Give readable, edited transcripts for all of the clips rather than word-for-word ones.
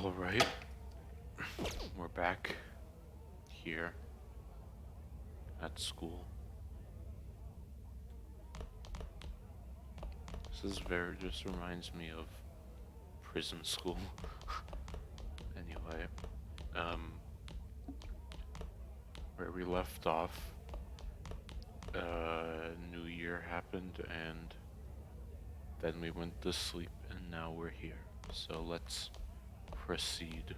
Alright, we're back here at school. Just reminds me of prison school. Anyway, where we left off, New Year happened and then we went to sleep and now we're here. So let's proceed.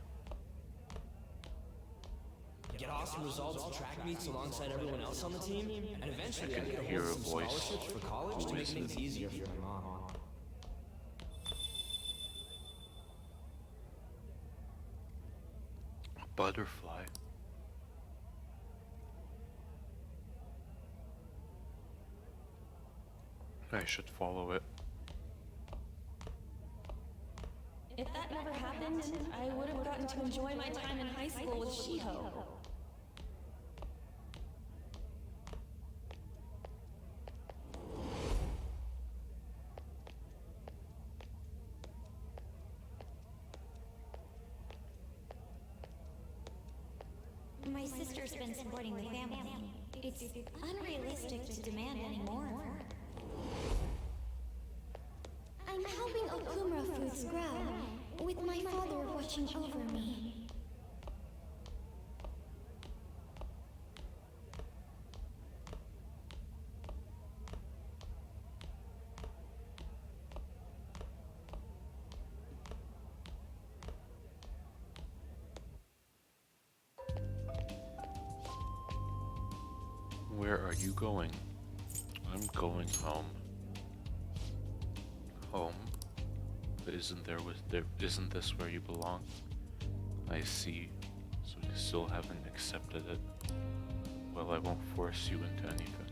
Get awesome results at track meets alongside everyone else on the team, and eventually I can get a hear hold a of some voice. scholarships for college to Who make is things it? easier for my mom. A butterfly. I should follow it. If that never happened, I would have gotten to enjoy my time in high school with Shiho. My sister's been supporting the family. It's unrealistic to demand any more of her. I'm helping Okumura Foods grow, with my father watching over me. Where are you going? I'm going home. Home? But isn't this where you belong? I see. So you still haven't accepted it. Well, I won't force you into anything.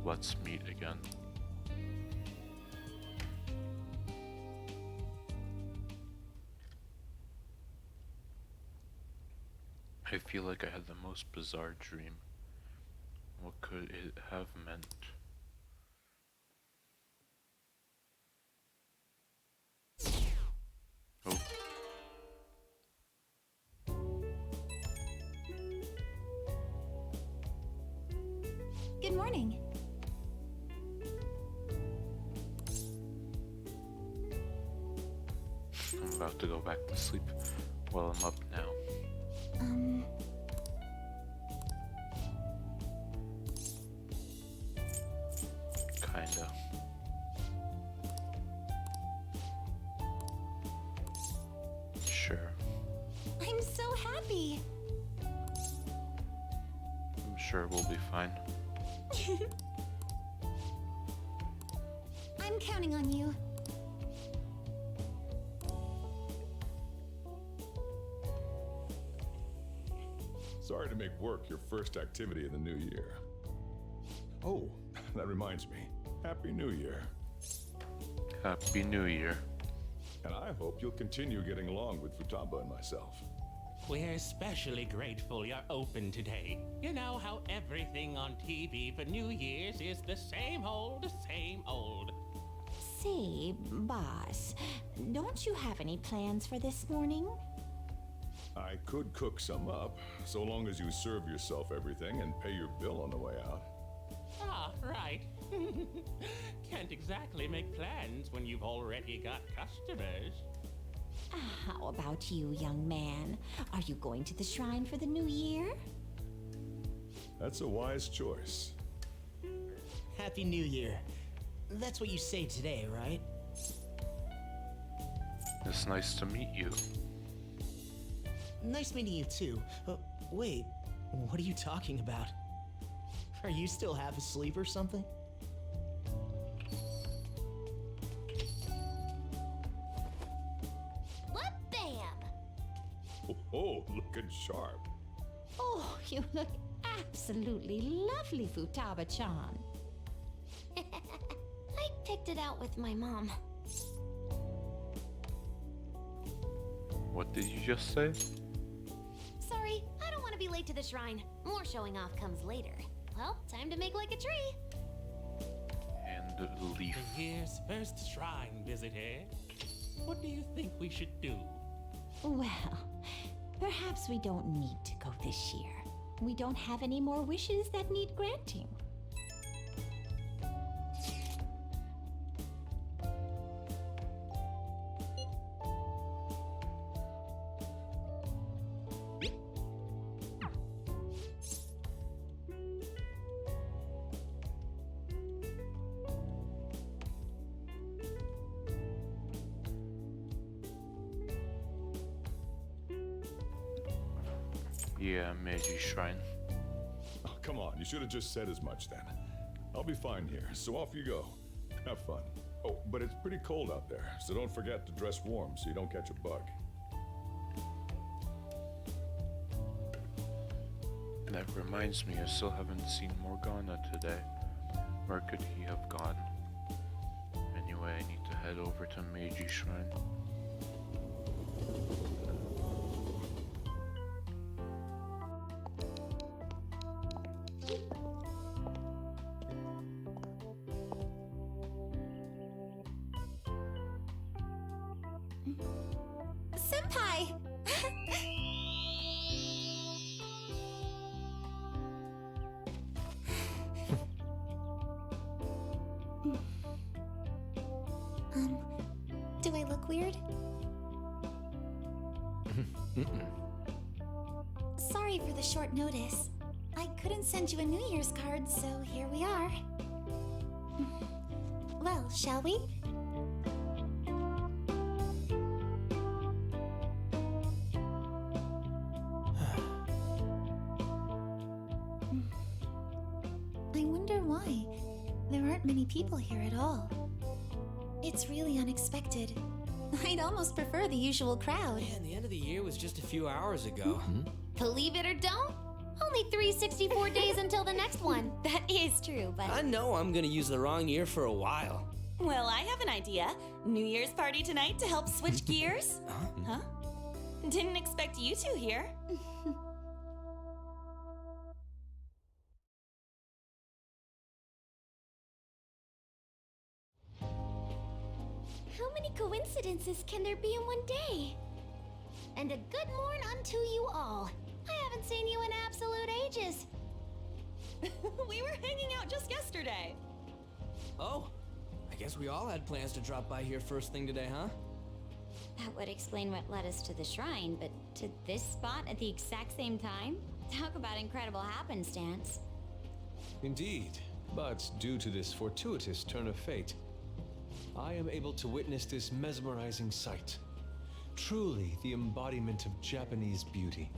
Let's meet again. I feel like I had the most bizarre dream. What could it have meant? Oh. Good morning. I'm about to go back to sleep. Well, I'm up now. Kinda. Sure. I'm so happy. I'm sure we'll be fine. I'm counting on you. Sorry to make work your first activity of the new year. Oh, that reminds me. Happy New Year. Happy New Year. And I hope you'll continue getting along with Futaba and myself. We're especially grateful you're open today. You know how everything on TV for New Year's is the same old, same old. Say, boss, don't you have any plans for this morning? I could cook some up, so long as you serve yourself everything and pay your bill on the way out. Ah, right. Can't exactly make plans when you've already got customers. How about you, young man? Are you going to the shrine for the new year? That's a wise choice. Happy New Year. That's what you say today, right? It's nice to meet you. Nice meeting you too. Wait, what are you talking about? Are you still half asleep or something? What bam? Oh, looking sharp. Oh, you look absolutely lovely, Futaba-chan. I picked it out with my mom. What did you just say? Sorry, I don't want to be late to the shrine. More showing off comes later. Well, time to make like a tree. And the leaf. The year's first shrine visit, eh? What do you think we should do? Well, perhaps we don't need to go this year. We don't have any more wishes that need granting. Yeah, Meiji Shrine. Oh, come on, you should have just said as much then. I'll be fine here, so off you go. Have fun. Oh, but it's pretty cold out there, so don't forget to dress warm so you don't catch a bug. That reminds me, I still haven't seen Morgana today. Where could he have gone? Anyway, I need to head over to Meiji Shrine. Senpai! Do I look weird? Sorry for the short notice. I couldn't send you a New Year's card, so here we are. Well, shall we? I wonder why. There aren't many people here at all. It's really unexpected. I'd almost prefer the usual crowd. Man, the end of the year was just a few hours ago. Believe it or don't, only 364 days until the next one. That is true, but... I know I'm gonna use the wrong year for a while. Well, I have an idea. New Year's party tonight to help switch gears? Huh? Didn't expect you two here. How many coincidences can there be in one day? And a good morn unto you all. I haven't seen you in absolute ages. We were hanging out just yesterday. Oh, I guess we all had plans to drop by here first thing today, huh? That would explain what led us to the shrine, but to this spot at the exact same time? Talk about incredible happenstance. Indeed, but due to this fortuitous turn of fate, I am able to witness this mesmerizing sight. Truly the embodiment of Japanese beauty.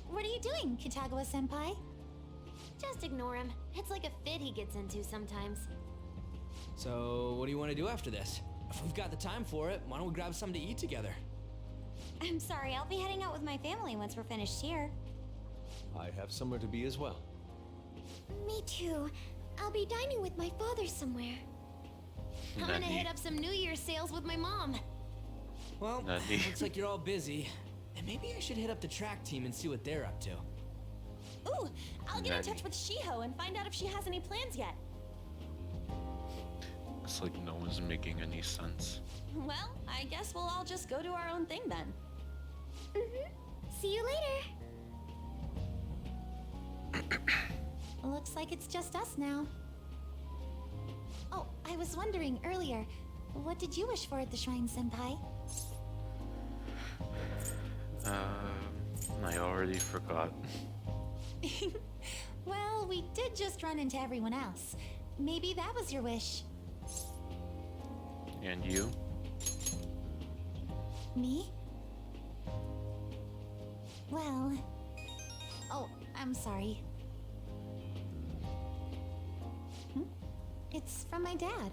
What are you doing, Kitagawa-senpai? Just ignore him. It's like a fit he gets into sometimes. So, what do you want to do after this? If we've got the time for it, why don't we grab something to eat together? I'm sorry, I'll be heading out with my family once we're finished here. I have somewhere to be as well. Me too. I'll be dining with my father somewhere. I'm gonna Nani. hit up some New Year's sales with my mom. Well, Nani. looks like you're all busy. And maybe I should hit up the track team and see what they're up to. Ooh, I'll get in Nani. touch with Shiho and find out if she has any plans yet. It's like no one's making any sense. Well, I guess we'll all just go do our own thing then. See you later. Looks like it's just us now. Oh, I was wondering earlier, what did you wish for at the shrine, senpai? I already forgot. Well, we did just run into everyone else. Maybe that was your wish. And you? Me? Well... Oh, I'm sorry. It's from my dad.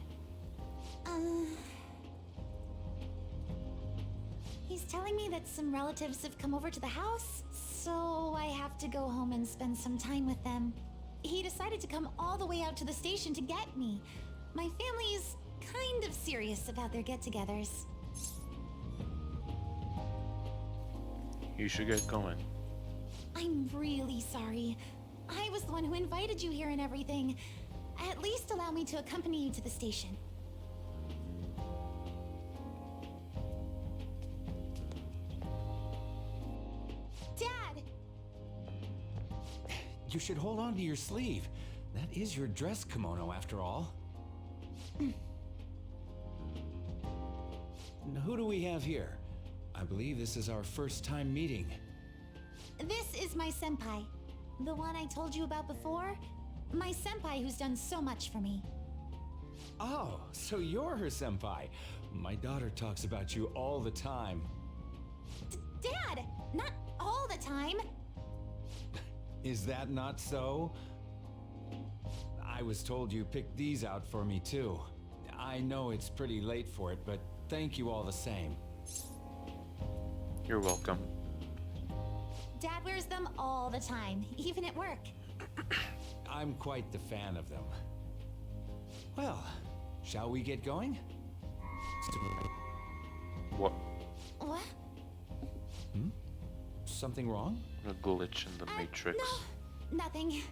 He's telling me that some relatives have come over to the house, so I have to go home and spend some time with them. He decided to come all the way out to the station to get me. My family is kind of serious about their get-togethers. You should get going. I'm really sorry. I was the one who invited you here and everything. At least allow me to accompany you to the station. You should hold on to your sleeve. That is your dress kimono, after all. Now, who do we have here? I believe this is our first time meeting. This is my senpai. The one I told you about before? My senpai who's done so much for me. Oh, so you're her senpai. My daughter talks about you all the time. Dad! Not all the time! Is that not so? I was told you picked these out for me too. I know it's pretty late for it, but thank you all the same. You're welcome. Dad wears them all the time, even at work. I'm quite the fan of them. Well, shall we get going? What? What? Something wrong? A glitch in the Matrix. No, nothing.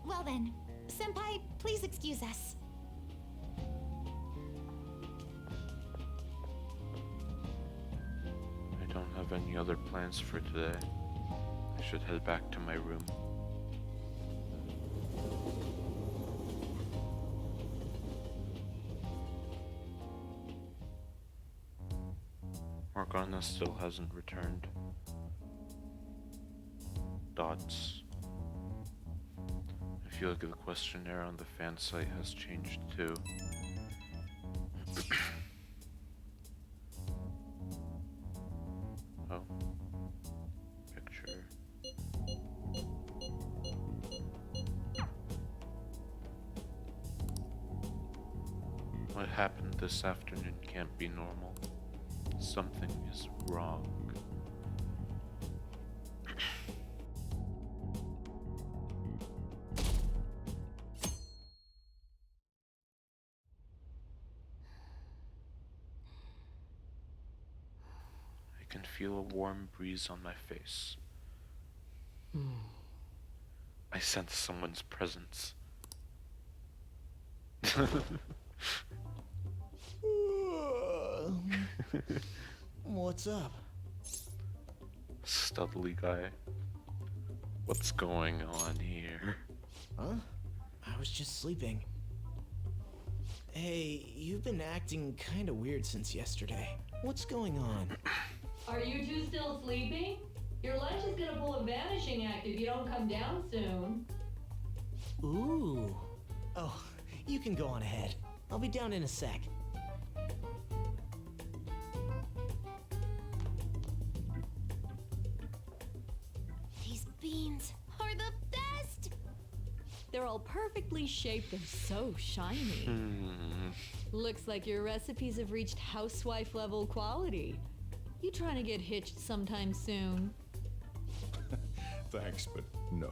Well then, senpai, please excuse us. I don't have any other plans for today. I should head back to my room. Morgana still hasn't returned. Dots. I feel like the questionnaire on the fan site has changed too. Oh. Picture. What happened this afternoon can't be normal. Something is wrong. I can feel a warm breeze on my face. I sense someone's presence. What's up? Studley guy. What's going on here? Huh? I was just sleeping. Hey, you've been acting kinda weird since yesterday. What's going on? Are you two still sleeping? Your lunch is gonna pull a vanishing act if you don't come down soon. Ooh. Oh, you can go on ahead. I'll be down in a sec. These beans are the best! They're all perfectly shaped and so shiny. Looks like your recipes have reached housewife level quality. You trying to get hitched sometime soon? Thanks, but no.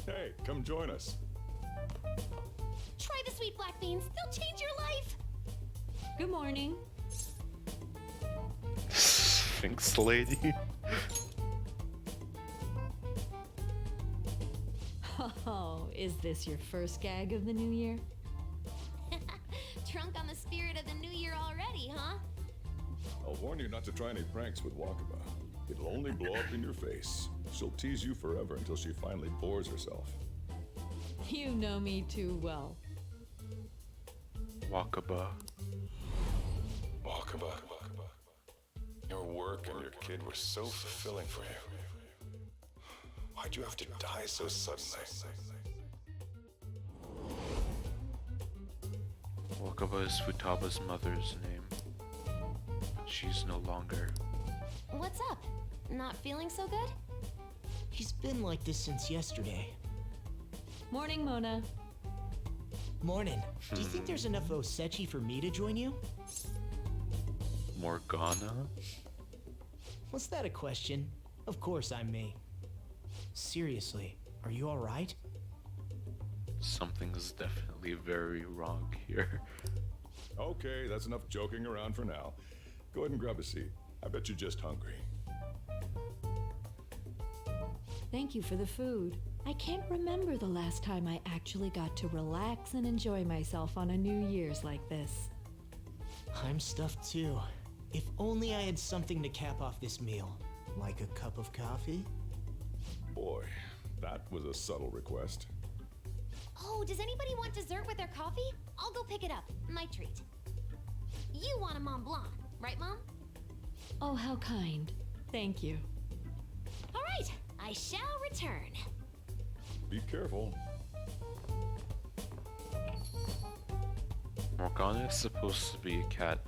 Hey, come join us. Try the sweet black beans, they'll change your life! Good morning. Sphinx lady? Oh, is this your first gag of the new year? Drunk on the spirit of the new year already, huh? I'll warn you not to try any pranks with Wakaba. It'll only blow up in your face. She'll tease you forever until she finally bores herself. You know me too well. Wakaba. Wakaba. Your work and your kid were so fulfilling for you. Why'd you have to die so suddenly? Wakaba is Futaba's mother's name. But she's no longer. What's up? Not feeling so good? He's been like this since yesterday. Morning, Mona. Morning. Do you think there's enough Osechi for me to join you? Morgana? Was that a question? Of course I'm me. Seriously, are you alright? Something's definitely very wrong here. Okay, that's enough joking around for now. Go ahead and grab a seat. I bet you're just hungry. Thank you for the food. I can't remember the last time I actually got to relax and enjoy myself on a New Year's like this. I'm stuffed too. If only I had something to cap off this meal. Like a cup of coffee? Boy, That was a subtle request. Oh, does anybody want dessert with their coffee? I'll go pick it up. My treat. You want a Mont Blanc, right, Mom? Oh, how kind. Thank you. All right, I shall return. Be careful. Morgana is supposed to be a cat,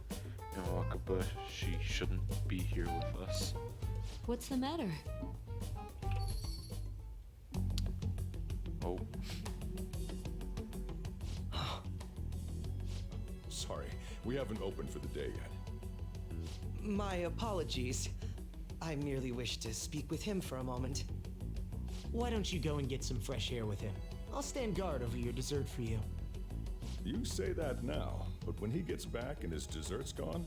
and Wakaba, she shouldn't be here with us. What's the matter? Oh, Sorry, we haven't opened for the day yet. My apologies. I merely wish to speak with him for a moment. Why don't you go and get some fresh air with him? I'll stand guard over your dessert for you. You say that now, but when he gets back and his dessert's gone,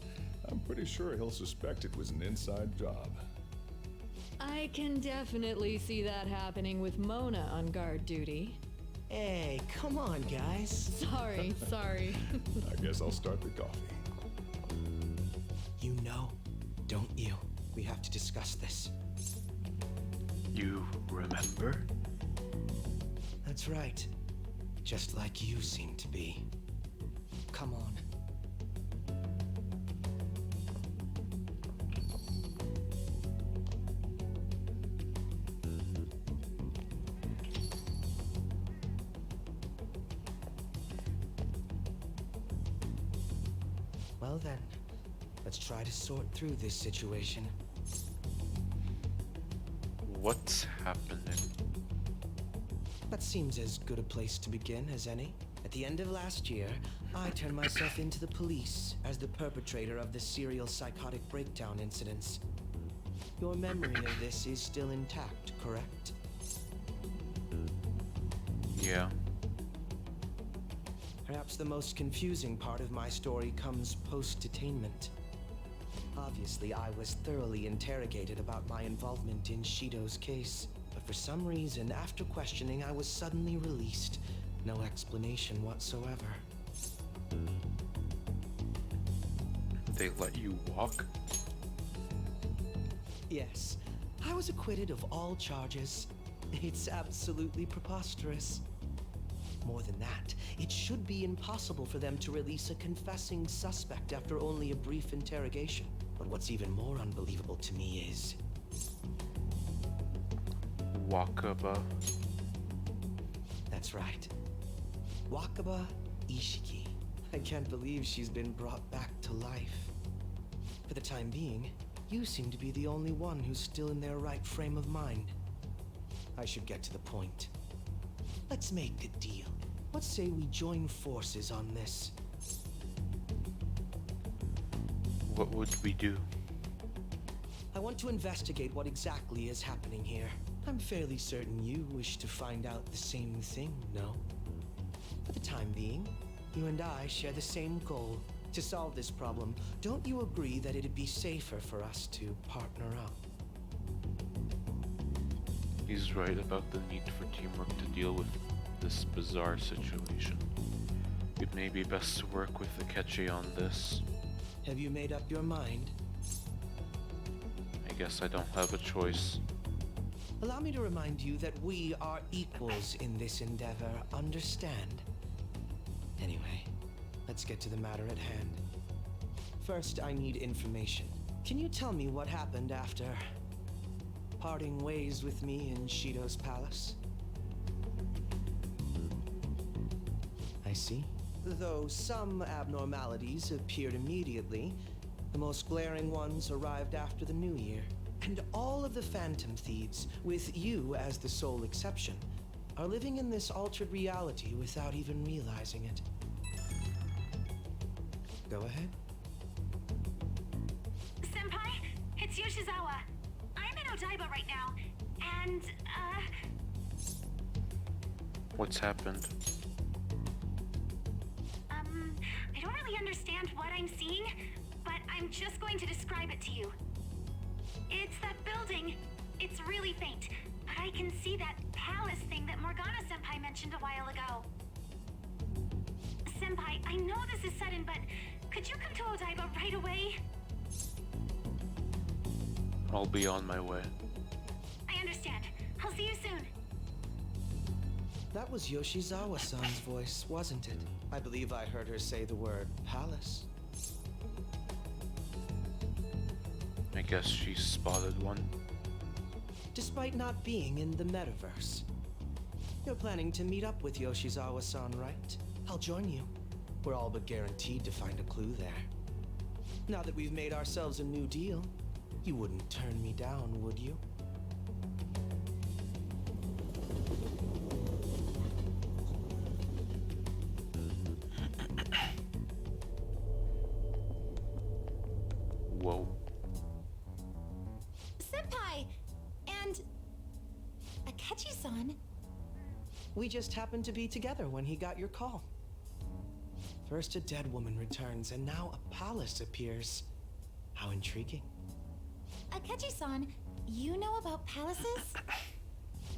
I'm pretty sure he'll suspect it was an inside job. I can definitely see that happening with Mona on guard duty. Hey, come on, guys. Sorry, sorry. I guess I'll start the coffee. You know, don't you? We have to discuss this. you remember? That's right. Just like you seem to be. Come on. Well then, let's try to sort through this situation. What's happening? That seems as good a place to begin as any. At the end of last year, I turned myself into the police as the perpetrator of the serial psychotic breakdown incidents. Your memory of this is still intact, correct? Yeah. Perhaps the most confusing part of my story comes post-detainment. Obviously, I was thoroughly interrogated about my involvement in Shido's case, but for some reason, after questioning, I was suddenly released. No explanation whatsoever. They let you walk? Yes, I was acquitted of all charges. It's absolutely preposterous. More than that, it should be impossible for them to release a confessing suspect after only a brief interrogation. But what's even more unbelievable to me is... Wakaba. That's right. Wakaba Ishiki. I can't believe she's been brought back to life. For the time being, you seem to be the only one who's still in their right frame of mind. I should get to the point. Let's make a deal. Let's say we join forces on this. What would we do? I want to investigate what exactly is happening here. I'm fairly certain you wish to find out the same thing, no? For the time being, you and I share the same goal. To solve this problem, don't you agree that it'd be safer for us to partner up? He's right about the need for teamwork to deal with this bizarre situation. It may be best to work with Akechi on this. Have you made up your mind? I guess I don't have a choice. Allow me to remind you that we are equals in this endeavor, understand? Anyway, let's get to the matter at hand. First, I need information. Can you tell me what happened after parting ways with me in Shido's palace? I see. Though some abnormalities appeared immediately, the most glaring ones arrived after the new year. And all of the Phantom Thieves, with you as the sole exception, are living in this altered reality without even realizing it. Go ahead. Senpai, it's Yoshizawa. I'm in Odaiba right now, and, What's happened? I don't really understand what I'm seeing, but I'm just going to describe it to you. It's that building. It's really faint, but I can see that palace thing that Morgana-senpai mentioned a while ago. Senpai, I know this is sudden, but could you come to Odaiba right away? I'll be on my way. I understand. I'll see you soon. That was Yoshizawa-san's voice, wasn't it? I believe I heard her say the word palace. I guess she spotted one. Despite not being in the metaverse. You're planning to meet up with Yoshizawa-san, right? I'll join you. We're all but guaranteed to find a clue there. Now that we've made ourselves a new deal, you wouldn't turn me down, would you? Whoa. Senpai! And... Akechi-san? We just happened to be together when he got your call. First a dead woman returns, and now a palace appears. How intriguing. Akechi-san, you know about palaces?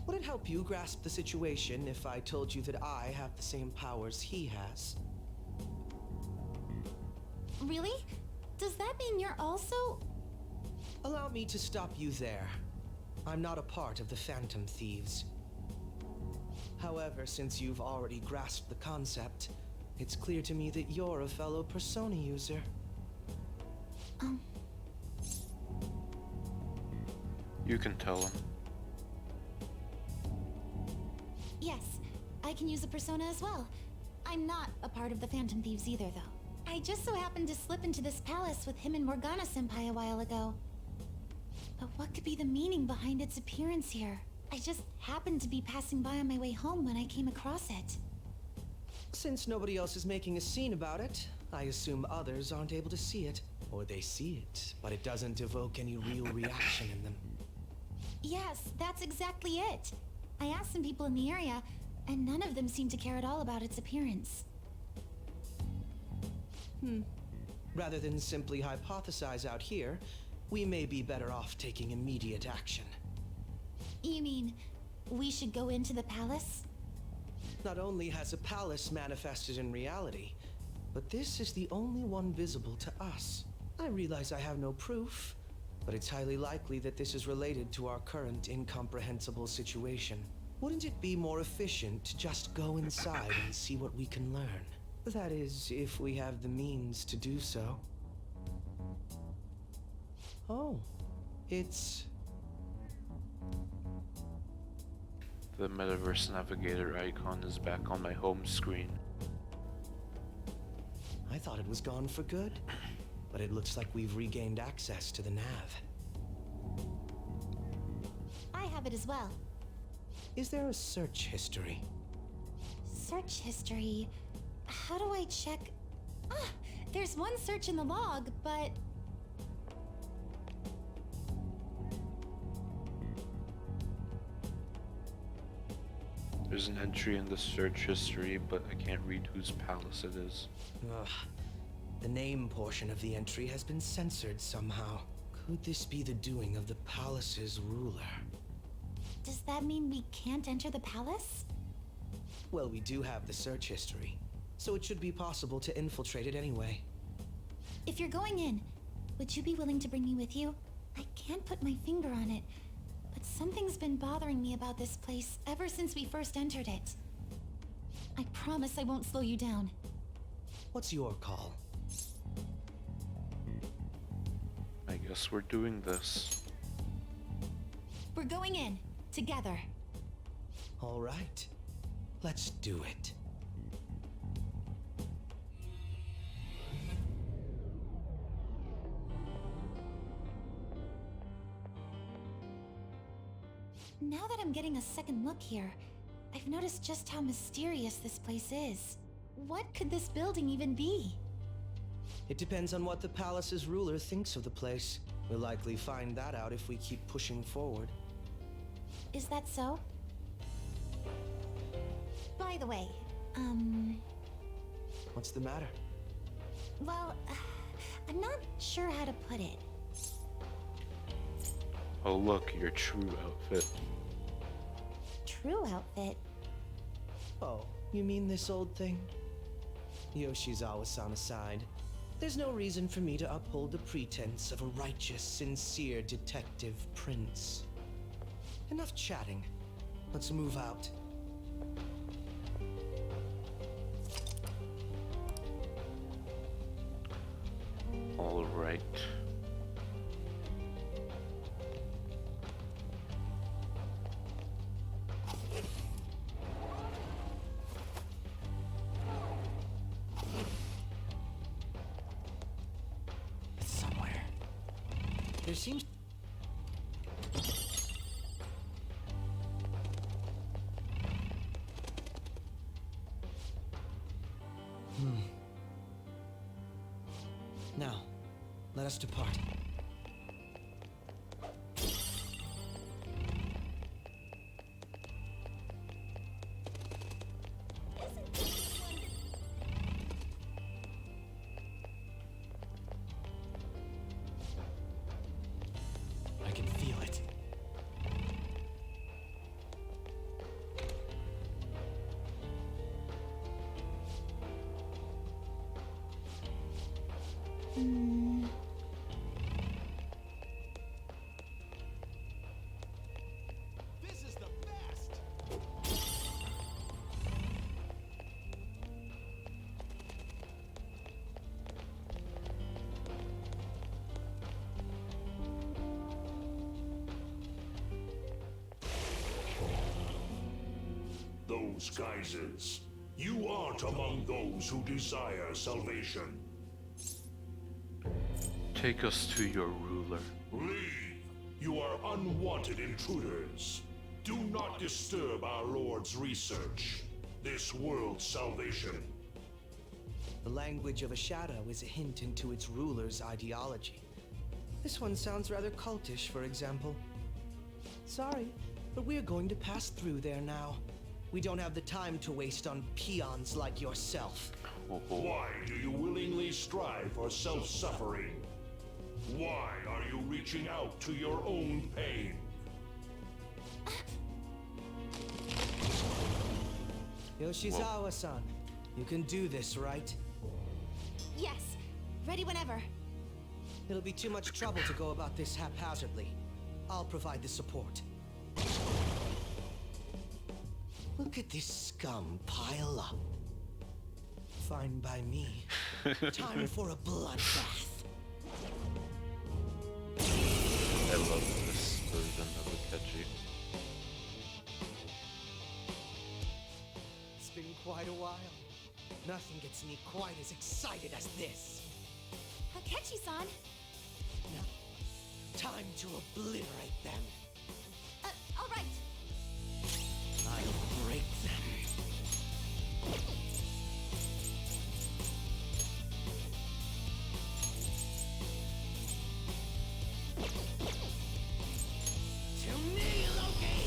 Would it help you grasp the situation if I told you that I have the same powers he has? Really? Does that mean you're also... Allow me to stop you there. I'm not a part of the Phantom Thieves. However, since you've already grasped the concept, it's clear to me that you're a fellow Persona user. You can tell him. Yes, I can use a persona as well. I'm not a part of the Phantom Thieves either, though. I just so happened to slip into this palace with him and Morgana-senpai a while ago. But what could be the meaning behind its appearance here? I just happened to be passing by on my way home when I came across it. Since nobody else is making a scene about it, I assume others aren't able to see it. Or they see it, but it doesn't evoke any real reaction in them. Yes, that's exactly it. I asked some people in the area, and none of them seemed to care at all about its appearance. Rather than simply hypothesize out here, we may be better off taking immediate action. You mean, we should go into the palace? Not only has a palace manifested in reality, but this is the only one visible to us. I realize I have no proof, but it's highly likely that this is related to our current incomprehensible situation. Wouldn't it be more efficient to just go inside and see what we can learn? That is, if we have the means to do so. Oh, it's... The Metaverse Navigator icon is back on my home screen. I thought it was gone for good, but it looks like we've regained access to the nav. I have it as well. Is there a search history? Search history... How do I check... Ah, there's one search in the log, but... There's an entry in the search history, but I can't read whose palace it is. Ugh. The name portion of the entry has been censored somehow. Could this be the doing of the palace's ruler? Does that mean we can't enter the palace? Well, we do have the search history, so it should be possible to infiltrate it anyway. If you're going in, would you be willing to bring me with you? I can't put my finger on it, but something's been bothering me about this place ever since we first entered it. I promise I won't slow you down. What's your call? I guess we're doing this. We're going in, together. All right, let's do it. Now that I'm getting a second look here, I've noticed just how mysterious this place is. What could this building even be? It depends on what the palace's ruler thinks of the place. We'll likely find that out if we keep pushing forward. Is that so? By the way, What's the matter? well, I'm not sure how to put it. Oh look, your true outfit. True outfit? Oh, you mean this old thing? Yoshizawa-san aside, there's no reason for me to uphold the pretense of a righteous, sincere detective prince. Enough chatting. Let's move out. Right. It's somewhere. There seems. Now, let us depart. I can feel it. This is the best! Those geysers. You aren't among those who desire salvation. Take us to your ruler. Leave! You are unwanted intruders. Do not disturb our Lord's research. This world's salvation. The language of a shadow is a hint into its ruler's ideology. This one sounds rather cultish, for example. Sorry, but we're going to pass through there now. We don't have the time to waste on peons like yourself. Why do you willingly strive for self-suffering? Why are you reaching out to your own pain? Yoshizawa-san, you can do this, right? Yes, ready whenever. It'll be too much trouble to go about this haphazardly. I'll provide the support. Look at this scum pile up. Fine by me. Time for a bloodbath. I love this version of Akechi. It's been quite a while. Nothing gets me quite as excited as this. Akechi-san! Now, time to obliterate them. All right. I'll break them. To me, Loki!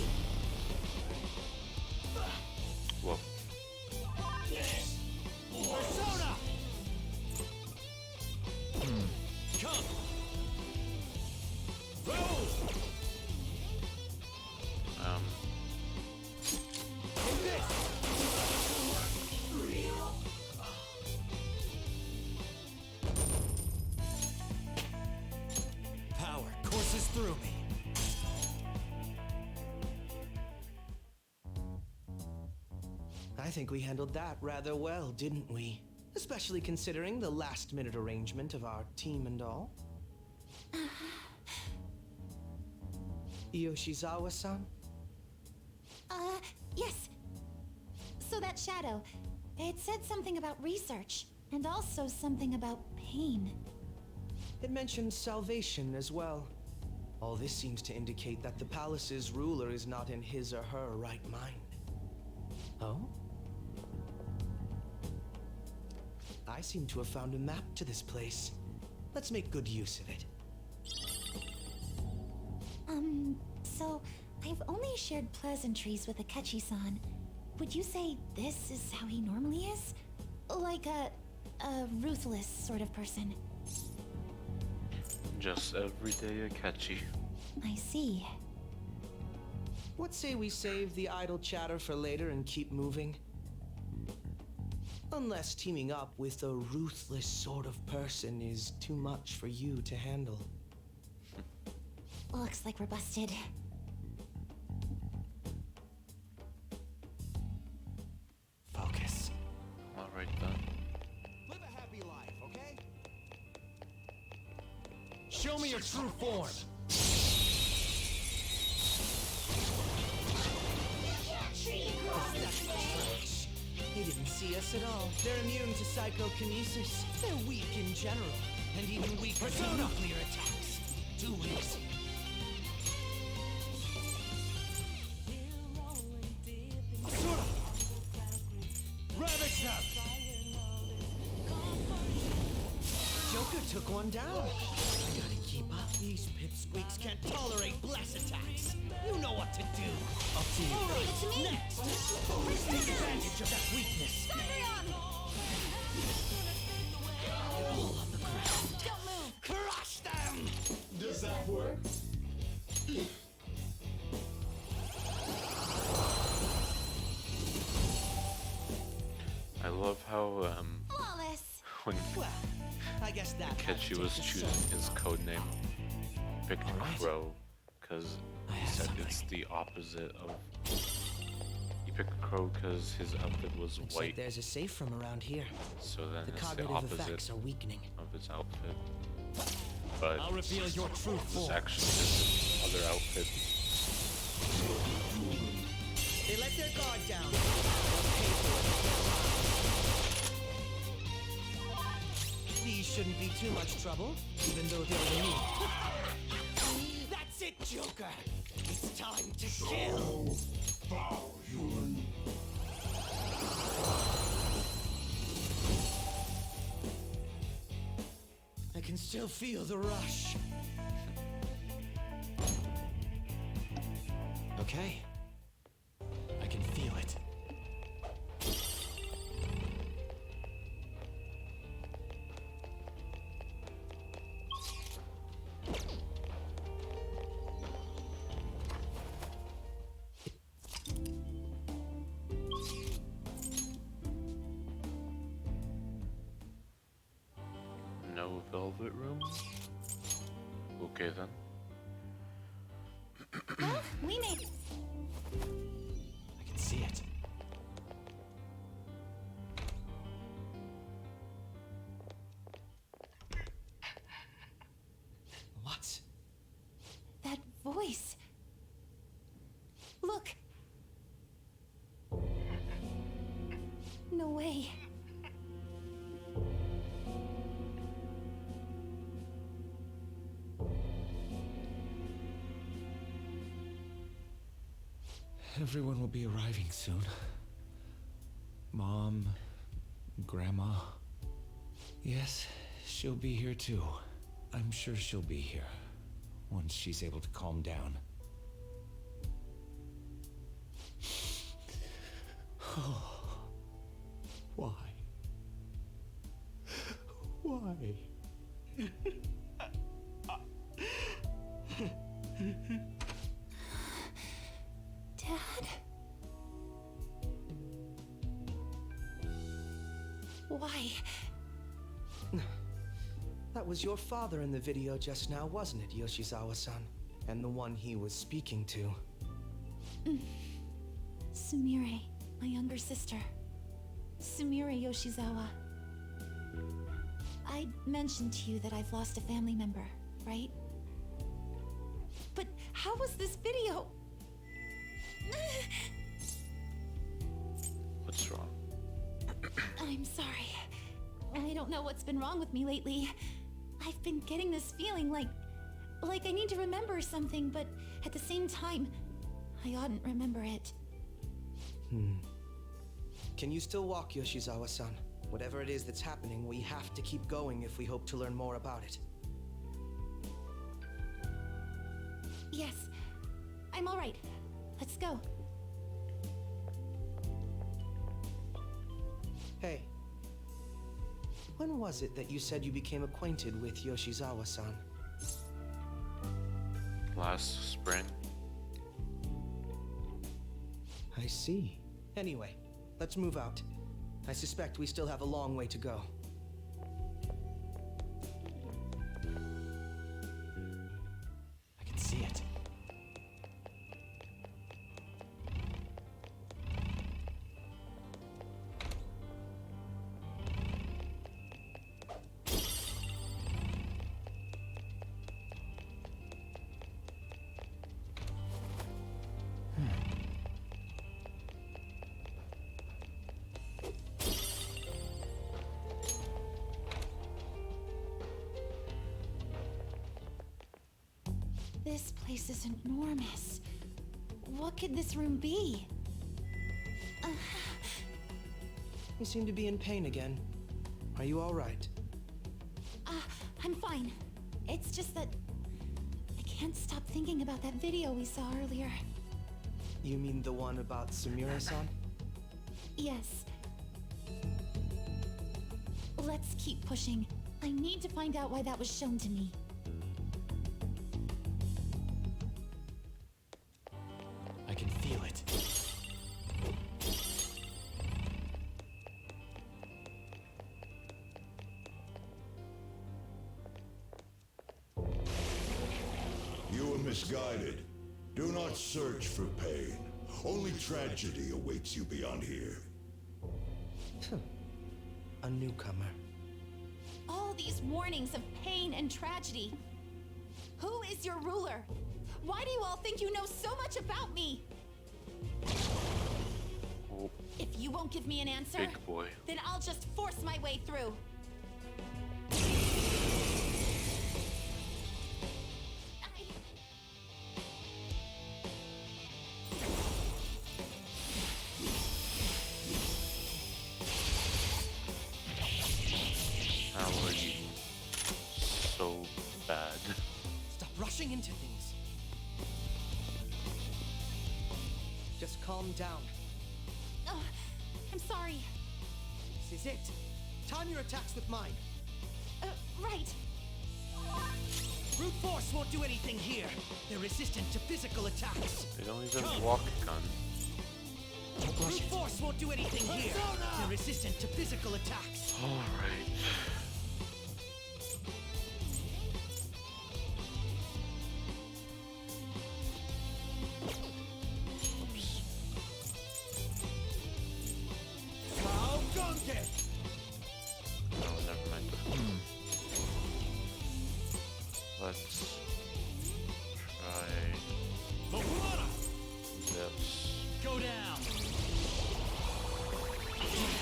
Whoa. Persona! Come! Take this! Power courses through me. I think we handled that rather well, didn't we? Especially considering the last-minute arrangement of our team and all. Yoshizawa-san? Yes. So that shadow, it said something about research, and also something about pain. It mentioned salvation as well. All this seems to indicate that the palace's ruler is not in his or her right mind. Oh? I seem to have found a map to this place. Let's make good use of it. So I've only shared pleasantries with Akechi-san. Would you say this is how he normally is? Like a ruthless sort of person? Just everyday Akechi. I see. What say we save the idle chatter for later and keep moving? Unless teaming up with a ruthless sort of person is too much for you to handle. Looks like we're busted. Focus. Alright then. Live a happy life, okay? Show me your true form. They didn't see us at all. They're immune to psychokinesis. They're weak in general, and even weaker to nuclear attacks. Too easy. Asura! Ravage them! Joker took one down. I gotta keep up. These pipsqueaks can't tolerate blast attacks. You know what to do. Up to you. All right, to me. Next. Take advantage of that weakness. They're all on the ground. Don't move. Crush them! Does that work? I love how Flawless. when Well, I guess that Kechi was choosing his code name, he picked Crow, because he said it's the opposite of. He picked Crow because his outfit was Looks like white, there's a safe from around here. so then The it's the cognitive opposite effects are weakening. of his outfit. But I'll reveal your true it's form. actually his other outfit. They let their guard down. These shouldn't be too much trouble, even though they're unique. That's it, Joker! It's time to kill! Foul human. I can still feel the rush. Okay. I can feel it. No velvet room? Okay then. Well, we made I can see it. What? that voice. Look. No way. Everyone will be arriving soon. Mom, Grandma. Yes, she'll be here too. I'm sure she'll be here once she's able to calm down. Why? Why? Dad? Why? That was your father in the video just now, wasn't it, Yoshizawa-san? And the one he was speaking to. Sumire, my younger sister. Sumire Yoshizawa. I mentioned to you that I've lost a family member, right? But how was this video? What's wrong? I'm sorry. I don't know what's been wrong with me lately. I've been getting this feeling like I need to remember something, but at the same time, I oughtn't remember it. Can you still walk, Yoshizawa-san? Whatever it is that's happening, we have to keep going if we hope to learn more about it. Yes, I'm all right. Let's go. Hey. When was it that you said you became acquainted with Yoshizawa-san? Last spring? I see. Anyway, let's move out. I suspect we still have a long way to go. I can see it. This place is enormous. What could this room be? You seem to be in pain again. Are you all right? I'm fine. It's just that I can't stop thinking about that video we saw earlier. You mean the one about Samura-san? Yes. Let's keep pushing. I need to find out why that was shown to me. I can feel it. You were misguided. Do not search for pain. Only tragedy awaits you beyond here. A newcomer. All these warnings of pain and tragedy. Who is your ruler? Why do you all think you know so much about me? Oh, If you won't give me an answer, big boy. then I'll just force my way through. How are you so bad? Stop rushing into things. Just calm down. I'm sorry. This is it. Time your attacks with mine. Right. Brute force won't do anything here. They're resistant to physical attacks. They don't even walk gun. Brute force won't do anything here. They're resistant to physical attacks. Alright. Oops. How gonke! No, never mind. Let's try this. Go down.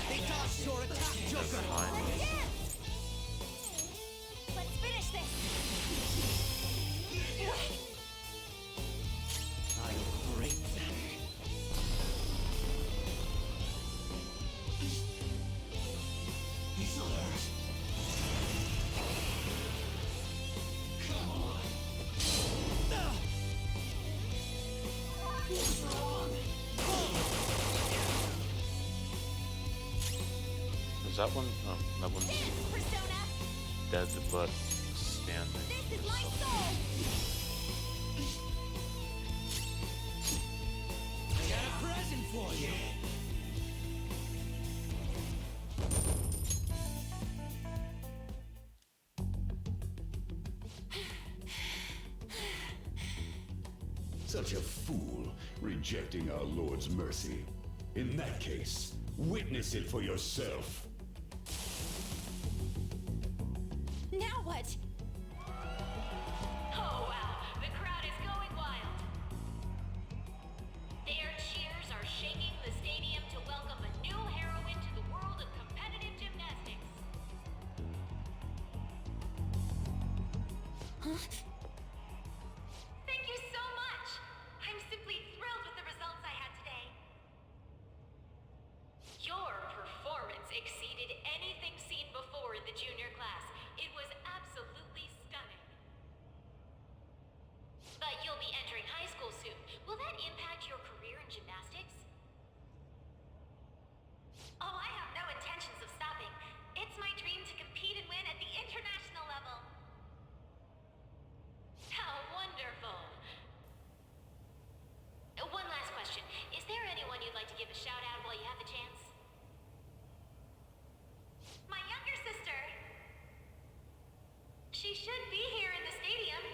They dodged your attack, Joker! Fine. Let's finish this. I'll break them. Is that one? Oh, that one's Persona, dead but standing. this is my soul. I got a present for you. Such a fool, rejecting our Lord's mercy. In that case, witness it for yourself. Now what? Oh wow, the crowd is going wild. Their cheers are shaking the stadium to welcome a new heroine to the world of competitive gymnastics. Thank you so much. I'm simply thrilled with the results I had today. Your performance exceeded anything seen before in the junior class. It was absolutely stunning. But you'll be entering high school soon. Will that impact your career in gymnastics? Oh, I have no intentions of stopping. It's my dream to compete and win at the international level. How wonderful. One last question. Is there anyone you'd like to give a shout out while you have the chance? My younger sister. She should be here in the stadium.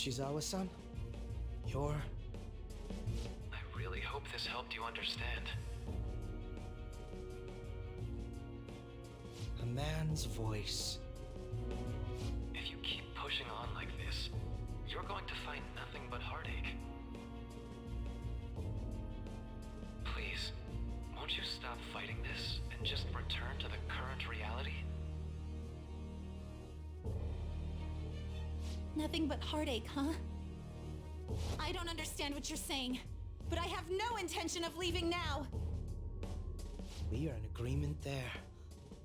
Yoshizawa-san, you're... I really hope this helped you understand. A man's voice. If you keep pushing on like this, you're going to find nothing but heartache. Please, won't you stop fighting this and just return to the current reality? Nothing but heartache, huh? I don't understand what you're saying, but I have no intention of leaving now. We are in agreement there.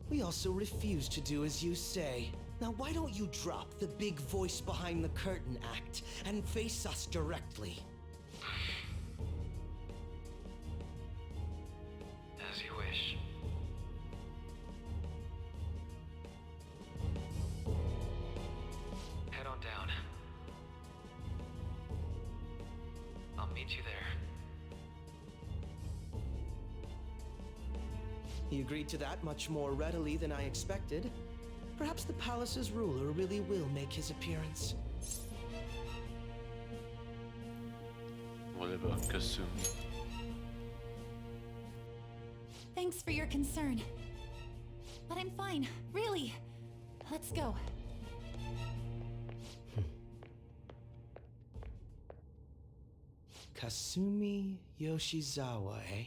We also refuse to do as you say. Now why don't you drop the big voice behind the curtain act and face us directly? As you wish. Head on down. I'll meet you there. He agreed to that much more readily than I expected. Perhaps the palace's ruler really will make his appearance. What about Kasumi? Thanks for your concern. But I'm fine, really. Let's go. Kasumi Yoshizawa, eh?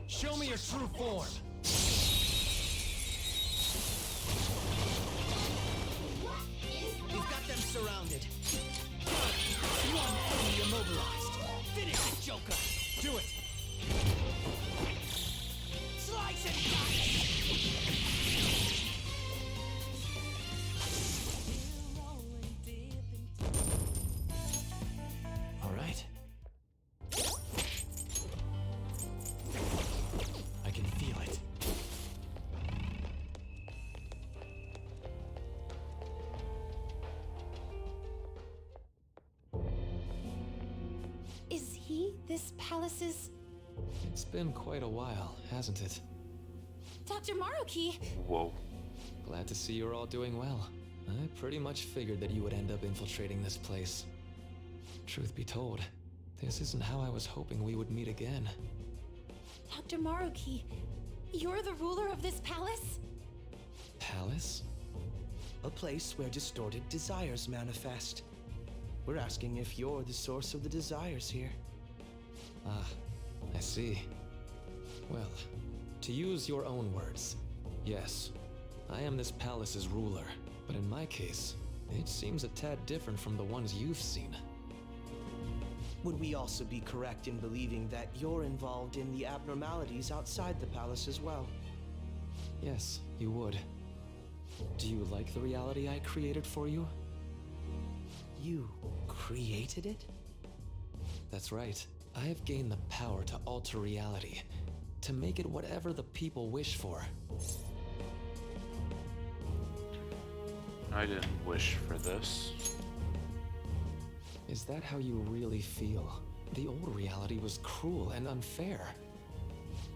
Show me your true form. We've got them surrounded. One enemy immobilized. Finish it, Joker! Do it. Slice and dice! All right. I can feel it. Is he this palace's... It's been quite a while, hasn't it? Dr. Maruki? Whoa. Glad to see you're all doing well. I pretty much figured that you would end up infiltrating this place. Truth be told, this isn't how I was hoping we would meet again. Dr. Maruki, you're the ruler of this palace? Palace? A place where distorted desires manifest. We're asking if you're the source of the desires here. Ah, I see. Well, to use your own words, yes, I am this palace's ruler, but in my case, it seems a tad different from the ones you've seen. Would we also be correct in believing that you're involved in the abnormalities outside the palace as well? Yes, you would. Do you like the reality I created for you? You created it? That's right. I have gained the power to alter reality, to make it whatever the people wish for. I didn't wish for this. Is that how you really feel? The old reality was cruel and unfair.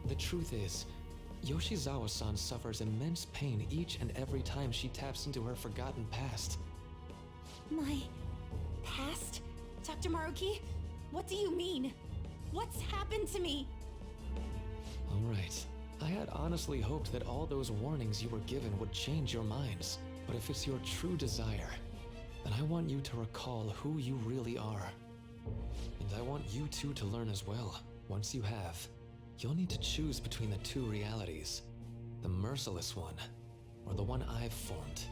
The truth is, Yoshizawa-san suffers immense pain each and every time she taps into her forgotten past. My... past? Dr. Maruki? What do you mean? What's happened to me? All right. I had honestly hoped that all those warnings you were given would change your minds. But if it's your true desire, then I want you to recall who you really are. And I want you two to learn as well. Once you have, you'll need to choose between the two realities. The merciless one, or the one I've formed.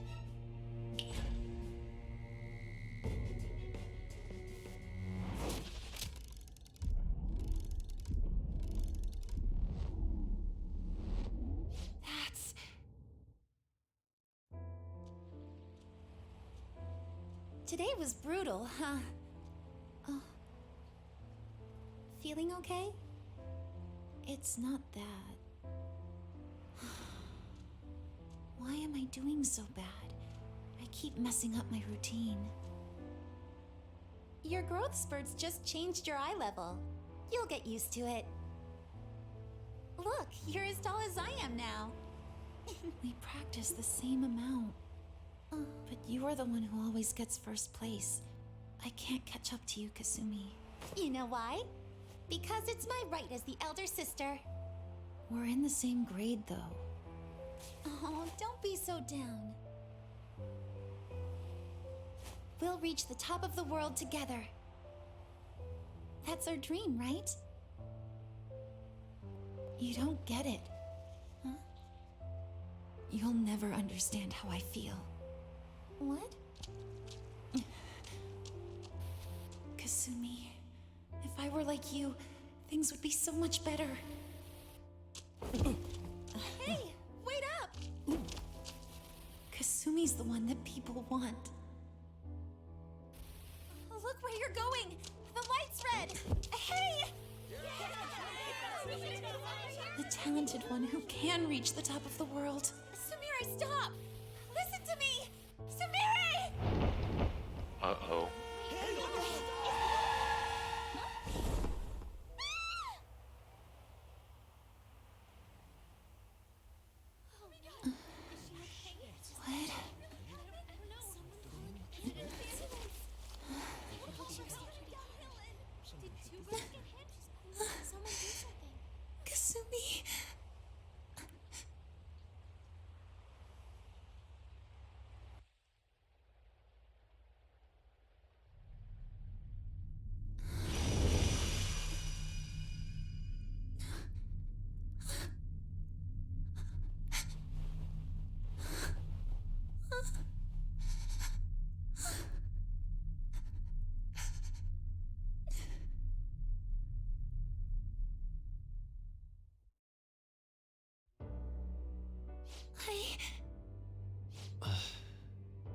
That's... Today was brutal, huh? Oh. Feeling okay? It's not that. Why am I doing so bad? I keep messing up my routine. Your growth spurts just changed your eye level. You'll get used to it. Look, you're as tall as I am now. We practice the same amount. But you are the one who always gets first place. I can't catch up to you, Kasumi. You know why? Because it's my right as the elder sister. We're in the same grade, though. Oh, don't be so down. We'll reach the top of the world together. That's our dream, right? You don't get it. Huh? You'll never understand how I feel. What? Kasumi, if I were like you, things would be so much better. Hey, wait up! Kasumi's the one that people want. Look where you're going! The light's red! Hey! The talented one who can reach the top of the world. Sumire, stop! Listen to me! Sumire! Uh-oh. What? Kasumi.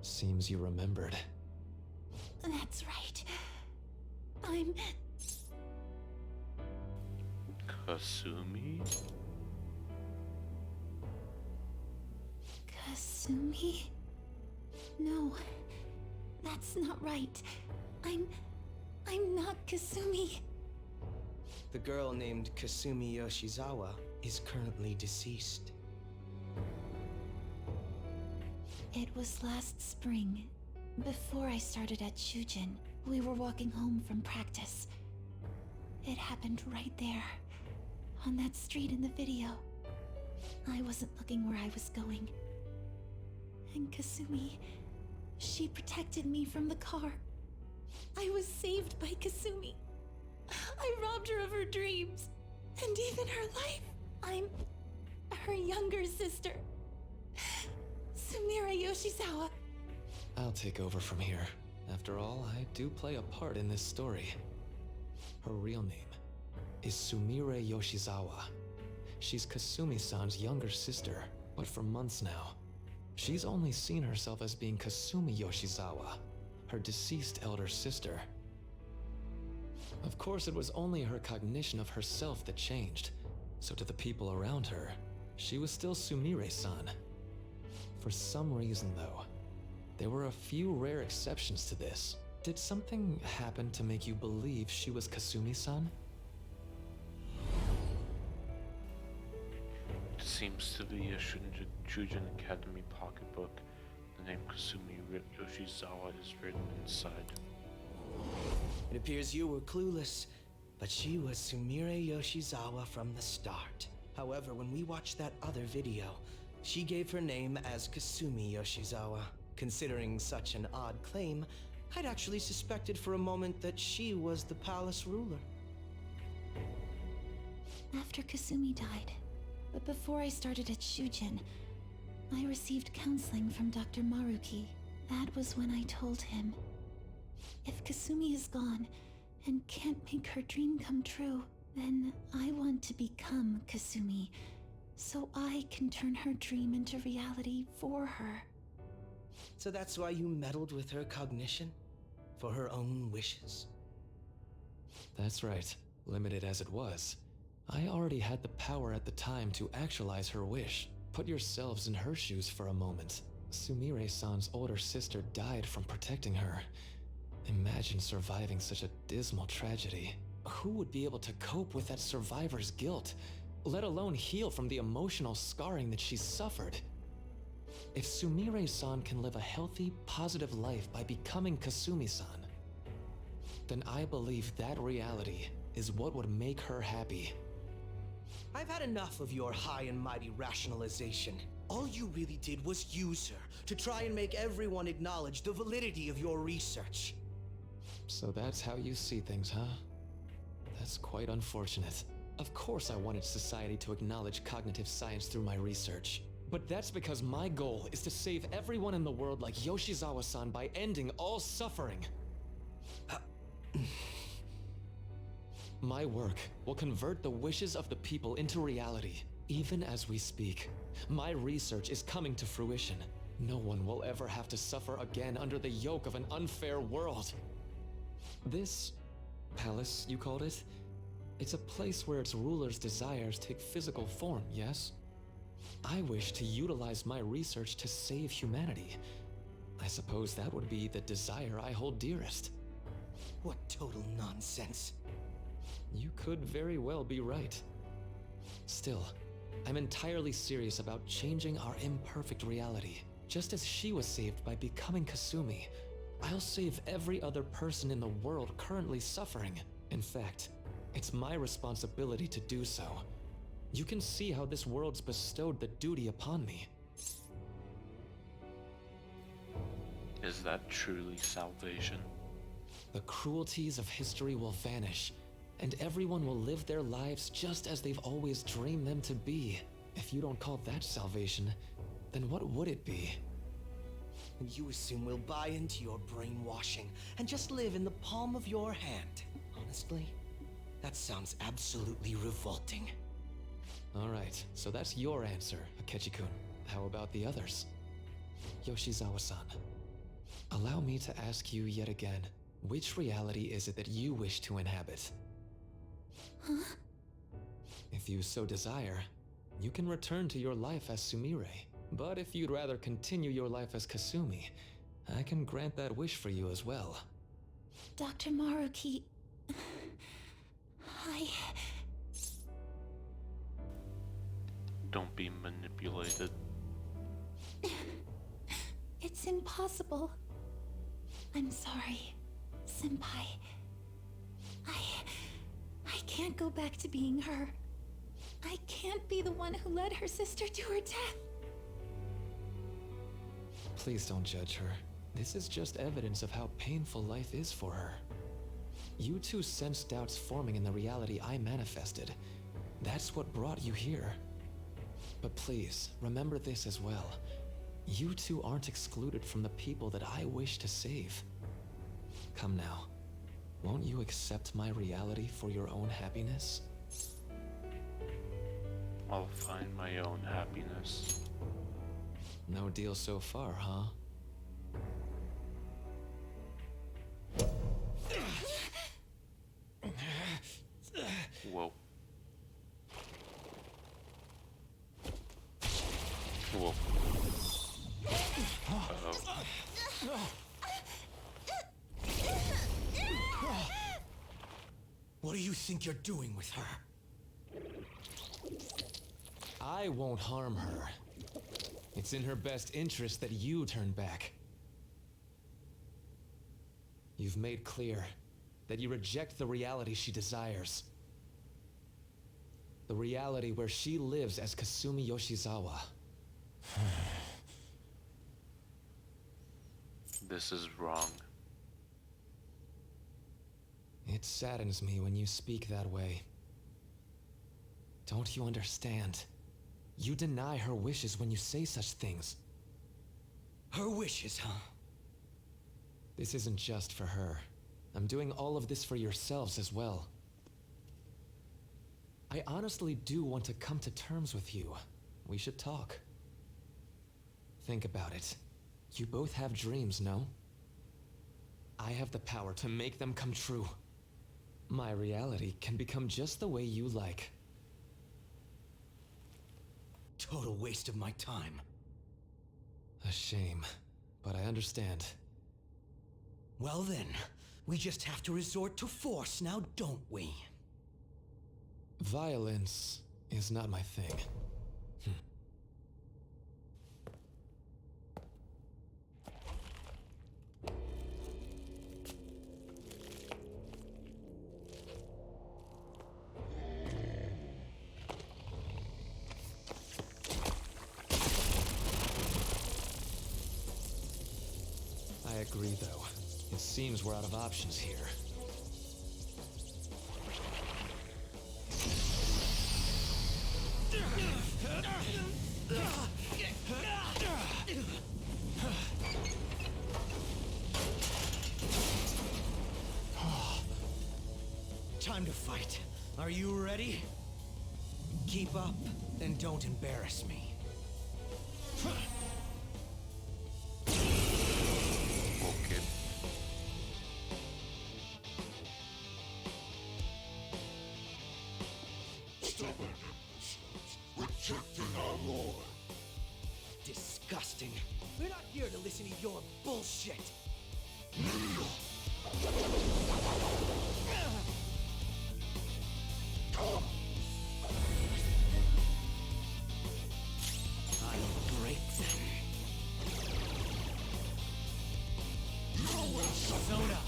Seems you remembered. That's right. I'm... Kasumi? Kasumi? No, that's not right. I'm not Kasumi. The girl named Kasumi Yoshizawa is currently deceased. It was last spring. Before I started at Shujin, we were walking home from practice. It happened right there, on that street in the video. I wasn't looking where I was going. And Kasumi, she protected me from the car. I was saved by Kasumi. I robbed her of her dreams, and even her life. I'm her younger sister. Sumire Yoshizawa. I'll take over from here. After all, I do play a part in this story. Her real name is Sumire Yoshizawa. She's Kasumi-san's younger sister, but for months now, she's only seen herself as being Kasumi Yoshizawa, her deceased elder sister. Of course, it was only her cognition of herself that changed, so to the people around her, she was still Sumire-san. For some reason, though, there were a few rare exceptions to this. Did something happen to make you believe she was Kasumi-san? It seems to be a Shujin Academy pocketbook. The name Kasumi Yoshizawa is written inside. It appears you were clueless, but she was Sumire Yoshizawa from the start. However, when we watched that other video, she gave her name as Kasumi Yoshizawa. Considering such an odd claim, I'd actually suspected for a moment that she was the palace ruler. After Kasumi died, but before I started at Shujin, I received counseling from Dr. Maruki. That was when I told him, if Kasumi is gone and can't make her dream come true, then I want to become Kasumi, so I can turn her dream into reality for her. So that's why you meddled with her cognition? For her own wishes? That's right. Limited as it was, I already had the power at the time to actualize her wish. Put yourselves in her shoes for a moment. Sumire-san's older sister died from protecting her. Imagine surviving such a dismal tragedy. Who would be able to cope with that survivor's guilt, let alone heal from the emotional scarring that she's suffered? If Sumire-san can live a healthy, positive life by becoming Kasumi-san, then I believe that reality is what would make her happy. I've had enough of your high and mighty rationalization. All you really did was use her to try and make everyone acknowledge the validity of your research. So that's how you see things, huh? That's quite unfortunate. Of course I wanted society to acknowledge cognitive science through my research. But that's because my goal is to save everyone in the world like Yoshizawa-san by ending all suffering. My work will convert the wishes of the people into reality, even as we speak. My research is coming to fruition. No one will ever have to suffer again under the yoke of an unfair world. This palace, you called it? It's a place where its ruler's desires take physical form, yes? I wish to utilize my research to save humanity. I suppose that would be the desire I hold dearest. What total nonsense. You could very well be right. Still, I'm entirely serious about changing our imperfect reality. Just as she was saved by becoming Kasumi, I'll save every other person in the world currently suffering. In fact, it's my responsibility to do so. You can see how this world's bestowed the duty upon me. Is that truly salvation? The cruelties of history will vanish, and everyone will live their lives just as they've always dreamed them to be. If you don't call that salvation, then what would it be? You assume we'll buy into your brainwashing and just live in the palm of your hand. Honestly, that sounds absolutely revolting. All right, so that's your answer, Akechi-kun. How about the others? Yoshizawa-san, allow me to ask you yet again, which reality is it that you wish to inhabit? Huh? If you so desire, you can return to your life as Sumire. But if you'd rather continue your life as Kasumi, I can grant that wish for you as well. Dr. Maruki... Don't be manipulated. It's impossible. I'm sorry, Senpai. I can't go back to being her. I can't be the one who led her sister to her death. Please don't judge her. This is just evidence of how painful life is for her. You two sensed doubts forming in the reality I manifested. That's what brought you here. But please, remember this as well. You two aren't excluded from the people that I wish to save. Come now. Won't you accept my reality for your own happiness? I'll find my own happiness. No deal so far, huh? Whoa. Whoa. Uh-oh. What do you think you're doing with her? I won't harm her. It's in her best interest that you turn back. You've made clear that you reject the reality she desires. The reality where she lives as Kasumi Yoshizawa. This is wrong. It saddens me when you speak that way. Don't you understand? You deny her wishes when you say such things. Her wishes, huh? This isn't just for her. I'm doing all of this for yourselves as well. I honestly do want to come to terms with you. We should talk. Think about it. You both have dreams, no? I have the power to make them come true. My reality can become just the way you like. Total waste of my time. A shame, but I understand. Well then, We just have to resort to force now, don't we? Violence is not my thing. I agree, though. It seems we're out of options here. Time to fight. Are you ready? Keep up and don't embarrass me. Okay. Stubborn imbeciles, rejecting our lord. Disgusting. We're not here to listen to your bullshit. I'll break them. Zone up.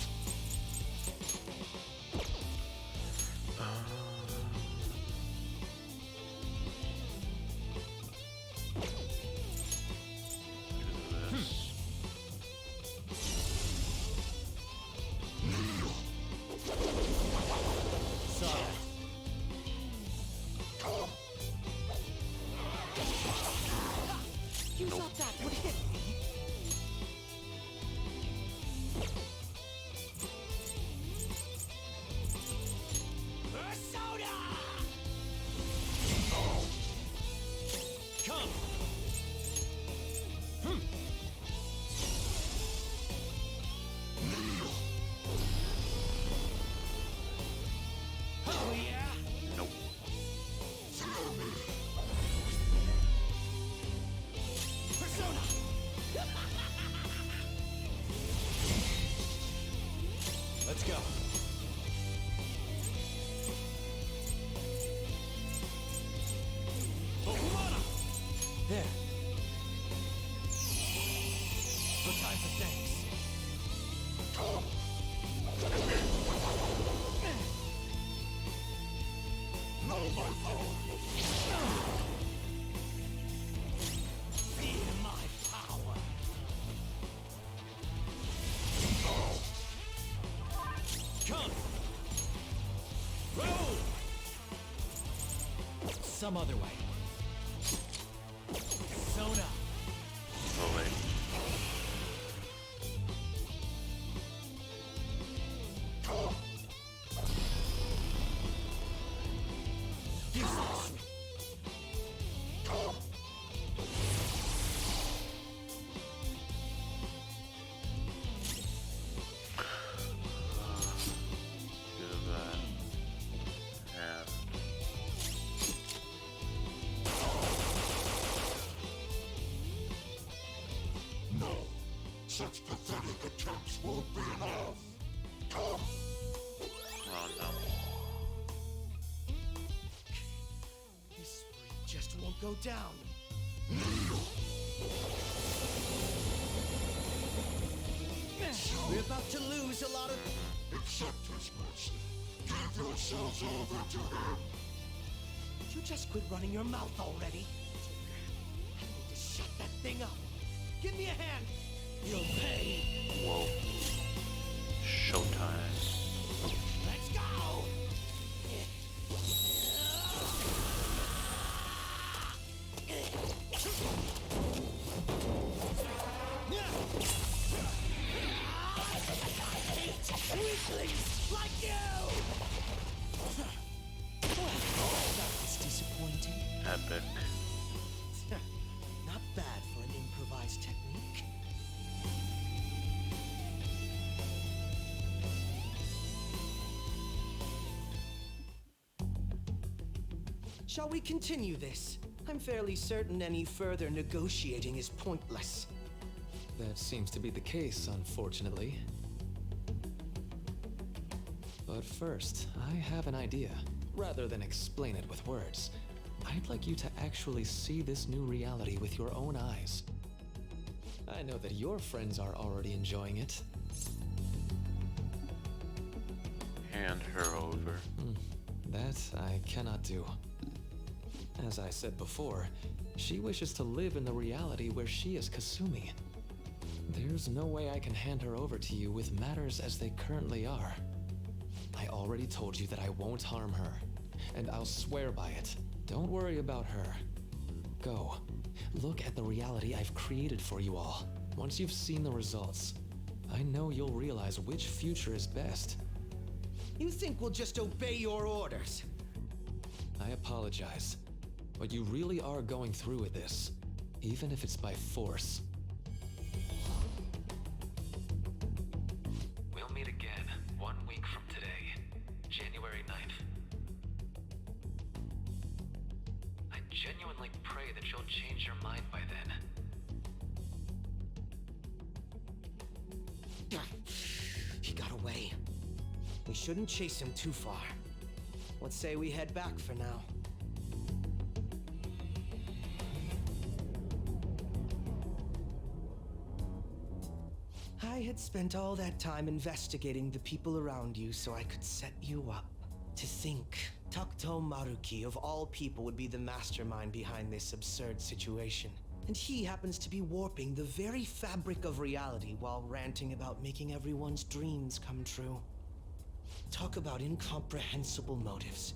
You thought that would hit me? Persona! Come! Oh yeah? Nope. Persona! Let's go. Okumana! There. No time for thanks. Feel my power. Come. Roll. Some other way. Zone up. Oh wait. Do that. And No, such pathetic attempts won't be enough. Come. oh no. This spree just won't go down. We're about to lose a lot of... Accept his mercy. Give yourselves over to him. Would you just quit running your mouth already? I need to shut that thing up. Give me a hand. You'll pay. Whoa. Showtime. Let's go. Weaklings like you! That was disappointing. Epic. Not bad for an improvised technique. Shall we continue this? I'm fairly certain any further negotiating is pointless. That seems to be the case, unfortunately. But first, I have an idea. Rather than explain it with words, I'd like you to actually see this new reality with your own eyes. I know that your friends are already enjoying it. Hand her over. That I cannot do. As I said before, she wishes to live in the reality where she is Kasumi. There's no way I can hand her over to you with matters as they currently are. I already told you that I won't harm her, and I'll swear by it. Don't worry about her. Go. Look at the reality I've created for you all. Once you've seen the results, I know you'll realize which future is best. You think we'll just obey your orders? I apologize, but you really are going through with this, even if it's by force. We'll meet again 1 week from today, January 9th. I genuinely pray that you'll change your mind by then. He got away. We shouldn't chase him too far. Let's say we head back for now. I had spent all that time investigating the people around you so I could set you up. To think, Takuto Maruki of all people would be the mastermind behind this absurd situation. And he happens to be warping the very fabric of reality while ranting about making everyone's dreams come true. Talk about incomprehensible motives.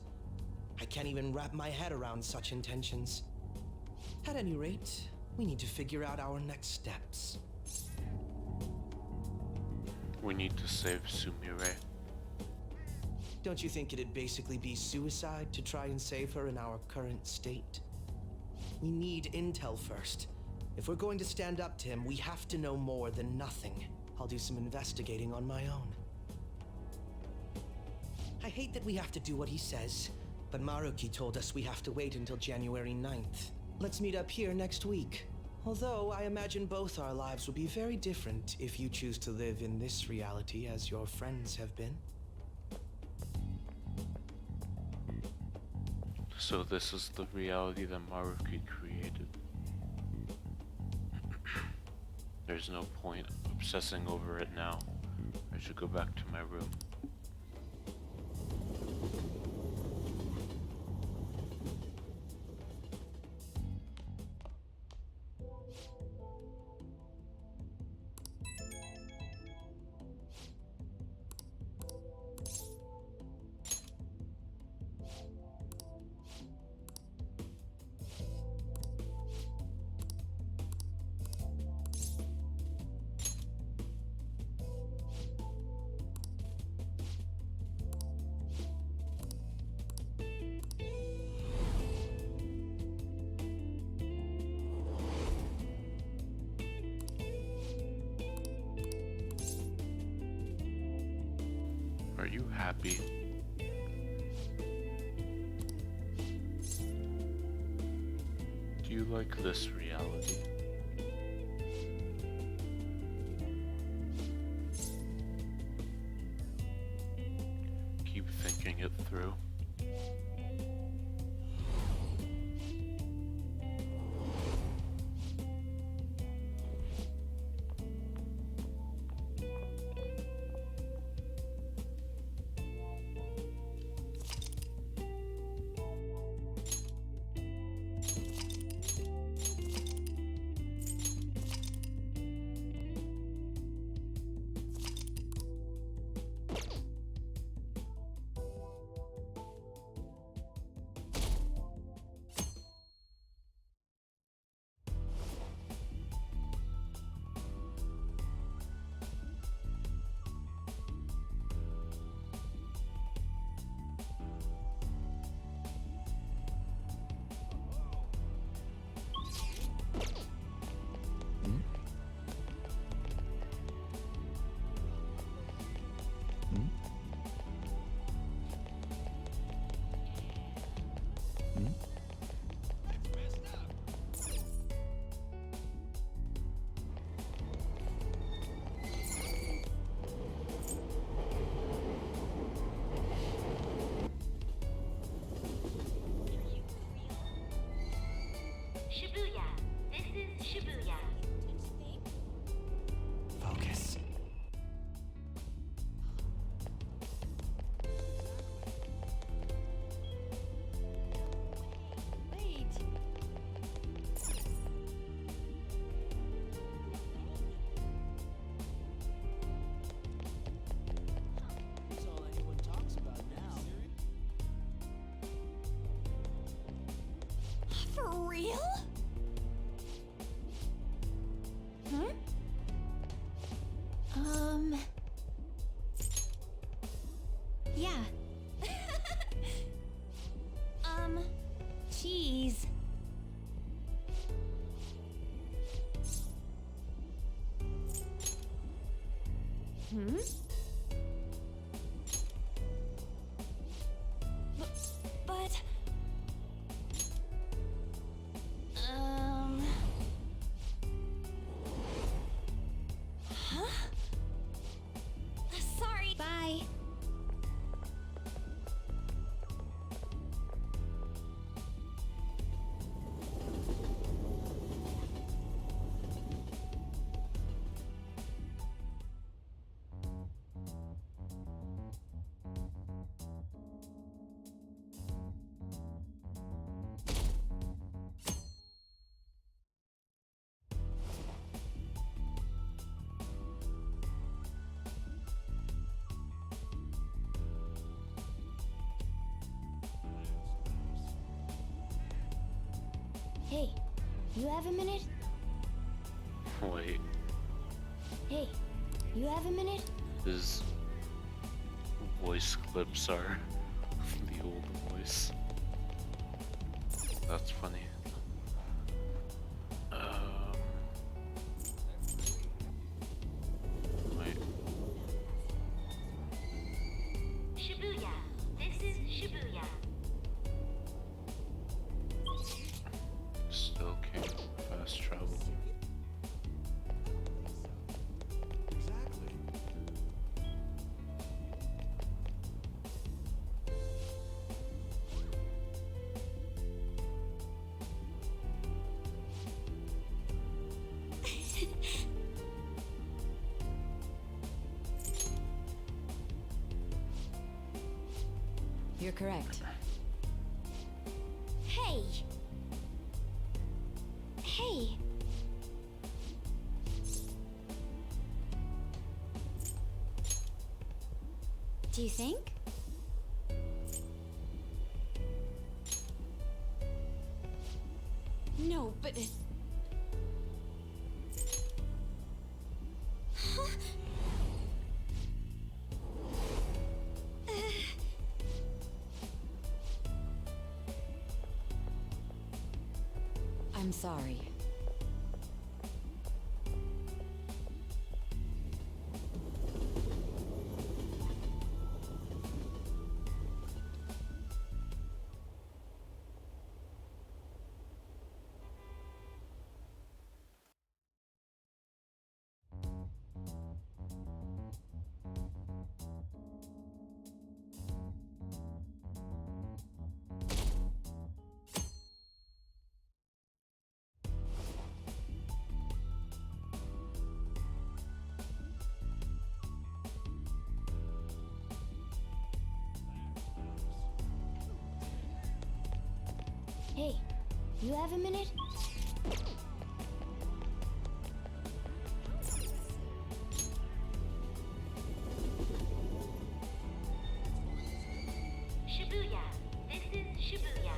I can't even wrap my head around such intentions. At any rate, we need to figure out our next steps. We need to save Sumire. Don't you think it'd basically be suicide to try and save her in our current state? We need intel first. If we're going to stand up to him, we have to know more than nothing. I'll do some investigating on my own. I hate that we have to do what he says, but Maruki told us we have to wait until January 9th. Let's meet up here next week. Although I imagine both our lives will be very different if you choose to live in this reality as your friends have been. So this is the reality that Maruki created. There's no point obsessing over it now. I should go back to my room. Are you happy? Do you like this reality? Keep thinking it through. For real? Hmm? Yeah. Cheese. Hmm? But... Huh? Sorry. Bye. Hey, you have a minute? Wait, Hey, you have a minute? his voice clips are the old voice. That's funny. Wait. Shibuya. This is Shibuya. Still can't fast travel. You're correct. Hey! Hey! Do you think? No, but... I'm sorry. Hey, you have a minute? Shibuya. This is Shibuya.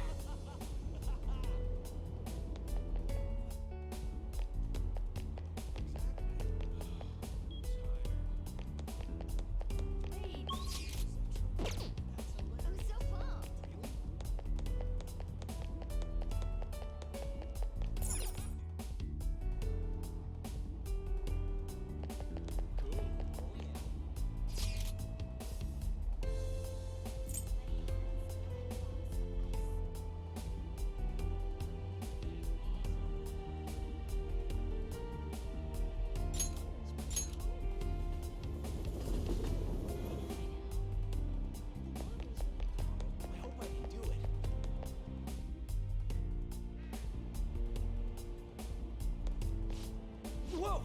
Whoa!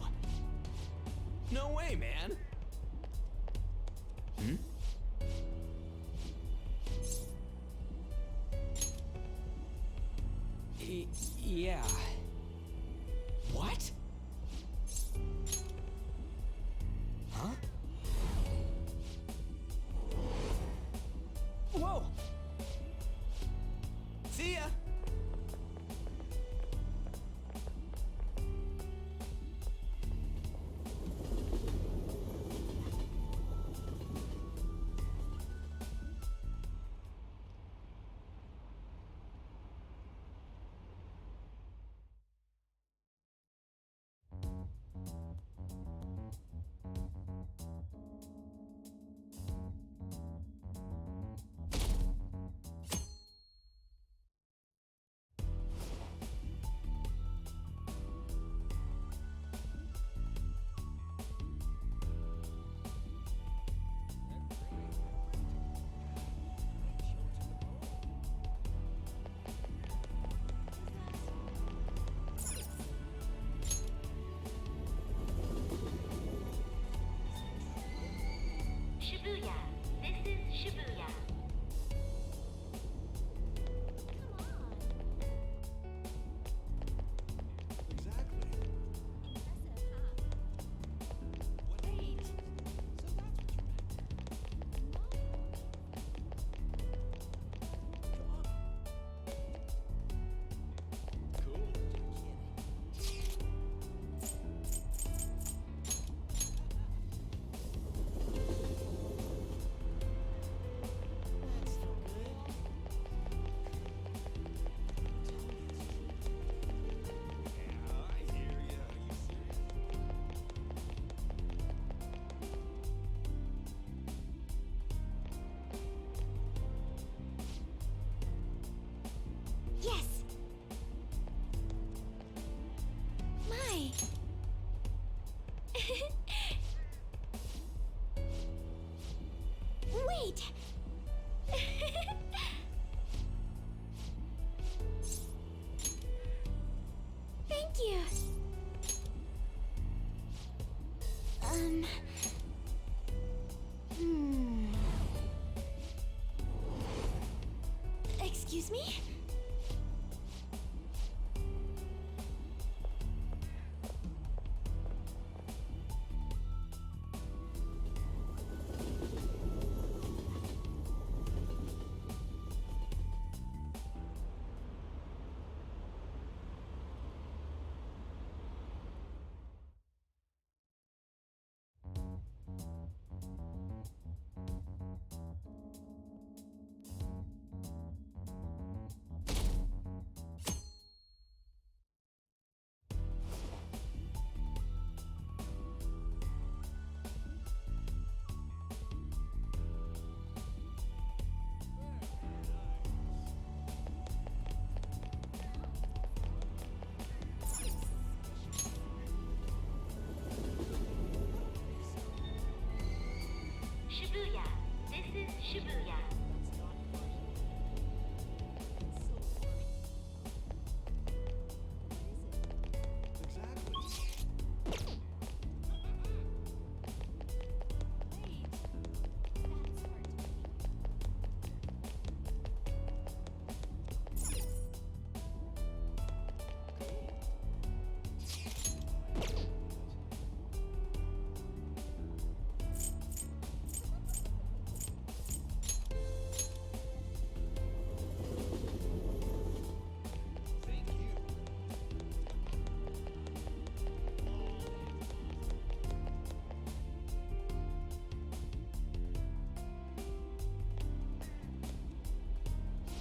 No way, man! Hmm? Yeah. What? Huh? Whoa! See ya!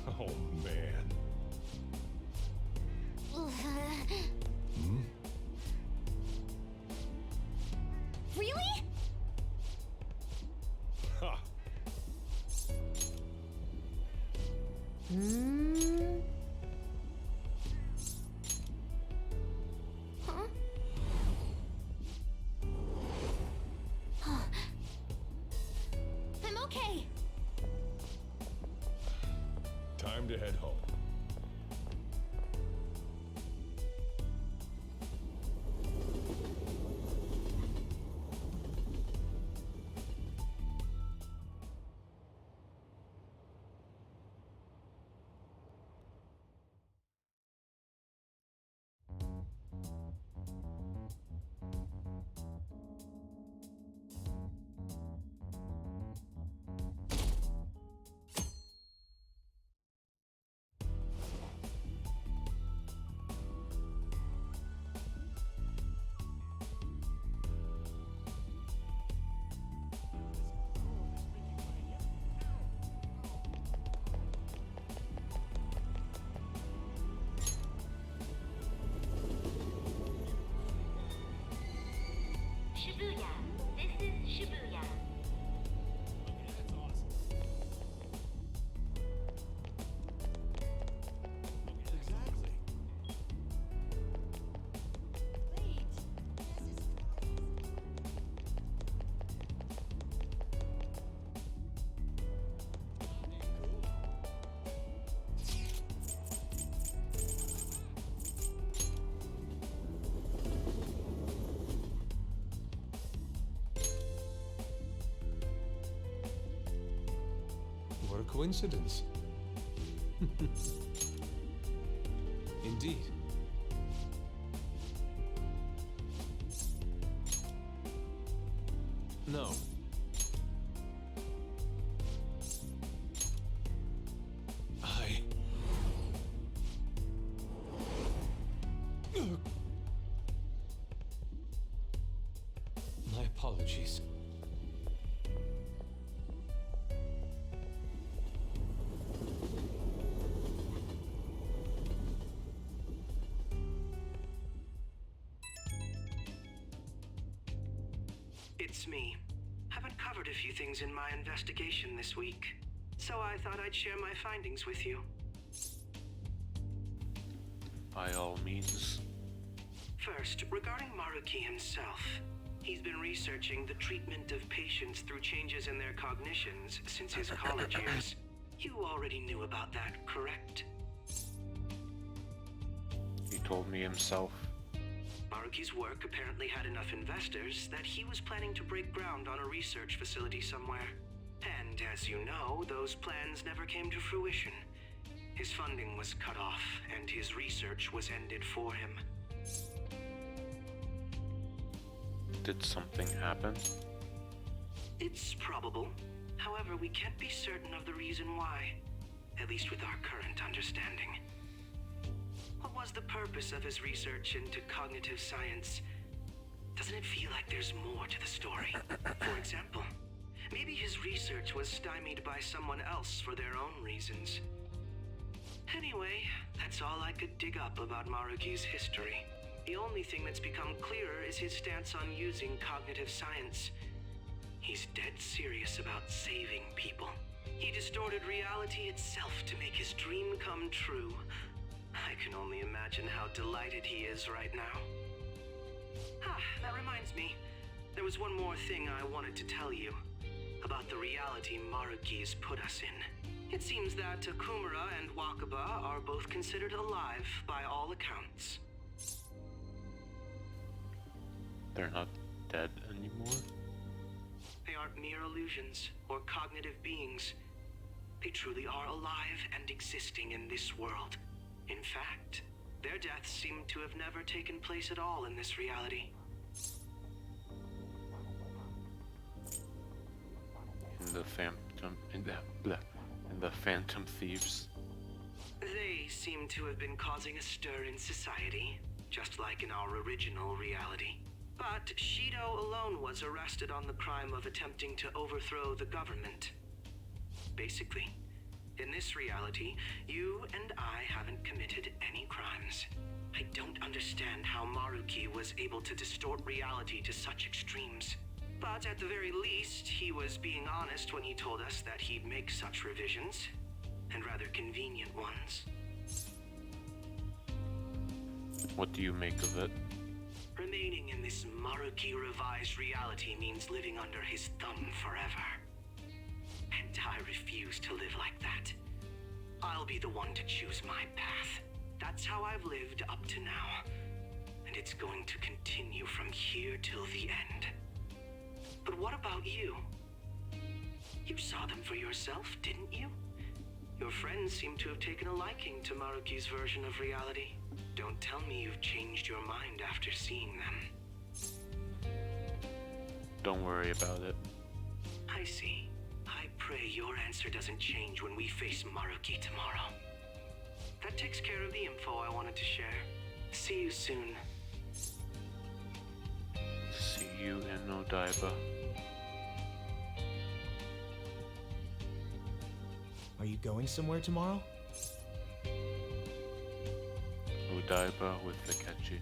Oh, man. Hmm? Really? Ha! Hmm? Huh? I'm okay. Time to head home. Shibuya. This is Shibuya. What a coincidence. Indeed. No. I... My apologies. It's me. I've uncovered a few things in my investigation this week, so I thought I'd share my findings with you. By all means. First, regarding Maruki himself. He's been researching the treatment of patients through changes in their cognitions since his college years. You already knew about that, correct? He told me himself. Maruki's work apparently had enough investors that he was planning to break ground on a research facility somewhere. And as you know, those plans never came to fruition. His funding was cut off, and his research was ended for him. Did something happen? It's probable. However, we can't be certain of the reason why. At least with our current understanding. What was the purpose of his research into cognitive science? Doesn't it feel like there's more to the story? For example, maybe his research was stymied by someone else for their own reasons. Anyway, that's all I could dig up about Maruki's history. The only thing that's become clearer is his stance on using cognitive science. He's dead serious about saving people. He distorted reality itself to make his dream come true. I can only imagine how delighted he is right now. That reminds me. There was one more thing I wanted to tell you. About the reality Maruki's put us in. It seems that Okumura and Wakaba are both considered alive by all accounts. They're not dead anymore? They aren't mere illusions or cognitive beings. They truly are alive and existing in this world. In fact, their deaths seem to have never taken place at all in this reality. In the Phantom Thieves. They seem to have been causing a stir in society, just like in our original reality. But Shido alone was arrested on the crime of attempting to overthrow the government. Basically, In this reality, you and I haven't committed any crimes. I don't understand how Maruki was able to distort reality to such extremes. But at the very least, he was being honest when he told us that he'd make such revisions, and rather convenient ones. What do you make of it? Remaining in this Maruki revised reality means living under his thumb forever. And I refuse to live like that. I'll be the one to choose my path. That's how I've lived up to now. And it's going to continue from here till the end. But what about you? You saw them for yourself, didn't you? Your friends seem to have taken a liking to Maruki's version of reality. Don't tell me you've changed your mind after seeing them. Don't worry about it. I see. I pray your answer doesn't change when we face Maruki tomorrow. That takes care of the info I wanted to share. See you soon. See you in Odaiba. Are you going somewhere tomorrow? Odaiba with Akechi.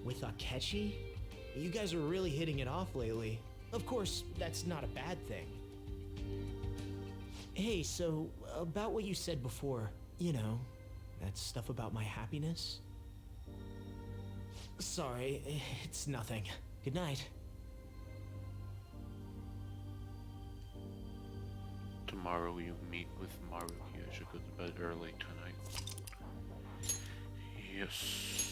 With Akechi? You guys are really hitting it off lately. Of course, that's not a bad thing. Hey, so, about what you said before, you know, that stuff about my happiness? Sorry, it's nothing. Good night. Tomorrow you meet with Maruki. I should go to bed early tonight. Yes.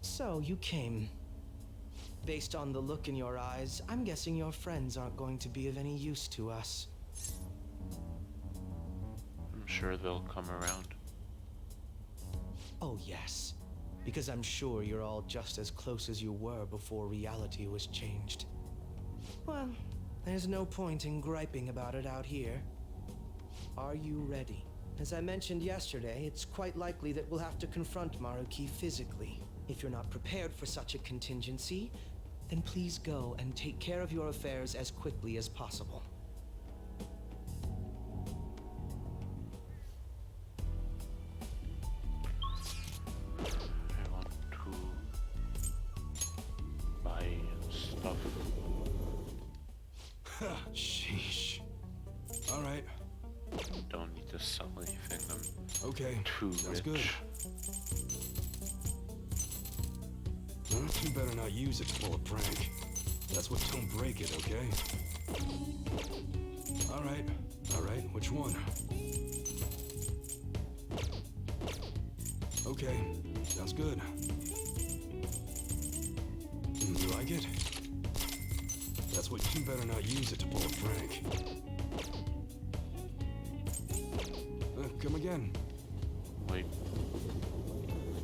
So, you came. Based on the look in your eyes, I'm guessing your friends aren't going to be of any use to us. I'm sure they'll come around. Oh, yes. Because I'm sure you're all just as close as you were before reality was changed. Well, there's no point in griping about it out here. Are you ready? As I mentioned yesterday, it's quite likely that we'll have to confront Maruki physically. If you're not prepared for such a contingency, then please go and take care of your affairs as quickly as possible. I want to buy stuff. Sheesh. All right. Don't need to sell anything. I'm okay. Too Sounds rich. good. You better not use it to pull a prank. That's what don't break it, okay? All right. Which one? Okay, sounds good. You like it? That's what you better not use it to pull a prank. Come again. Wait.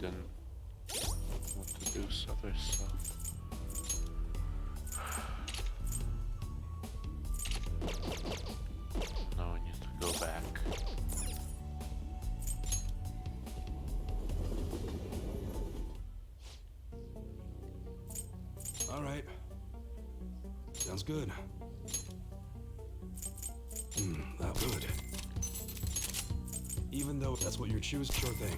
Then want to do other stuff. Now I need to go back. All right. Sounds good. That good. Even though that's what you're choosing, sure thing.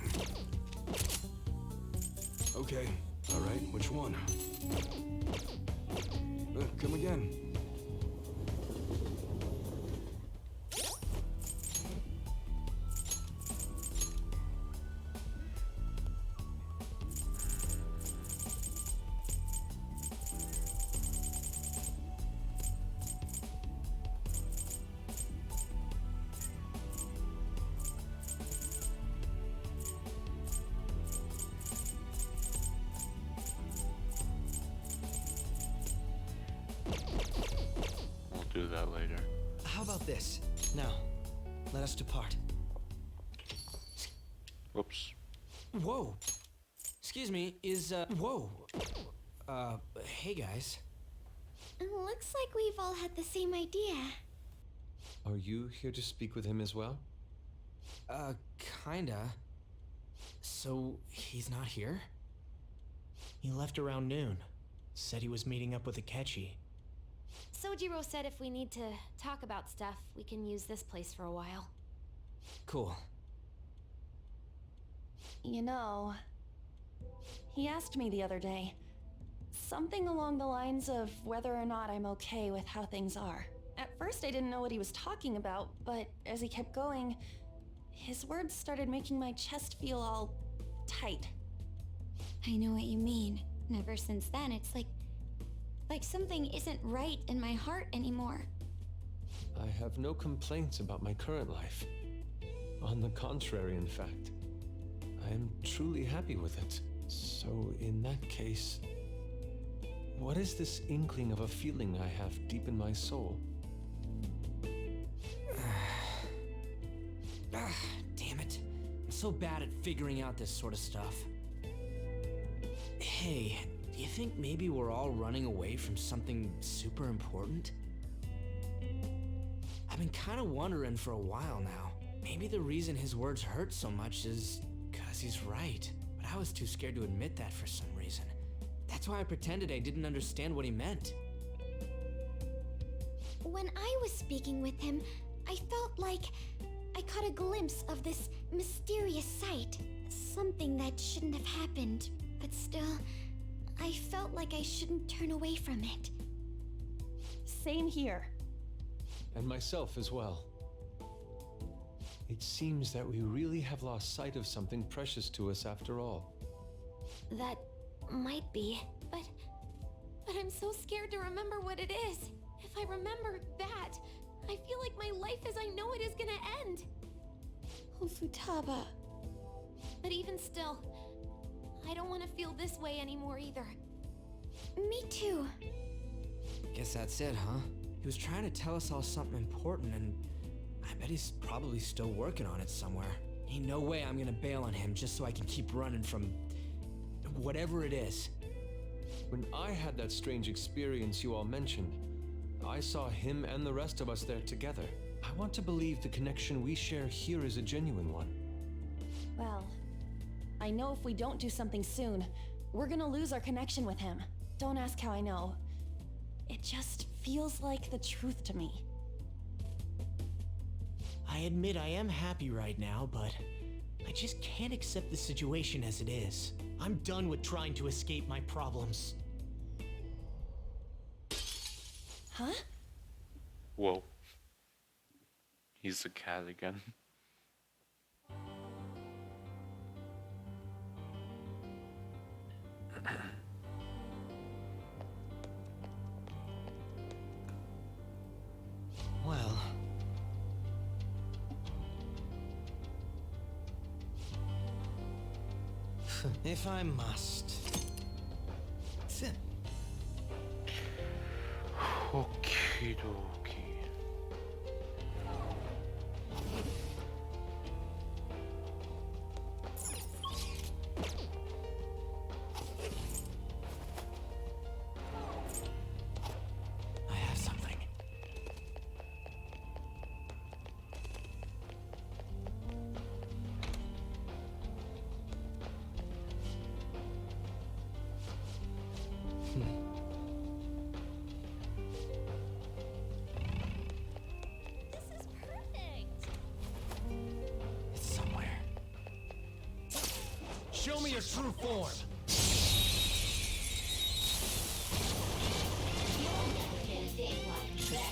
Okay, all right, which one? Come again. Do that later. How about this? Now, let us depart. Whoops. Whoa. Excuse me, whoa. Hey guys. Looks like we've all had the same idea. Are you here to speak with him as well? Kinda. So, he's not here? He left around noon. Said he was meeting up with Akechi. Sojiro said if we need to talk about stuff, we can use this place for a while. Cool. You know, he asked me the other day. Something along the lines of whether or not I'm okay with how things are. At first I didn't know what he was talking about, but as he kept going, his words started making my chest feel all tight. I know what you mean. And ever since then, it's like something isn't right in my heart anymore. I have no complaints about my current life. On the contrary, in fact. I am truly happy with it. So, in that case, what is this inkling of a feeling I have deep in my soul? Damn it. I'm so bad at figuring out this sort of stuff. Hey, do you think maybe we're all running away from something super important? I've been kind of wondering for a while now. Maybe the reason his words hurt so much is because he's right. But I was too scared to admit that for some reason. That's why I pretended I didn't understand what he meant. When I was speaking with him, I felt like I caught a glimpse of this mysterious sight. Something that shouldn't have happened, but still, I felt like I shouldn't turn away from it. Same here. And myself as well. It seems that we really have lost sight of something precious to us after all. That might be, but I'm so scared to remember what it is. If I remember that, I feel like my life as I know it is gonna end. Oh, Futaba. But even still, I don't want to feel this way anymore either. Me too. Guess that's it, huh? He was trying to tell us all something important, and I bet he's probably still working on it somewhere. Ain't no way I'm gonna bail on him just so I can keep running from whatever it is. When I had that strange experience you all mentioned, I saw him and the rest of us there together. I want to believe the connection we share here is a genuine one. Well, I know if we don't do something soon, we're gonna lose our connection with him. Don't ask how I know. It just feels like the truth to me. I admit I am happy right now, but I just can't accept the situation as it is. I'm done with trying to escape my problems. Huh? Whoa. He's the cat again. Well, if I must. Okie dokie. I have something. It's somewhere. Show me your true form!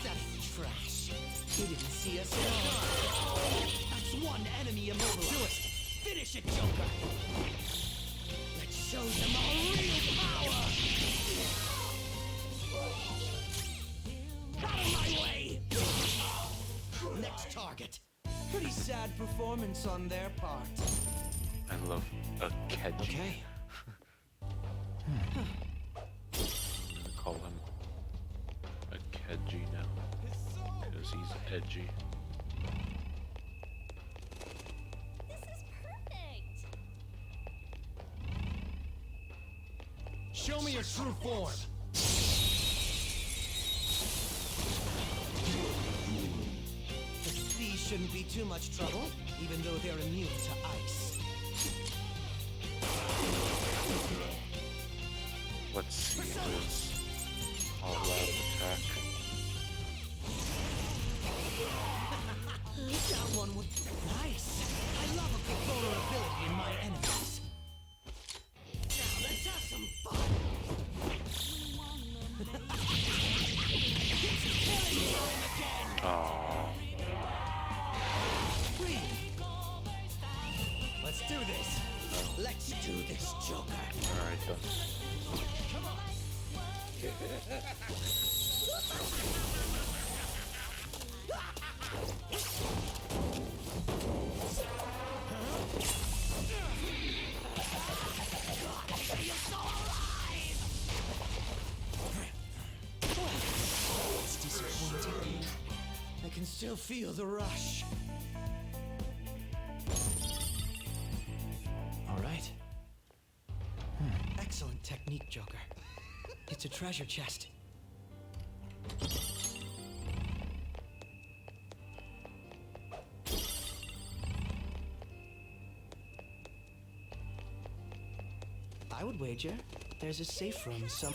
That's trash. He didn't see us at all. That's one enemy immortal. Do it! Finish it, Joker! Let's show them our real power! Out of my way! Next target. Pretty sad performance on their part. I love a Keji. Okay. I'm gonna call him a Keji now. Because he's edgy. Show me your true form! shouldn't be too much trouble, even though they're immune to ice. Let's see this all out attack. That one was nice. I love a good vulnerability in my enemies. Now let's have some fun. It's killing time again. Aww. Let's do this. Let's do this, Joker. Alright then. Come on. It's disappointing. I can still feel the rush. All right. Excellent technique, Joker. It's a treasure chest. I would wager there's a safe room some.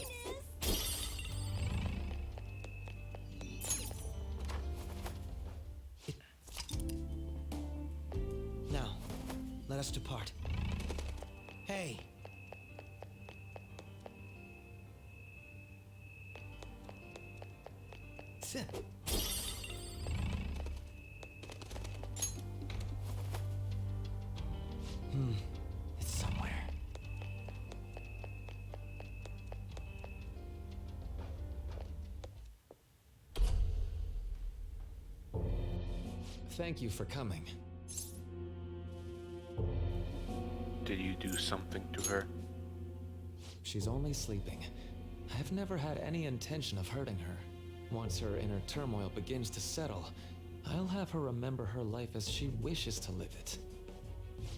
Now, let us depart. Hey. Sit. It's somewhere. Thank you for coming. Did you do something to her? She's only sleeping. I've never had any intention of hurting her. Once her inner turmoil begins to settle, I'll have her remember her life as she wishes to live it.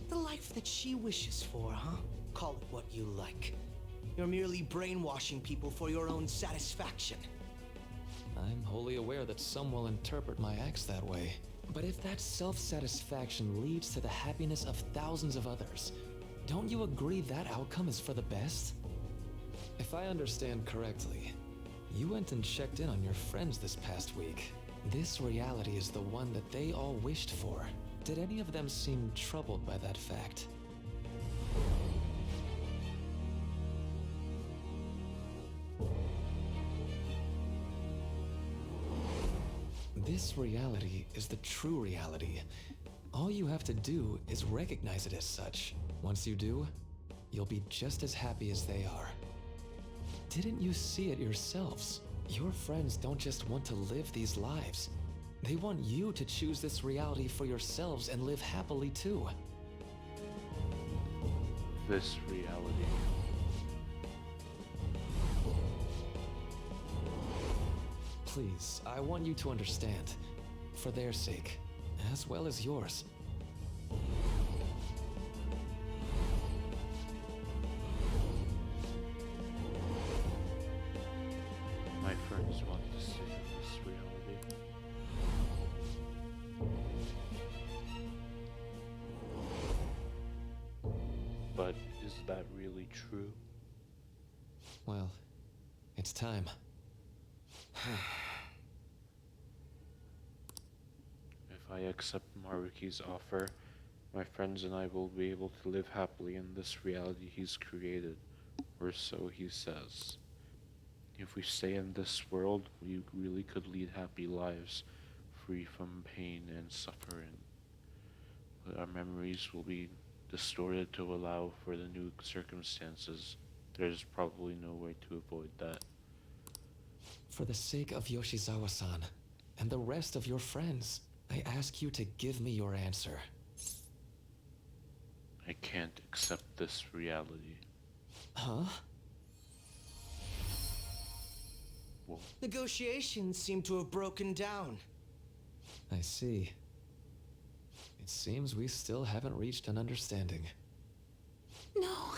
The life that she wishes for, huh? Call it what you like. You're merely brainwashing people for your own satisfaction. I'm wholly aware that some will interpret my acts that way. But if that self-satisfaction leads to the happiness of thousands of others, don't you agree that outcome is for the best? If I understand correctly, you went and checked in on your friends this past week. This reality is the one that they all wished for. Did any of them seem troubled by that fact? This reality is the true reality. All you have to do is recognize it as such. Once you do, you'll be just as happy as they are. Didn't you see it yourselves? Your friends don't just want to live these lives. They want you to choose this reality for yourselves and live happily too. This reality. Please, I want you to understand. For their sake, as well as yours. My friends want to stay in this reality. But is that really true? Well, it's time. If I accept Maruki's offer, my friends and I will be able to live happily in this reality he's created, or so he says. If we stay in this world, we really could lead happy lives, free from pain and suffering. But our memories will be distorted to allow for the new circumstances. There's probably no way to avoid that. For the sake of Yoshizawa-san, and the rest of your friends, I ask you to give me your answer. I can't accept this reality. Huh? Well, Negotiations seem to have broken down. I see. It seems we still haven't reached an understanding. No.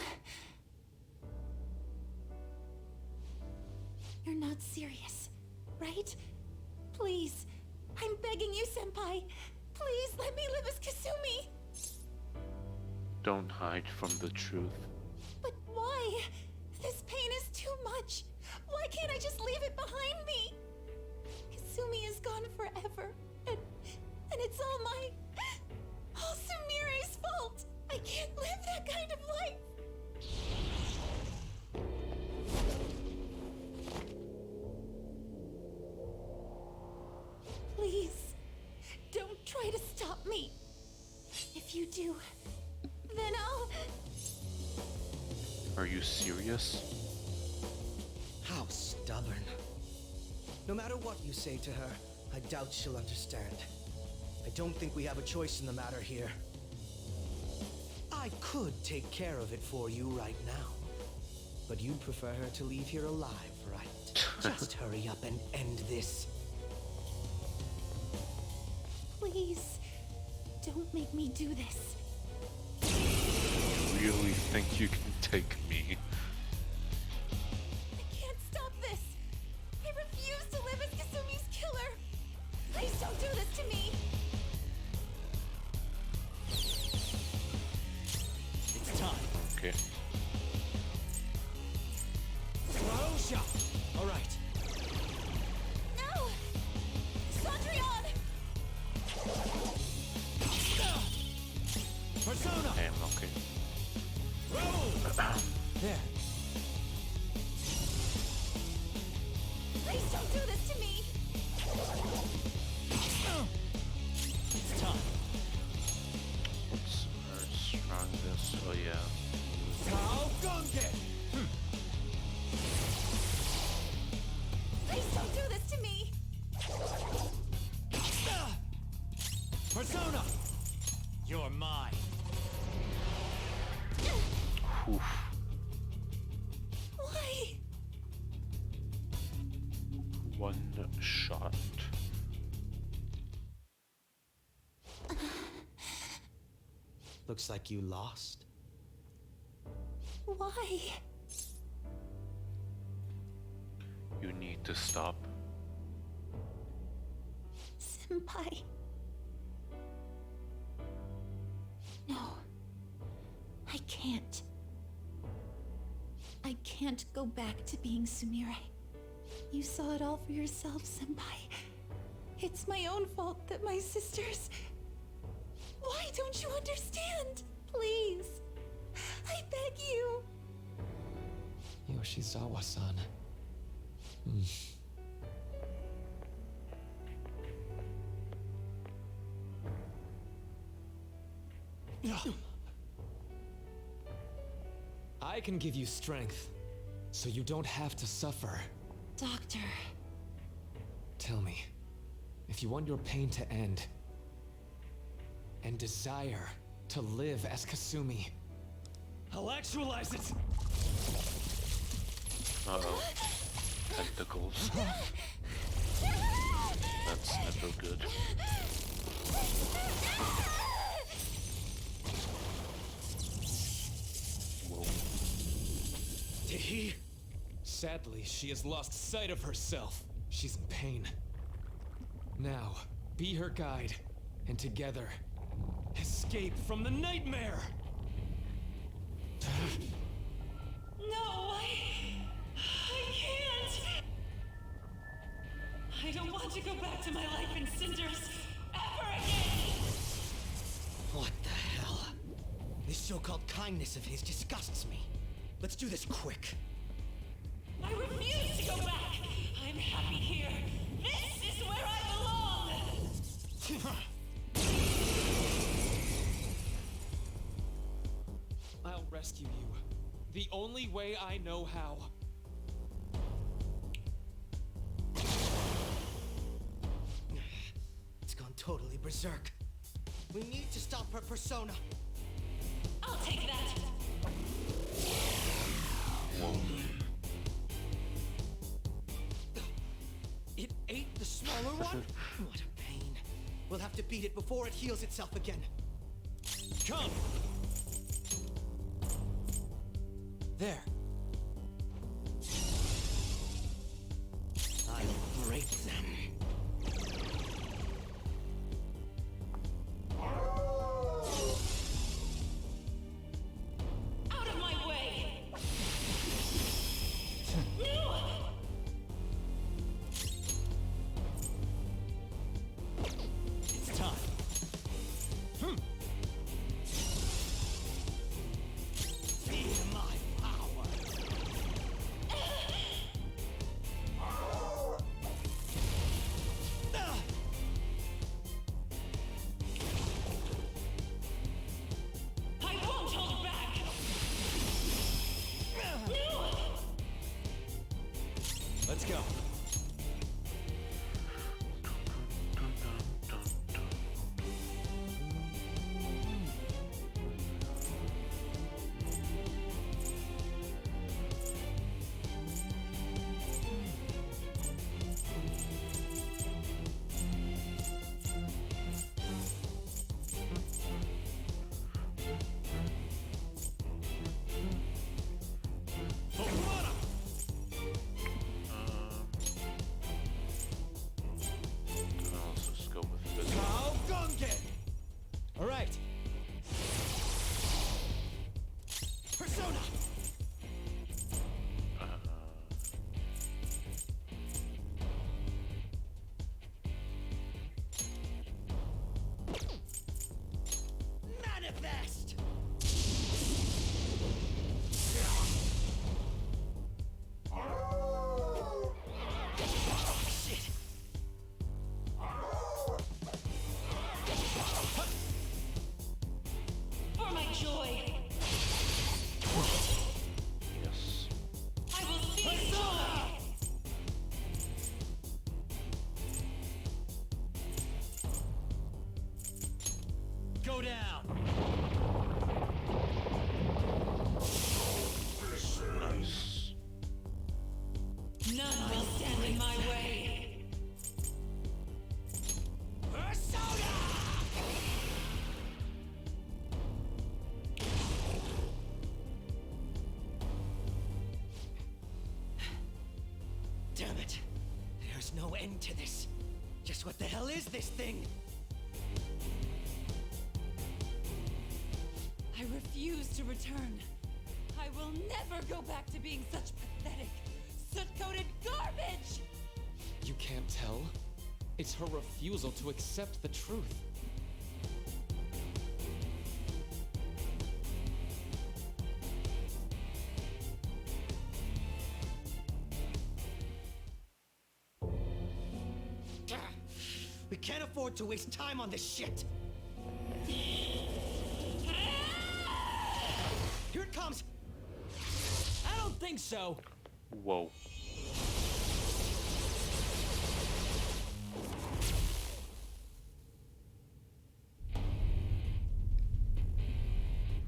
You're not serious, right? Please, I'm begging you, Senpai. Please let me live as Kasumi. Don't hide from the truth. But why? This pain is too much. Why can't I just leave it behind me? Kasumi is gone forever, and it's all Sumire's fault. I can't live that kind of life. Please, don't try to stop me. If you do, then I'll... Are you serious? How stubborn. No matter what you say to her, I doubt she'll understand. I don't think we have a choice in the matter here. I could take care of it for you right now. But you'd prefer her to leave here alive, right? Just hurry up and end this. Please, don't make me do this. You really think you can take me? I can't stop this. I refuse to live as Kasumi's killer. Please don't do this to me. It's time. Okay. Throw shot. All right. No! Cendrillon! Persona. I am okay. There. Please don't do this to me. It's time. What's our strongest? Oh yeah. Tao Gunge. Please don't do this to me. Persona. You're mine. Oof. Why? One shot. Looks like you lost. Why? You need to stop. Senpai. No. I can't. I can't go back to being Sumire. You saw it all for yourself, Senpai. It's my own fault that my sisters... Why don't you understand? Please. I beg you. Yoshizawa-san. I can give you strength, so you don't have to suffer. Doctor. Tell me, if you want your pain to end, and desire to live as Kasumi, I'll actualize it. Uh-oh. Tentacles. That's never good. Whoa. Did he? Sadly, she has lost sight of herself. She's in pain. Now, be her guide, and together, escape from the nightmare! No, I can't. I don't want to go back to my life in cinders ever again. What the hell? This so-called kindness of his disgusts me. Let's do this quick. I refuse to go back. I'm happy here. This is where I belong. I'll rescue you. The only way I know how. It's gone totally berserk. We need to stop her persona. I'll take that. It ate the smaller one? What a pain. We'll have to beat it before it heals itself again. Come. There. I'll break them. go. Let's just go with this. How Gunge! All right. Persona. Manifest. Shit. For my joy, Yes. I will see joy. Go down. Nice. None will stand in my way. Persona. Damn it. There's no end to this. Just what the hell is this thing? I refuse to return. I will never go back to being such pathetic, soot-coated garbage! You can't tell? It's her refusal to accept the truth. We can't afford to waste time on this shit. Here it comes. I don't think so. Whoa.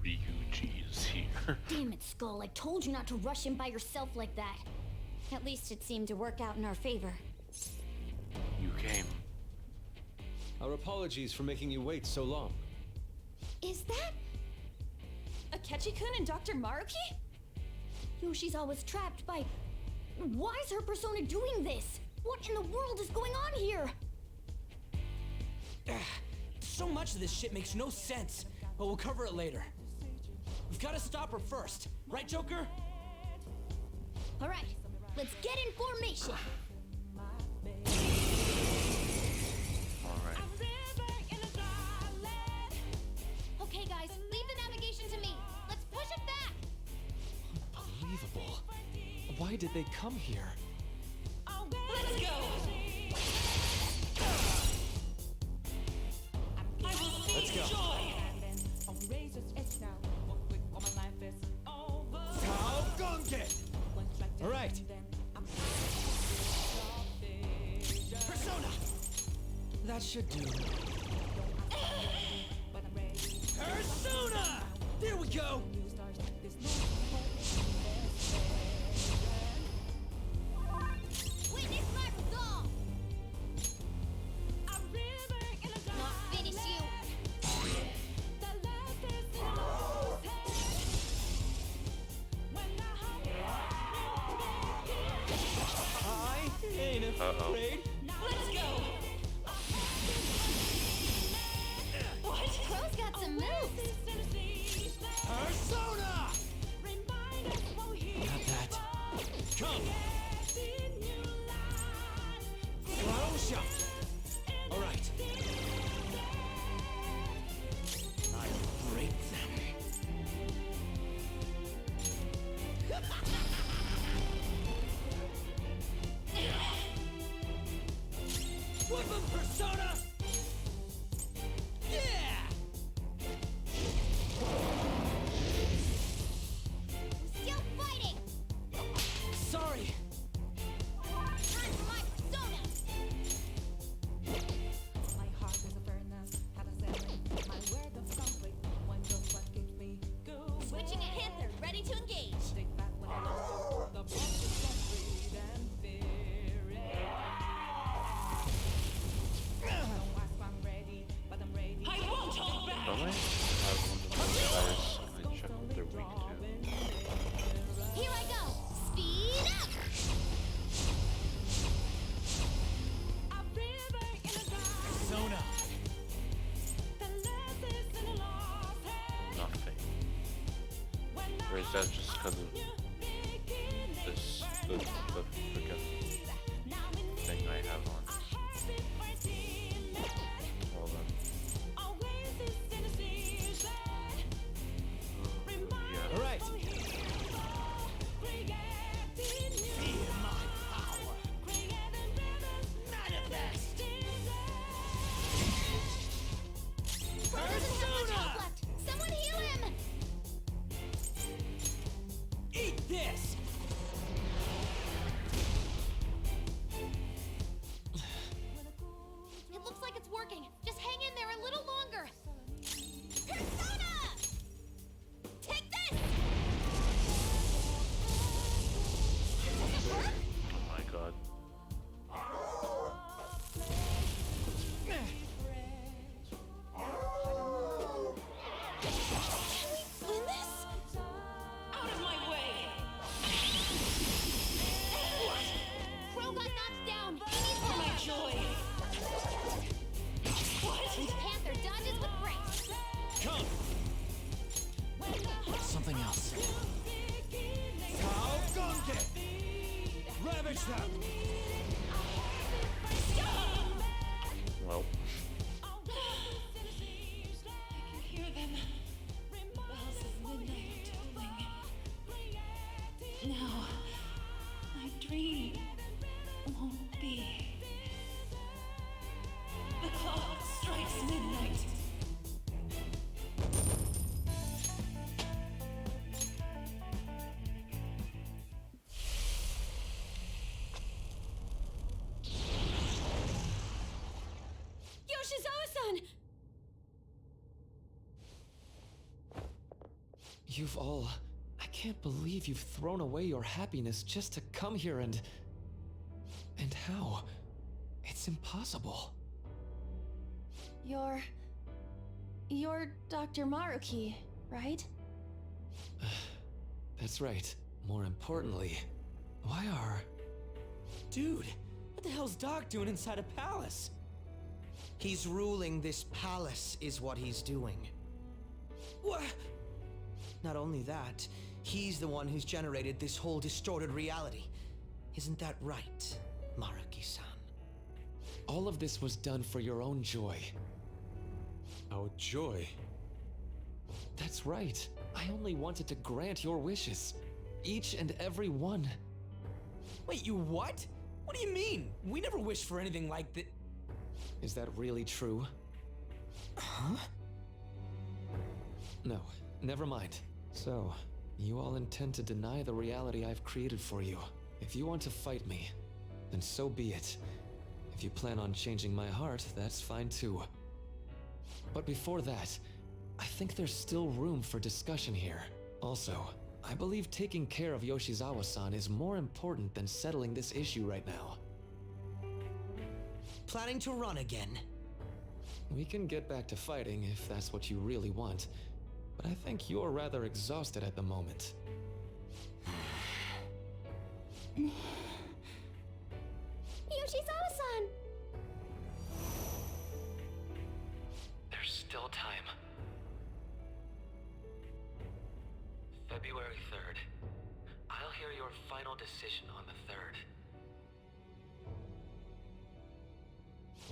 Ryuji is here. Damn it, Skull. I told you not to rush in by yourself like that. At least it seemed to work out in our favor. You came. Our apologies for making you wait so long. Is that Akechi-kun and Dr. Maruki? Yoshi's always trapped by... Why is her persona doing this? What in the world is going on here? So much of this shit makes no sense, but we'll cover it later. We've got to stop her first, right, Joker? All right, let's get in formation. Alright. Okay, guys, leave the navigation to me. Let's push it back. Unbelievable. Why did they come here? Let's go! I will see Let's go. joy! How Gunge! All right. Persona. That should do. Persona. There we go. Witness my resolve. Not finish you. I ain't afraid. Let's go! What? Crow's got some moves. Persona. Or is that just because of this, the freaking thing I have on? Hold on. Yeah. Alright. Someone heal him! Eat this! It looks like it's working. Just hang in there a little longer. Persona! Take this! Does it work? Oh my god. Win this? Out of my way! Crow got knocked down. He needs for my joy. What? And Panther dodges with grace. Come! Something else. How Gonge! Ravage them! Well. I can hear them. Bells of midnight tolling. Now, my dream won't be. The clock strikes midnight. Yoshizawa-san! You've all... I can't believe you've thrown away your happiness just to come here and... And how? It's impossible. You're Dr. Maruki, right? That's right. More importantly, why are... Dude, what the hell's Doc doing inside a palace? He's ruling this palace, is what he's doing. What? Not only that, he's the one who's generated this whole distorted reality. Isn't that right, Maruki-san? All of this was done for your own joy. Our joy? That's right. I only wanted to grant your wishes. Each and every one. Wait, you what? What do you mean? We never wished for anything like that. Is that really true? Huh? No, never mind. So, you all intend to deny the reality I've created for you. If you want to fight me, then so be it. If you plan on changing my heart, that's fine too. But before that, I think there's still room for discussion here. Also, I believe taking care of Yoshizawa-san is more important than settling this issue right now. Planning to run again? We can get back to fighting if that's what you really want, but I think you're rather exhausted at the moment. Yoshizawa-san! There's still time. February 3rd. I'll hear your final decision on the 3rd.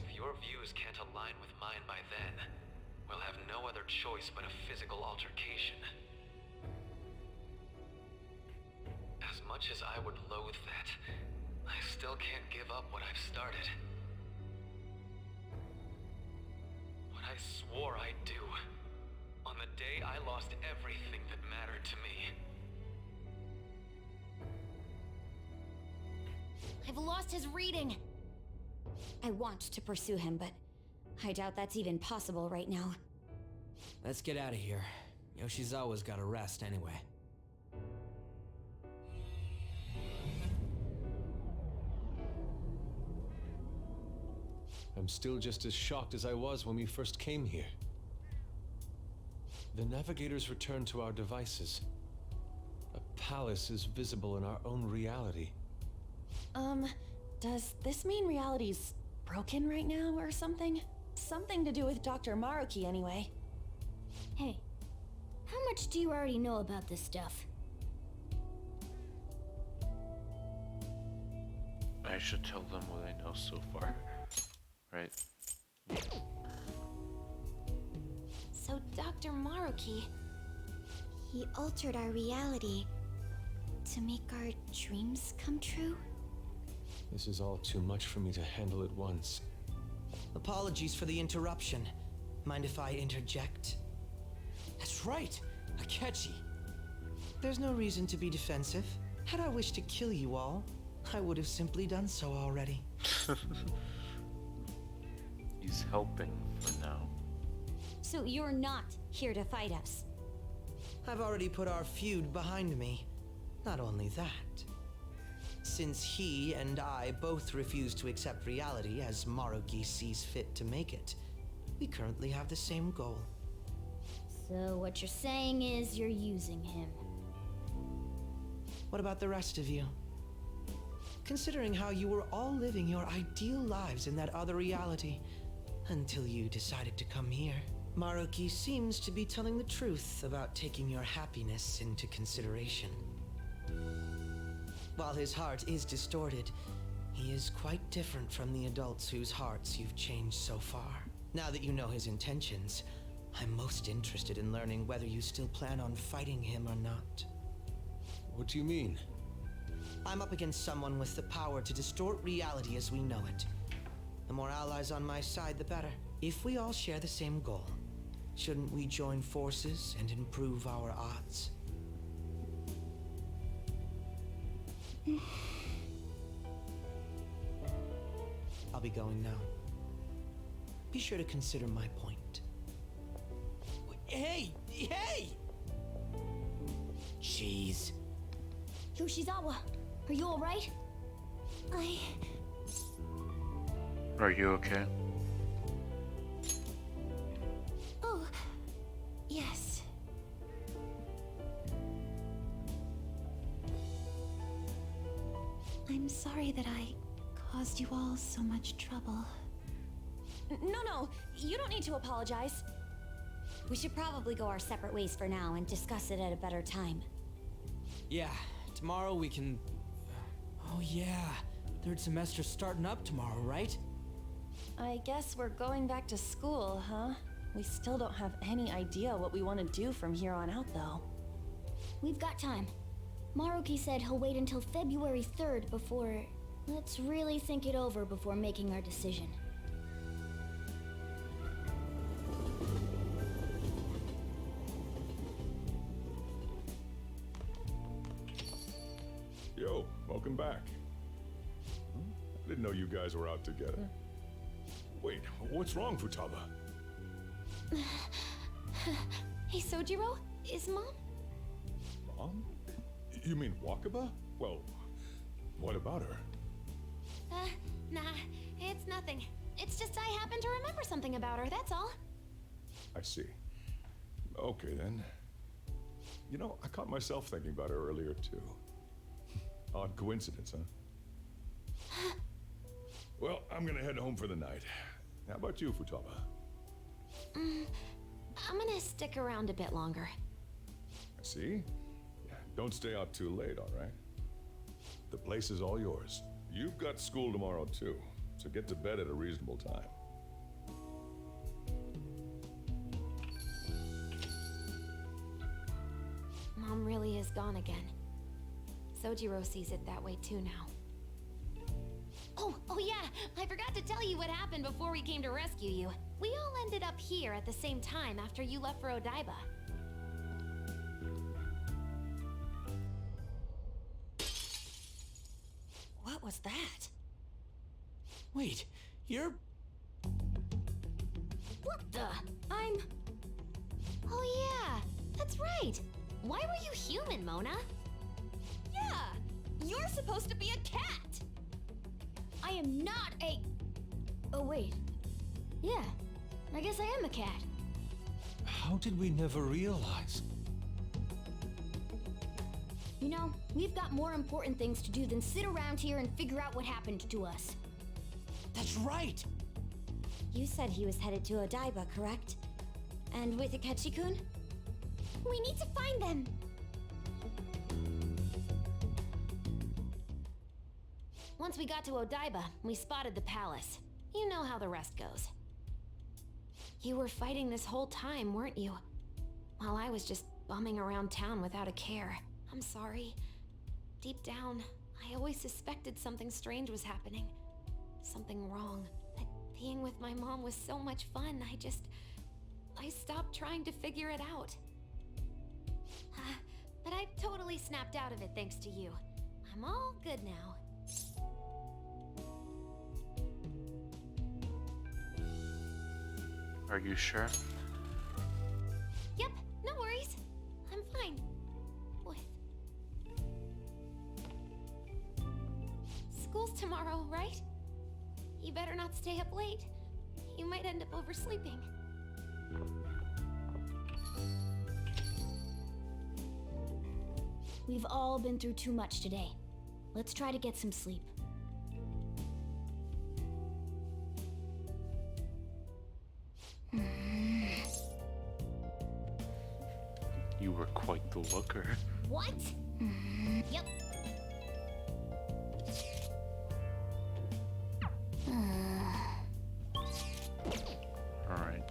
If your views can't align with mine by then, we'll have no other choice but a physical altercation. As much as I would loathe that, I still can't give up what I've started. What I swore I'd do, on the day I lost everything that mattered to me. I've lost his reading. I want to pursue him, but I doubt that's even possible right now. Let's get out of here. Yoshizawa's gotta rest anyway. I'm still just as shocked as I was when we first came here. The navigators returned to our devices. A palace is visible in our own reality. Does this mean reality's broken right now or something? Something to do with Dr. Maruki anyway. Hey, how much do you already know about this stuff? I should tell them what I know so far. Right? So, Dr. Maruki, he altered our reality to make our dreams come true? This is all too much for me to handle at once. Apologies for the interruption. Mind if I interject? That's right, Akechi. There's no reason to be defensive. Had I wished to kill you all, I would have simply done so already. He's helping for now. So you're not here to fight us? I've already put our feud behind me. Not only that, since he and I both refuse to accept reality as Maruki sees fit to make it, we currently have the same goal. So what you're saying is you're using him. What about the rest of you? Considering how you were all living your ideal lives in that other reality, until you decided to come here. Maruki seems to be telling the truth about taking your happiness into consideration. While his heart is distorted, he is quite different from the adults whose hearts you've changed so far. Now that you know his intentions, I'm most interested in learning whether you still plan on fighting him or not. What do you mean? I'm up against someone with the power to distort reality as we know it. The more allies on my side, the better. If we all share the same goal, shouldn't we join forces and improve our odds? I'll be going now. Be sure to consider my point. Hey! Hey! Jeez. Yoshizawa, are you alright? Are you okay? Oh, yes. I'm sorry that I caused you all so much trouble. No, you don't need to apologize. We should probably go our separate ways for now and discuss it at a better time. Yeah, tomorrow we can... Oh yeah, third semester's starting up tomorrow, right? I guess we're going back to school, huh? We still don't have any idea what we want to do from here on out, though. We've got time. Maruki said he'll wait until February 3rd before... Let's really think it over before making our decision. Yo, welcome back. I didn't know you guys were out together. Wait, what's wrong, Futaba? Hey, Sojiro? Is Mom? Mom? You mean Wakaba? Well, what about her? Nah, it's nothing. It's just I happen to remember something about her, that's all. I see. Okay, then. You know, I caught myself thinking about her earlier, too. Odd coincidence, huh? Well, I'm gonna head home for the night. How about you, Futaba? I'm gonna stick around a bit longer. I see. Yeah, don't stay out too late, all right? The place is all yours. You've got school tomorrow, too, so get to bed at a reasonable time. Mom really is gone again. Sojiro sees it that way too now. Oh yeah, I forgot to tell you what happened before we came to rescue you. We all ended up here at the same time after you left for Odaiba. What was that? Wait, you're... What the? Oh yeah, that's right. Why were you human, Mona? Yeah, you're supposed to be a cat. I am not a... Oh wait. Yeah, I guess I am a cat. How did we never realize? You know, we've got more important things to do than sit around here and figure out what happened to us. That's right! You said he was headed to Odaiba, correct? And with Akechi-kun? We need to find them! Once we got to Odaiba, we spotted the palace. You know how the rest goes. You were fighting this whole time, weren't you? While I was just bumming around town without a care. I'm sorry. Deep down, I always suspected something strange was happening. Something wrong. But being with my mom was so much fun, I stopped trying to figure it out. But I totally snapped out of it thanks to you. I'm all good now. Are you sure? Yep, no worries. I'm fine. With... School's tomorrow, right? You better not stay up late. You might end up oversleeping. We've all been through too much today. Let's try to get some sleep. You were quite the looker. What? Yep. Alright.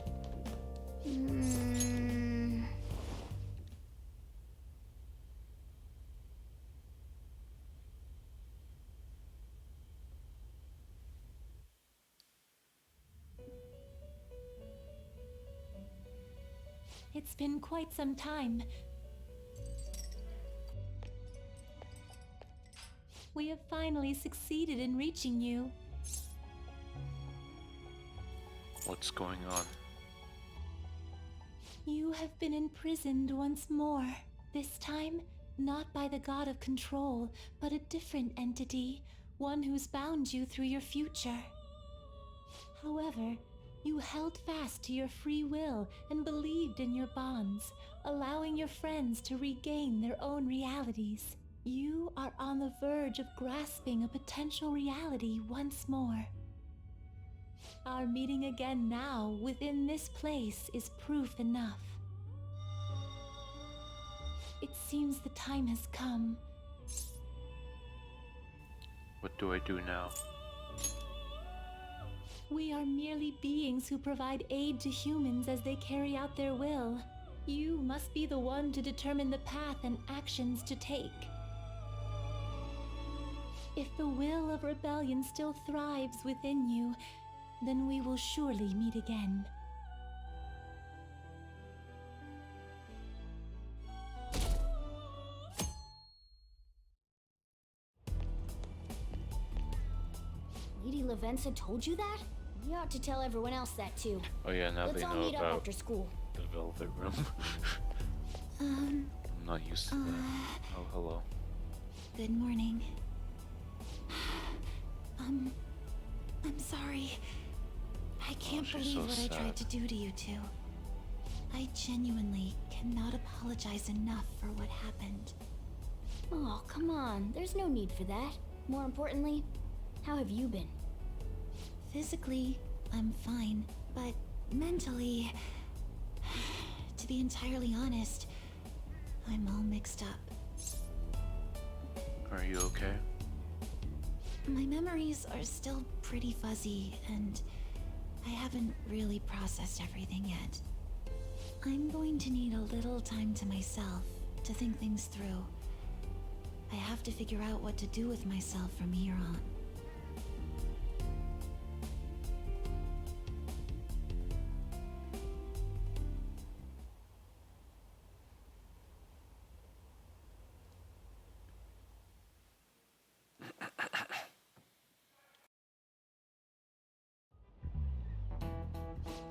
It's been quite some time. We have finally succeeded in reaching you. What's going on? You have been imprisoned once more. This time, not by the god of control, but a different entity, one who's bound you through your future. However, you held fast to your free will and believed in your bonds, allowing your friends to regain their own realities. You are on the verge of grasping a potential reality once more. Our meeting again now within this place is proof enough. It seems the time has come. What do I do now? We are merely beings who provide aid to humans as they carry out their will. You must be the one to determine the path and actions to take. If the will of rebellion still thrives within you, then we will surely meet again. Lady Lavenza told you that? You ought to tell everyone else that too. Oh yeah, now Let's they all know meet up about after school. the Velvet Room. I'm not used to that. Oh, hello. Good morning. I'm sorry. I can't she's believe so what I tried sad. to do to you two. I genuinely cannot apologize enough for what happened. Oh, come on. There's no need for that. More importantly, how have you been? Physically, I'm fine, but mentally, to be entirely honest, I'm all mixed up. Are you okay? My memories are still pretty fuzzy, and I haven't really processed everything yet. I'm going to need a little time to myself to think things through. I have to figure out what to do with myself from here on.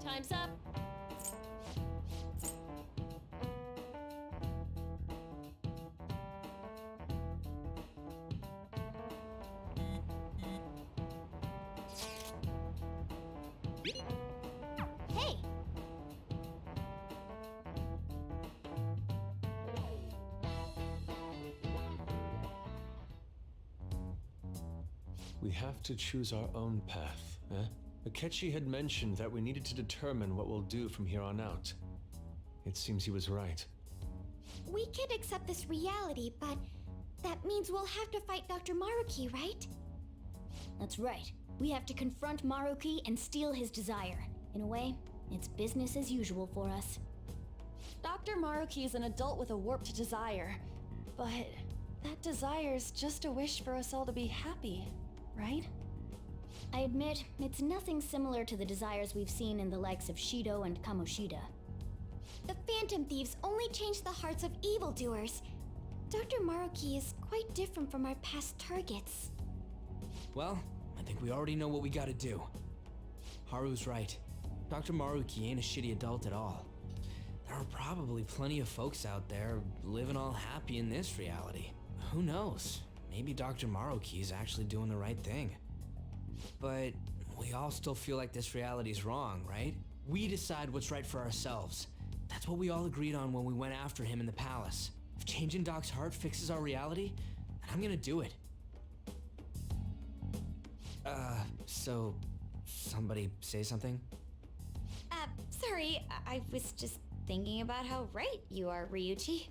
Time's up. Hey! We have to choose our own path, eh? Akechi had mentioned that we needed to determine what we'll do from here on out. It seems he was right. We could accept this reality, but that means we'll have to fight Dr. Maruki, right? That's right. We have to confront Maruki and steal his desire. In a way, it's business as usual for us. Dr. Maruki is an adult with a warped desire, but that desire's just a wish for us all to be happy, right? I admit, it's nothing similar to the desires we've seen in the likes of Shido and Kamoshida. The Phantom Thieves only change the hearts of evildoers. Dr. Maruki is quite different from our past targets. Well, I think we already know what we gotta do. Haru's right. Dr. Maruki ain't a shitty adult at all. There are probably plenty of folks out there living all happy in this reality. Who knows? Maybe Dr. Maruki is actually doing the right thing. But we all still feel like this reality's wrong, right? We decide what's right for ourselves. That's what we all agreed on when we went after him in the palace. If changing Doc's heart fixes our reality, then I'm gonna do it. So somebody say something? Sorry, I was just thinking about how right you are, Ryuichi.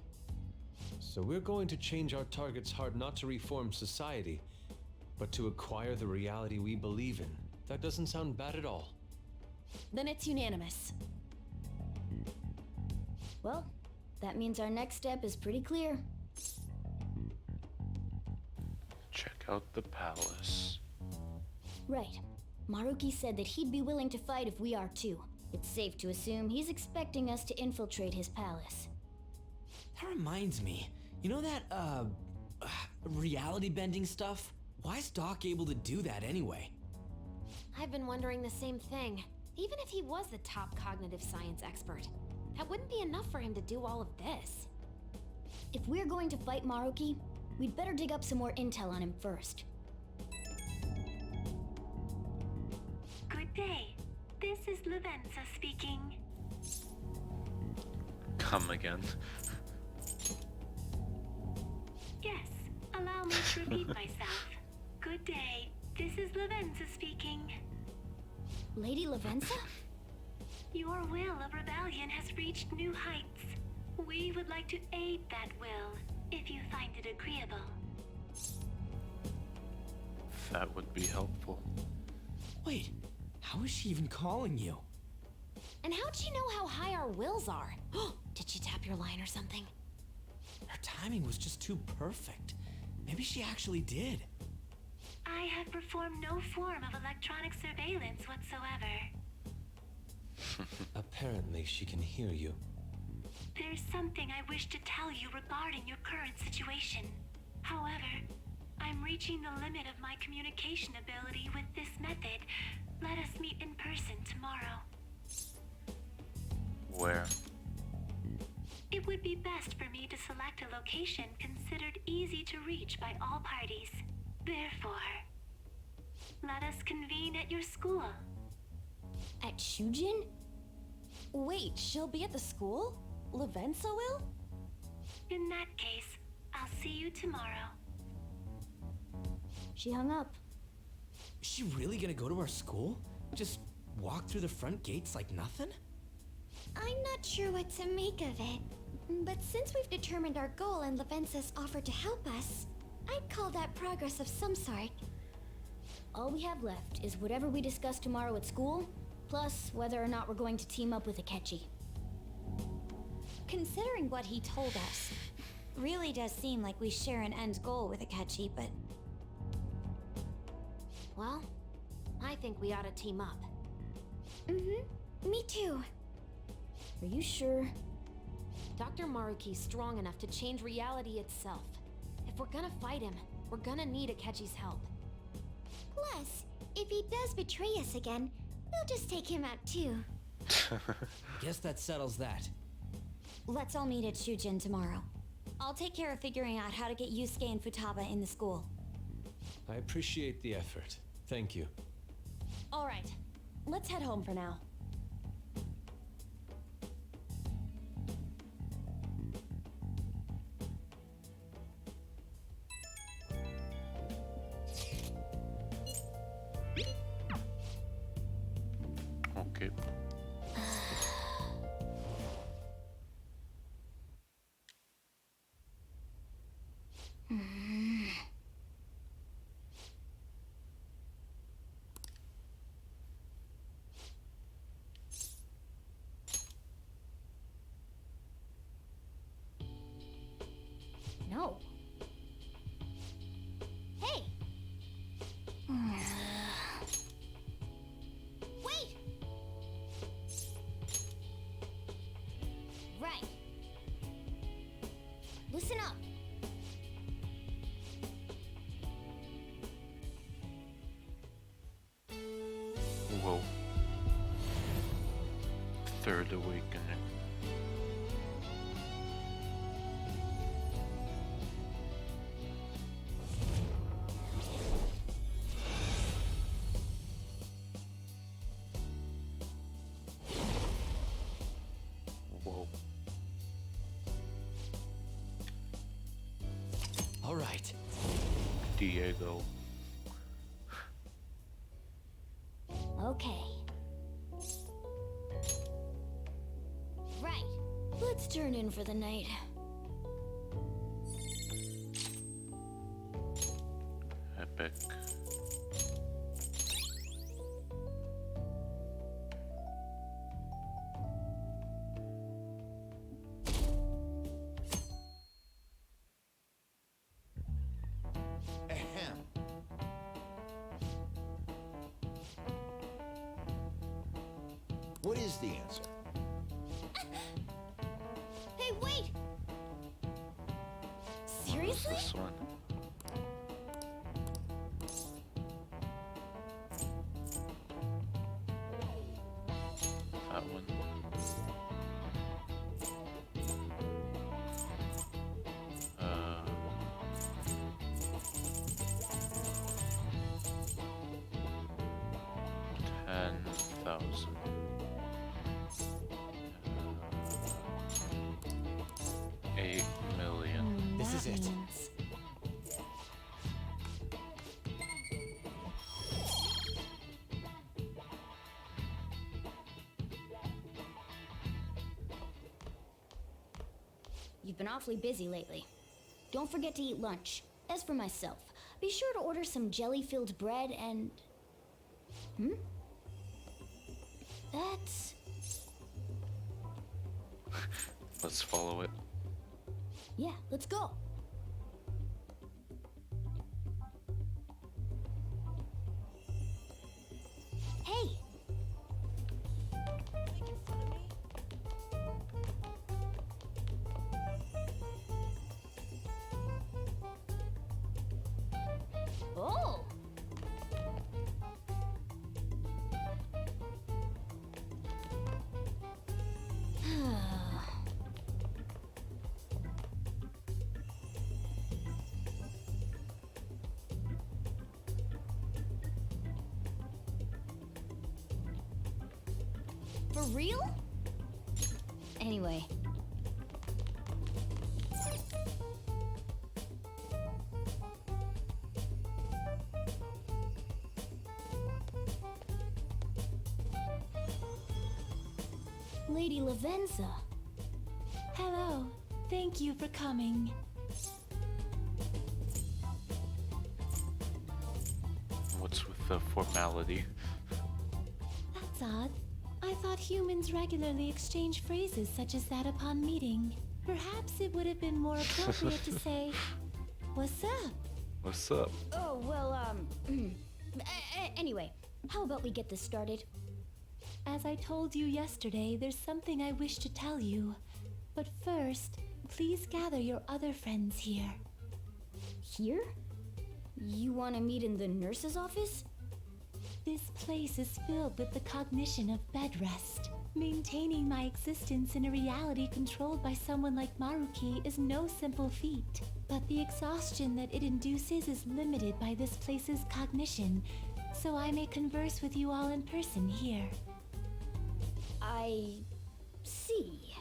So we're going to change our target's heart not to reform society, but to acquire the reality we believe in. That doesn't sound bad at all. Then it's unanimous. Well, that means our next step is pretty clear. Check out the palace. Right. Maruki said that he'd be willing to fight if we are too. It's safe to assume he's expecting us to infiltrate his palace. That reminds me. You know that, reality bending stuff? Why is Doc able to do that anyway? I've been wondering the same thing. Even if he was the top cognitive science expert, that wouldn't be enough for him to do all of this. If we're going to fight Maruki, we'd better dig up some more intel on him first. Good day. This is Lavenza speaking. Come again. Yes, allow me to repeat myself. Good day. This is Lavenza speaking. Lady Lavenza? Your will of rebellion has reached new heights. We would like to aid that will, if you find it agreeable. That would be helpful. Wait, how is she even calling you? And how'd she know how high our wills are? Did she tap your line or something? Her timing was just too perfect. Maybe she actually did. I have performed no form of electronic surveillance whatsoever. Apparently she can hear you. There's something I wish to tell you regarding your current situation. However, I'm reaching the limit of my communication ability with this method. Let us meet in person tomorrow. Where? It would be best for me to select a location considered easy to reach by all parties. Therefore, let us convene at your school. At Shujin? Wait, she'll be at the school? Lavenza will? In that case, I'll see you tomorrow. She hung up. Is she really gonna go to our school? Just walk through the front gates like nothing? I'm not sure what to make of it. But since we've determined our goal and Lavenza's offered to help us, I'd call that progress of some sort. All we have left is whatever we discuss tomorrow at school, plus whether or not we're going to team up with Akechi. Considering what he told us, really does seem like we share an end goal with Akechi, but... Well, I think we ought to team up. Me too. Are you sure? Dr. Maruki's strong enough to change reality itself. If we're gonna fight him, we're gonna need Akechi's help. Plus, if he does betray us again, we'll just take him out too. Guess that settles that. Let's all meet at Shujin tomorrow. I'll take care of figuring out how to get Yusuke and Futaba in the school. I appreciate the effort. Thank you. All right, let's head home for now. Okay. No. Hey! Wait! Right. Listen up. Whoa. Third awakening. Whoa. All right. Diego. Okay. Right. Let's turn in for the night. Epic. Ahem. What is the answer? Hey, wait! What's Seriously? this one? That one. Uh, 10,000. 8,000,000. This is it. You've been awfully busy lately. Don't forget to eat lunch. As for myself, be sure to order some jelly-filled bread and... That's... Let's follow it. Yeah, let's go. Hey! Oh! For real? Anyway. Lady Lavenza. Hello. Thank you for coming. What's with the formality? That's odd. I thought humans regularly exchange phrases such as that upon meeting. Perhaps it would have been more appropriate to say, "What's up?" What's up? Oh, well, anyway, how about we get this started? As I told you yesterday, there's something I wish to tell you. But first, please gather your other friends here. Here? You want to meet in the nurse's office? This place is filled with the cognition of bed rest. Maintaining my existence in a reality controlled by someone like Maruki is no simple feat. But the exhaustion that it induces is limited by this place's cognition, so I may converse with you all in person here. I see.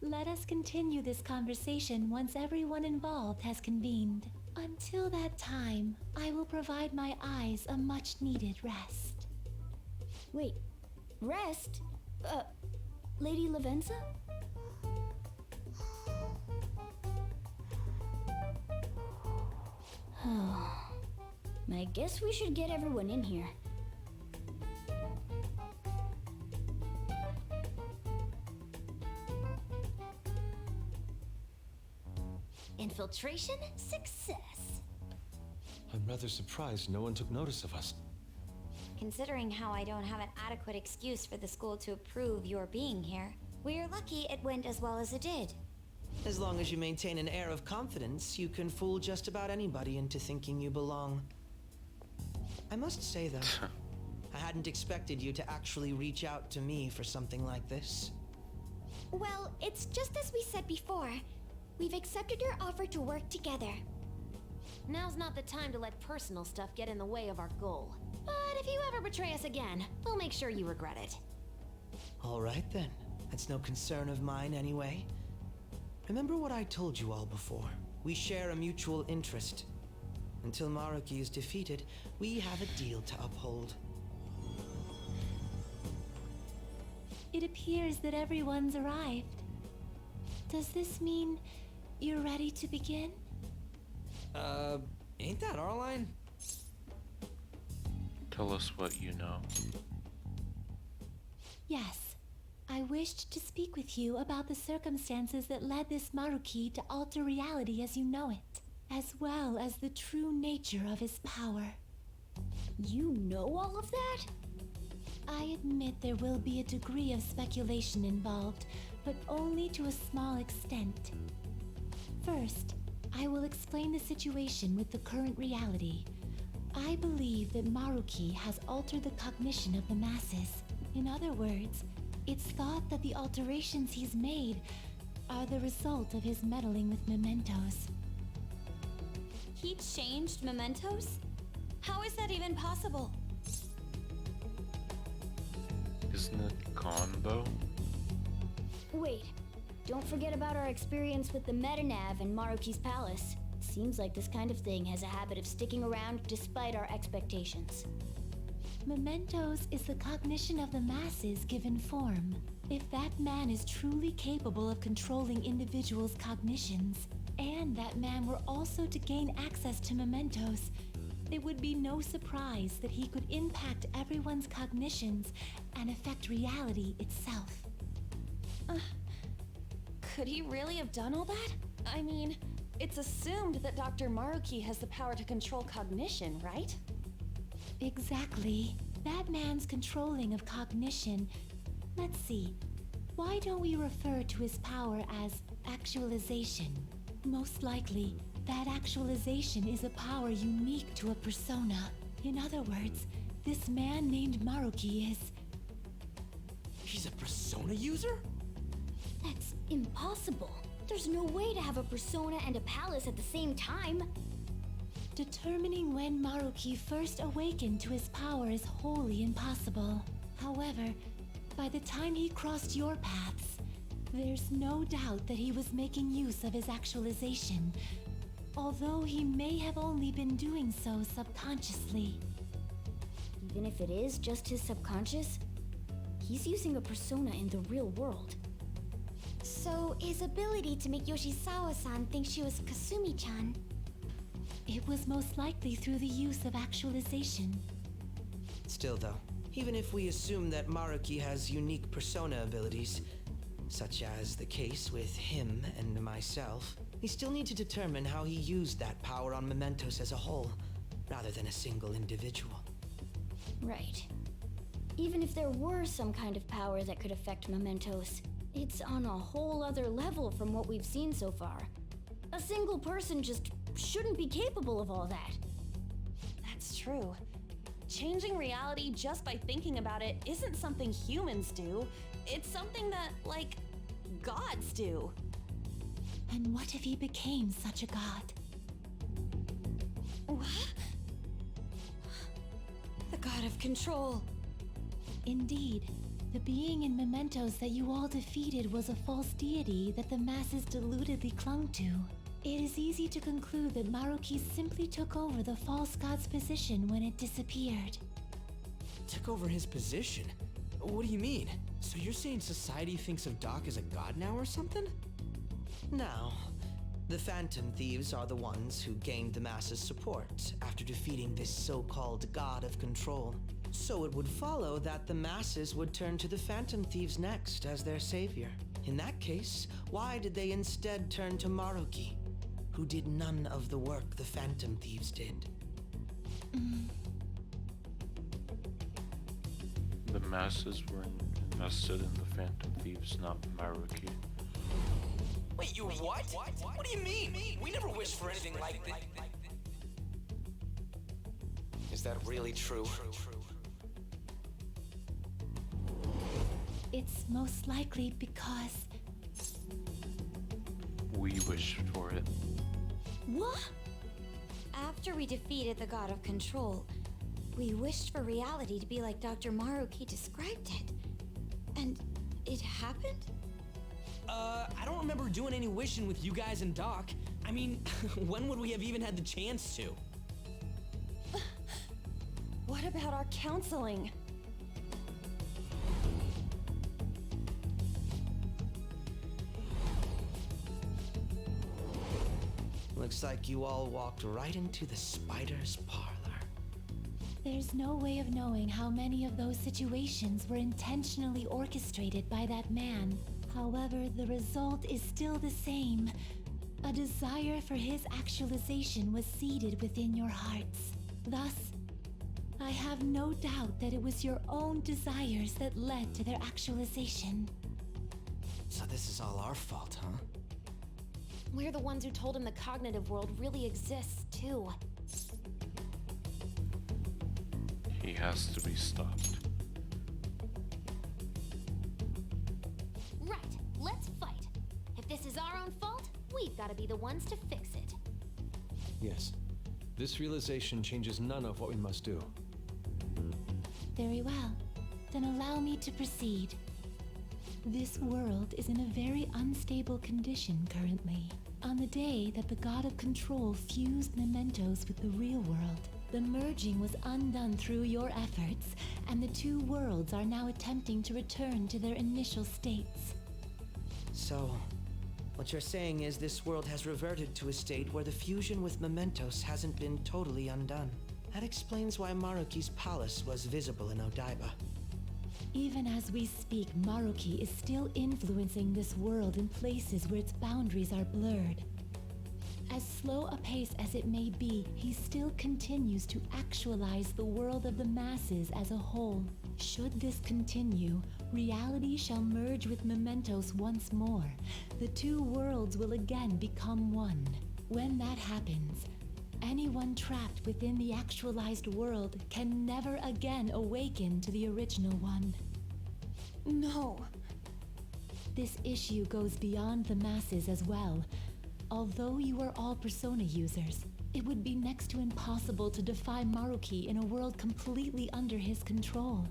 Let us continue this conversation once everyone involved has convened. Until that time, I will provide my eyes a much-needed rest. Wait, rest? Lady Lavenza? I guess we should get everyone in here. Infiltration success. I'm rather surprised no one took notice of us. Considering how I don't have an adequate excuse for the school to approve your being here, we're lucky it went as well as it did. As long as you maintain an air of confidence, you can fool just about anybody into thinking you belong. I must say, though, I hadn't expected you to actually reach out to me for something like this. Well, it's just as we said before. We've accepted your offer to work together. Now's not the time to let personal stuff get in the way of our goal. But if you ever betray us again, we'll make sure you regret it. All right, then. That's no concern of mine anyway. Remember what I told you all before. We share a mutual interest. Until Maruki is defeated, we have a deal to uphold. It appears that everyone's arrived. Does this mean you're ready to begin? Ain't that our line? Tell us what you know. Yes. I wished to speak with you about the circumstances that led this Maruki to alter reality as you know it, as well as the true nature of his power. You know all of that? I admit there will be a degree of speculation involved, but only to a small extent. First, I will explain the situation with the current reality. I believe that Maruki has altered the cognition of the masses. In other words, it's thought that the alterations he's made are the result of his meddling with mementos. He changed mementos? How is that even possible? Isn't it gone, though? Wait, don't forget about our experience with the Metanav in Maruki's palace. Seems like this kind of thing has a habit of sticking around despite our expectations. Mementos is the cognition of the masses given form. If that man is truly capable of controlling individuals' cognitions, and that man were also to gain access to mementos, it would be no surprise that he could impact everyone's cognitions and affect reality itself. Could he really have done all that? I mean, it's assumed that Dr. Maruki has the power to control cognition, right? Exactly. That man's controlling of cognition. Let's see. Why don't we refer to his power as actualization? Most likely, that actualization is a power unique to a persona. In other words, this man named Maruki is... He's a persona user? That's impossible. There's no way to have a persona and a palace at the same time. Determining when Maruki first awakened to his power is wholly impossible. However, by the time he crossed your paths, there's no doubt that he was making use of his actualization, although he may have only been doing so subconsciously. Even if it is just his subconscious, he's using a persona in the real world. So, his ability to make Yoshizawa-san think she was Kasumi-chan. It was most likely through the use of actualization. Still, though, even if we assume that Maruki has unique persona abilities, such as the case with him and myself, we still need to determine how he used that power on mementos as a whole, rather than a single individual. Right. Even if there were some kind of power that could affect mementos, it's on a whole other level from what we've seen so far. A single person just shouldn't be capable of all that. That's true. Changing reality just by thinking about it isn't something humans do. It's something that, like, gods do. And what if he became such a god? What? The god of control. Indeed. The being in mementos that you all defeated was a false deity that the masses deludedly clung to. It is easy to conclude that Maruki simply took over the false god's position when it disappeared. Took over his position? What do you mean? So you're saying society thinks of Doc as a god now or something? Now, the Phantom Thieves are the ones who gained the masses' support after defeating this so-called god of control. So it would follow that the masses would turn to the Phantom Thieves next as their savior. In that case, why did they instead turn to Maruki? who did none of the work the Phantom Thieves did. The masses were invested in the Phantom Thieves, not Maruki. Wait, you what? What do you mean? We never wished for anything like this. Is that really true? It's most likely because... We wished for it. What? After we defeated the God of Control, we wished for reality to be like Dr. Maruki described it. And it happened? I don't remember doing any wishing with you guys and Doc. I mean, when would we have even had the chance to? What about our counseling? Looks like you all walked right into the spider's parlor. There's no way of knowing how many of those situations were intentionally orchestrated by that man. However, the result is still the same. A desire for his actualization was seeded within your hearts. Thus, I have no doubt that it was your own desires that led to their actualization. So this is all our fault, huh? We're the ones who told him the cognitive world really exists, too. He has to be stopped. Right, let's fight. If this is our own fault, we've got to be the ones to fix it. Yes. This realization changes none of what we must do. Very well. Then allow me to proceed. This world is in a very unstable condition currently. On the day that the God of Control fused mementos with the real world, the merging was undone through your efforts, and the two worlds are now attempting to return to their initial states. So, what you're saying is this world has reverted to a state where the fusion with mementos hasn't been totally undone. That explains why Maruki's palace was visible in Odaiba. Even as we speak, Maruki is still influencing this world in places where its boundaries are blurred. As slow a pace as it may be, he still continues to actualize the world of the masses as a whole. Should this continue, reality shall merge with mementos once more. The two worlds will again become one. When that happens, anyone trapped within the actualized world can never again awaken to the original one. No. This issue goes beyond the masses as well. Although you are all Persona users, it would be next to impossible to defy Maruki in a world completely under his control.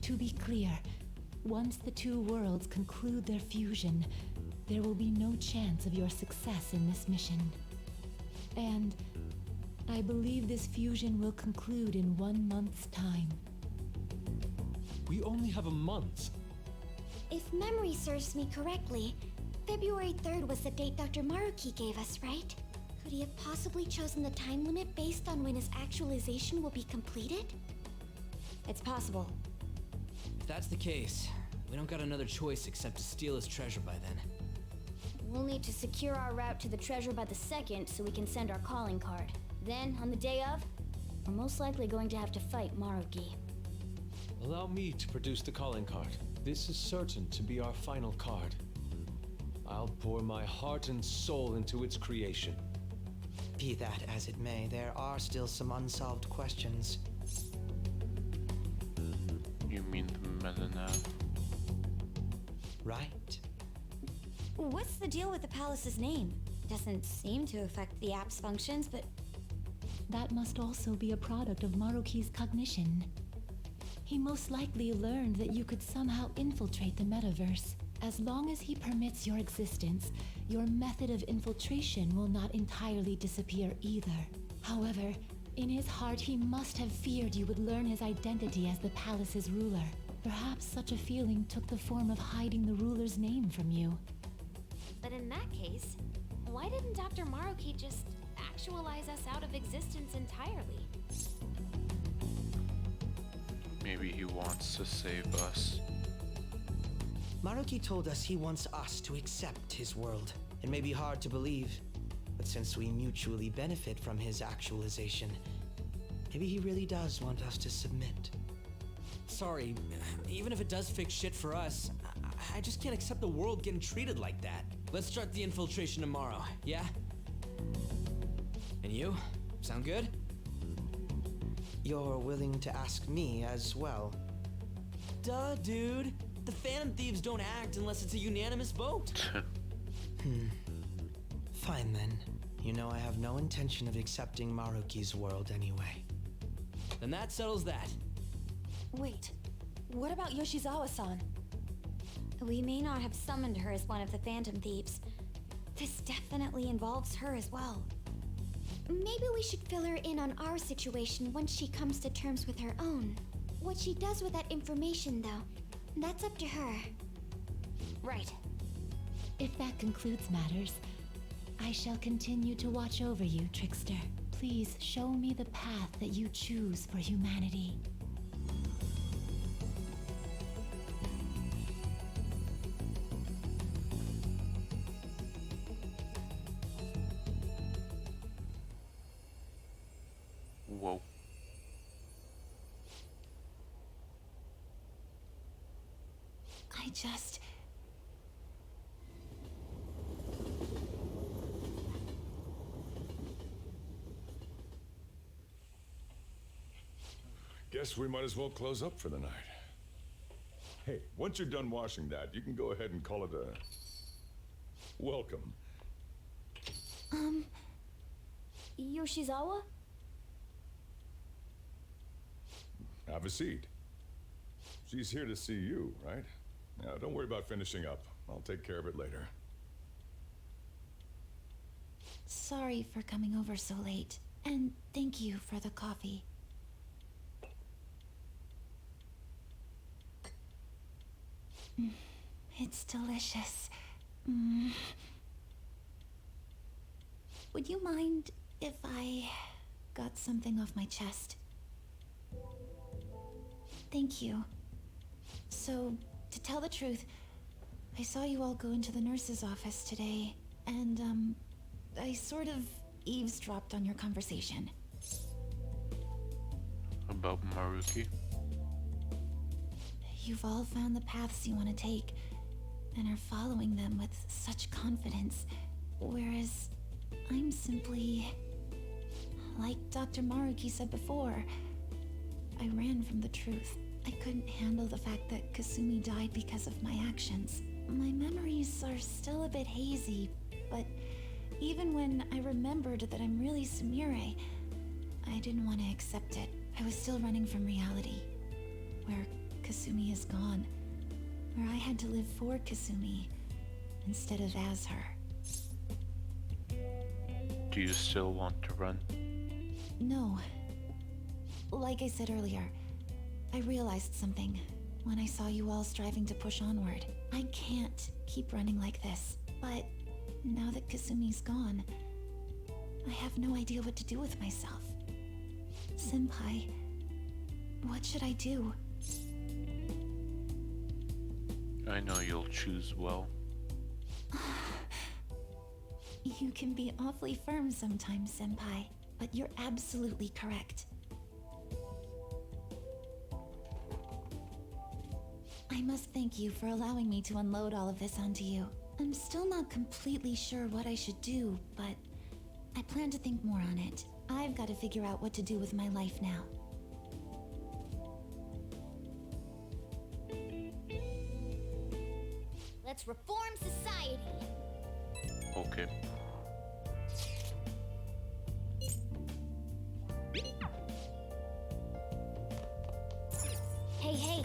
To be clear, once the two worlds conclude their fusion, there will be no chance of your success in this mission. And I believe this fusion will conclude in 1 month's time. We only have a month. If memory serves me correctly, February 3rd was the date Dr. Maruki gave us, right? Could he have possibly chosen the time limit based on when his actualization will be completed? It's possible. If that's the case, we don't got another choice except to steal his treasure by then. We'll need to secure our route to the treasure by the 2nd so we can send our calling card. Then, on the day of, we're most likely going to have to fight Maruki. Allow me to produce the calling card. This is certain to be our final card. I'll pour my heart and soul into its creation. Be that as it may, there are still some unsolved questions. You mean the Meta-Nav? Right. What's the deal with the palace's name? Doesn't seem to affect the app's functions, but... That must also be a product of Maruki's cognition. He most likely learned that you could somehow infiltrate the metaverse. As long as he permits your existence, your method of infiltration will not entirely disappear either. However, in his heart he must have feared you would learn his identity as the palace's ruler. Perhaps such a feeling took the form of hiding the ruler's name from you. But in that case, why didn't Dr. Maruki just actualize us out of existence entirely? Maybe he wants to save us. Maruki told us he wants us to accept his world. It may be hard to believe, But since we mutually benefit from his actualization, maybe he really does want us to submit. Sorry, even if it does fix shit for us, I just can't accept the world getting treated like that. Let's start the infiltration tomorrow, yeah? And you? Sound good? You're willing to ask me as well? Duh, dude. The Phantom Thieves don't act unless it's a unanimous vote. Fine then. You know I have no intention of accepting Maruki's world anyway. Then that settles that. Wait, what about Yoshizawa-san? We may not have summoned her as one of the Phantom Thieves. This definitely involves her as well. Maybe we should fill her in on our situation once she comes to terms with her own. What she does with that information, though, that's up to her. Right. If that concludes matters, I shall continue to watch over you, Trickster. Please show me the path that you choose for humanity. Whoa. I just... Guess we might as well close up for the night. Hey, once you're done washing that, you can go ahead and call it a welcome. Yoshizawa? Have a seat. She's here to see you, right? Now, don't worry about finishing up. I'll take care of it later. Sorry for coming over so late. And thank you for the coffee. It's delicious. Would you mind if I got something off my chest? Thank you. So, to tell the truth, I saw you all go into the nurse's office today, and, I sort of eavesdropped on your conversation. About Maruki? You've all found the paths you want to take, and are following them with such confidence, whereas I'm simply... Like Dr. Maruki said before, I ran from the truth. I couldn't handle the fact that Kasumi died because of my actions. My memories are still a bit hazy, but even when I remembered that I'm really Sumire, I didn't want to accept it. I was still running from reality, where Kasumi is gone, where I had to live for Kasumi instead of as her. Do you still want to run? No. Like I said earlier, I realized something when I saw you all striving to push onward. I can't keep running like this, but now that Kasumi's gone, I have no idea what to do with myself. Senpai, what should I do? I know you'll choose well. You can be awfully firm sometimes, Senpai, but you're absolutely correct. I must thank you for allowing me to unload all of this onto you. I'm still not completely sure what I should do, but I plan to think more on it. I've got to figure out what to do with my life now. Let's reform society. Okay. Hey, hey.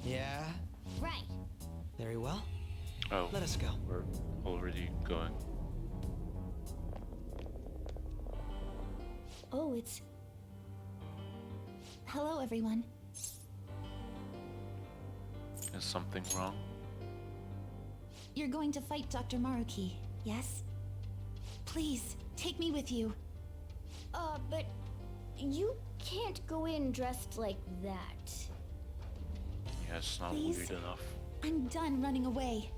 Yeah? Right. Very well. Oh, Let us go. We're already going. Oh, it's... Hello, everyone. Is something wrong? You're going to fight Dr. Maruki, yes? Please, take me with you. But you can't go in dressed like that. Yeah, it's not Please? weird enough. I'm done running away.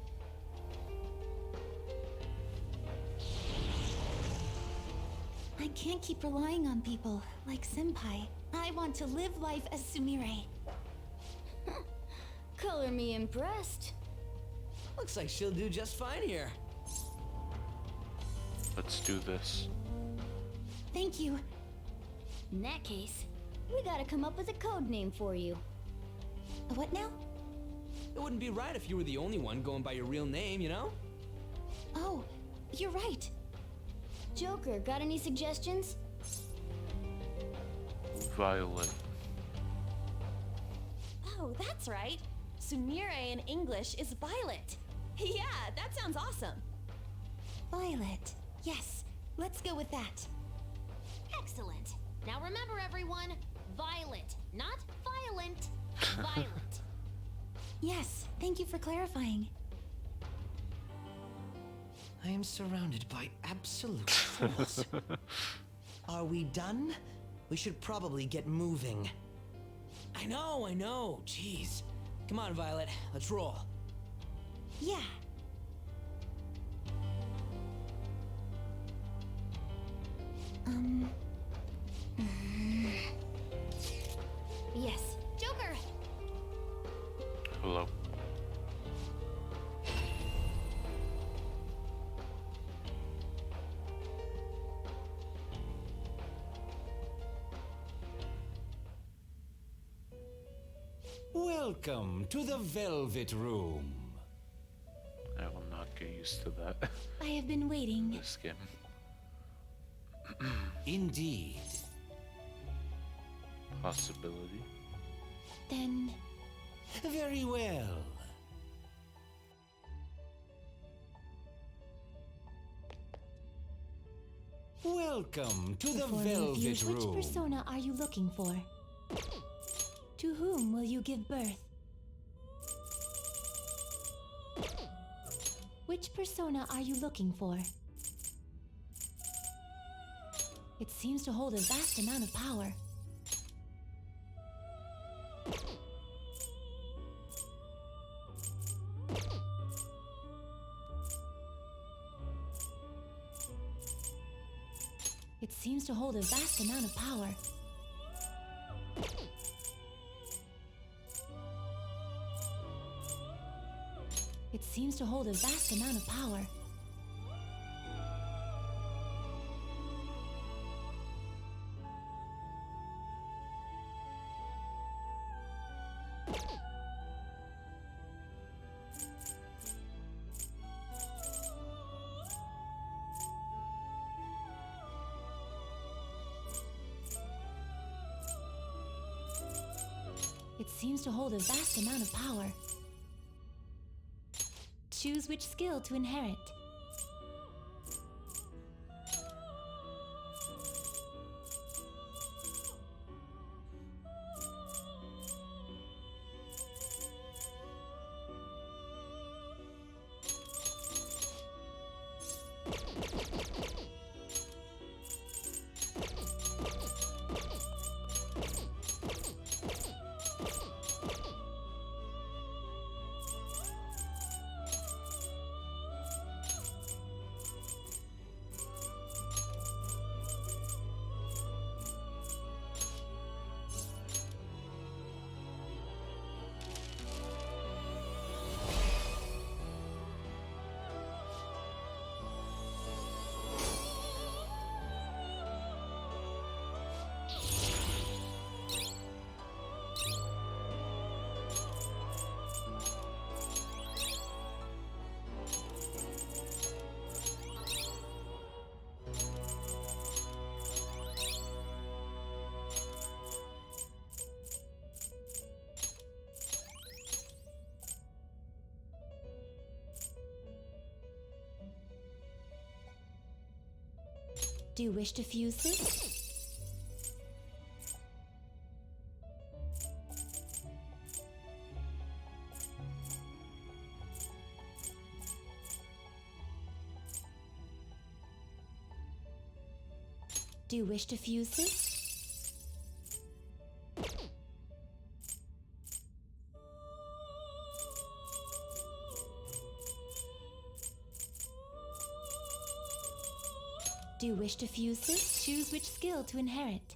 I can't keep relying on people like Senpai. I want to live life as Sumire. Color me impressed. Looks like she'll do just fine here. Let's do this. Thank you. In that case, we gotta come up with a code name for you. What now? It wouldn't be right if you were the only one going by your real name, you know? Oh, you're right. Joker, got any suggestions? Violet. Oh, that's right. Sumire in English is Violet. Yeah, that sounds awesome. Violet. Yes, let's go with that. Excellent. Now remember, everyone, Violet, not violent. Violet. Yes, thank you for clarifying. I am surrounded by absolute fools. Are we done? We should probably get moving. I know. Jeez. Come on, Violet. Let's roll. Yeah. Yes. Joker! Hello. Welcome to the Velvet Room. I will not get used to that. I have been waiting. This game. Indeed. Possibility. Then... Very well. Welcome to the Before we Velvet refuse, Room. which persona are you looking for? To whom will you give birth? Which persona are you looking for? It seems to hold a vast amount of power. It seems to hold a vast amount of power. It seems to hold a vast amount of power. It seems to hold a vast amount of power. Choose which skill to inherit. Do you wish to fuse this? Do you wish to fuse this? Do you wish to fuse this? Choose which skill to inherit.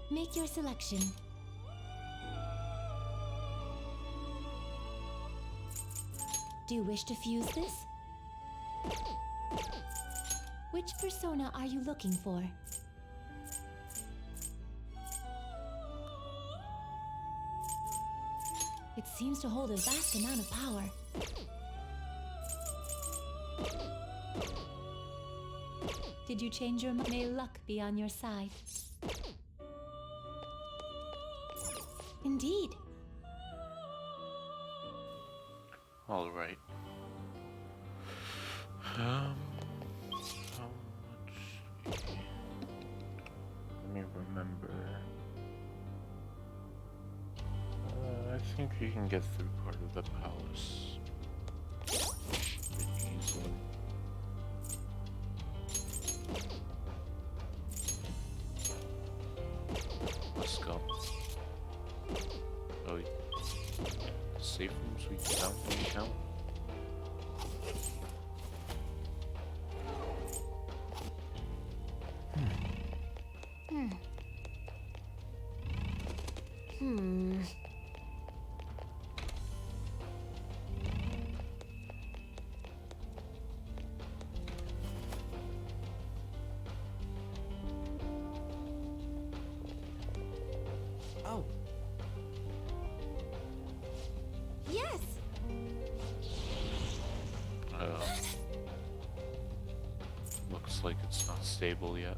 Make your selection. Do you wish to fuse this? Which persona are you looking for? It seems to hold a vast amount of power. Did you change your mind? May luck be on your side. Indeed. All right. How much? Let me remember. I think you can get through part of the palace pretty easily. Let's go. Oh, safe rooms we count. Oh. Yes! Looks like it's not stable yet.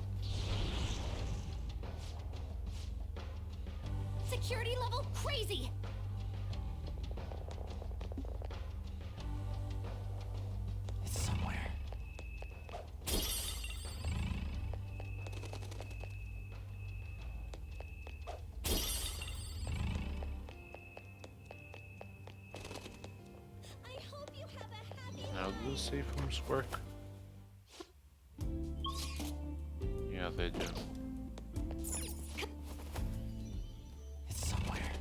Security level crazy! It's somewhere. Now do the safe rooms work? Yeah, they do. It's somewhere.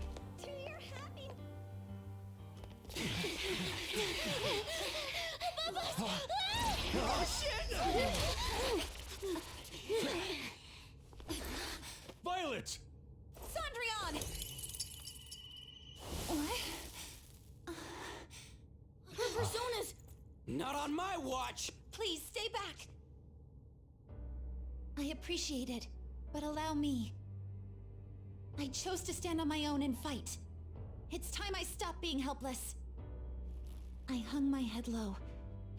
Oh shit! Violet! Sondrian! Her personas! Not on my watch! Please stay back! I appreciate it, but allow me. I chose to stand on my own and fight. It's time I stop being helpless. I hung my head low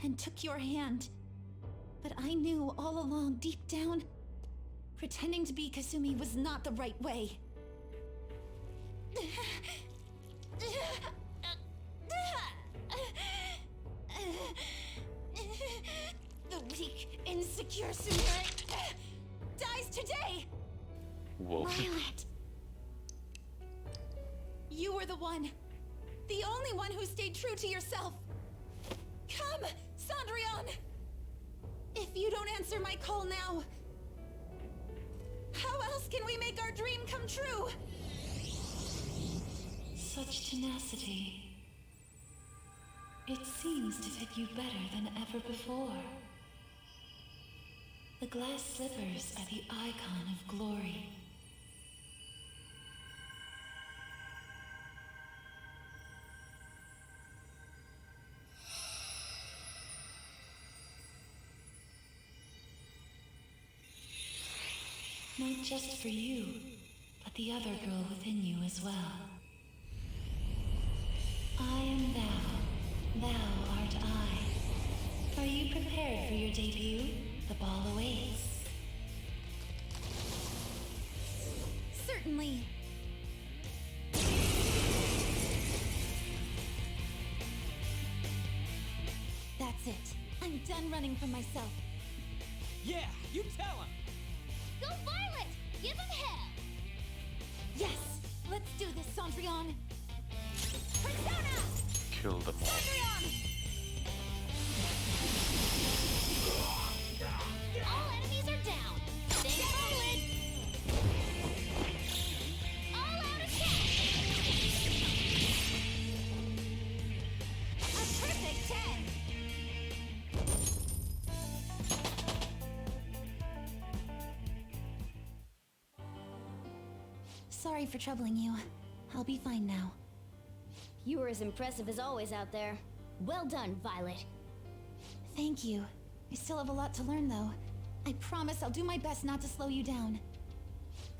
and took your hand. But I knew all along, deep down, pretending to be Kasumi was not the right way. The weak, insecure Sumire dies today! Whoa. Violet! You were the one. The only one who stayed true to yourself. Come, Sondrian! If you don't answer my call now, how else can we make our dream come true? Such tenacity. It seems to fit you better than ever before. The glass slippers are the icon of glory. Not just for you, the other girl within you as well. I am thou. Thou art I. Are you prepared for your debut? The ball awaits. Certainly. That's it. I'm done running from myself. Yeah, you tell him! Go Violet! Give him hell! Yes! Let's do this, Cendrillon! Persona! Kill them all. Cendrillon! All enemies are down! Stay solid! All out attack! A perfect 10! Sorry for troubling you. I'll be fine now. You were as impressive as always out there. Well done, Violet. Thank you. I still have a lot to learn, though. I promise I'll do my best not to slow you down.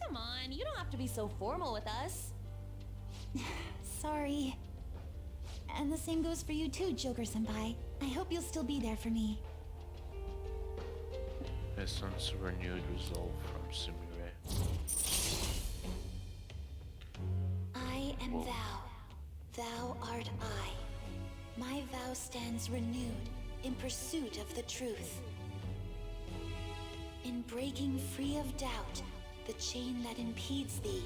Come on, you don't have to be so formal with us. Sorry. And the same goes for you too, Joker-senpai. I hope you'll still be there for me. I sense renewed resolve from Sumire. I am thou. Thou art I. My vow stands renewed in pursuit of the truth. In breaking free of doubt, the chain that impedes thee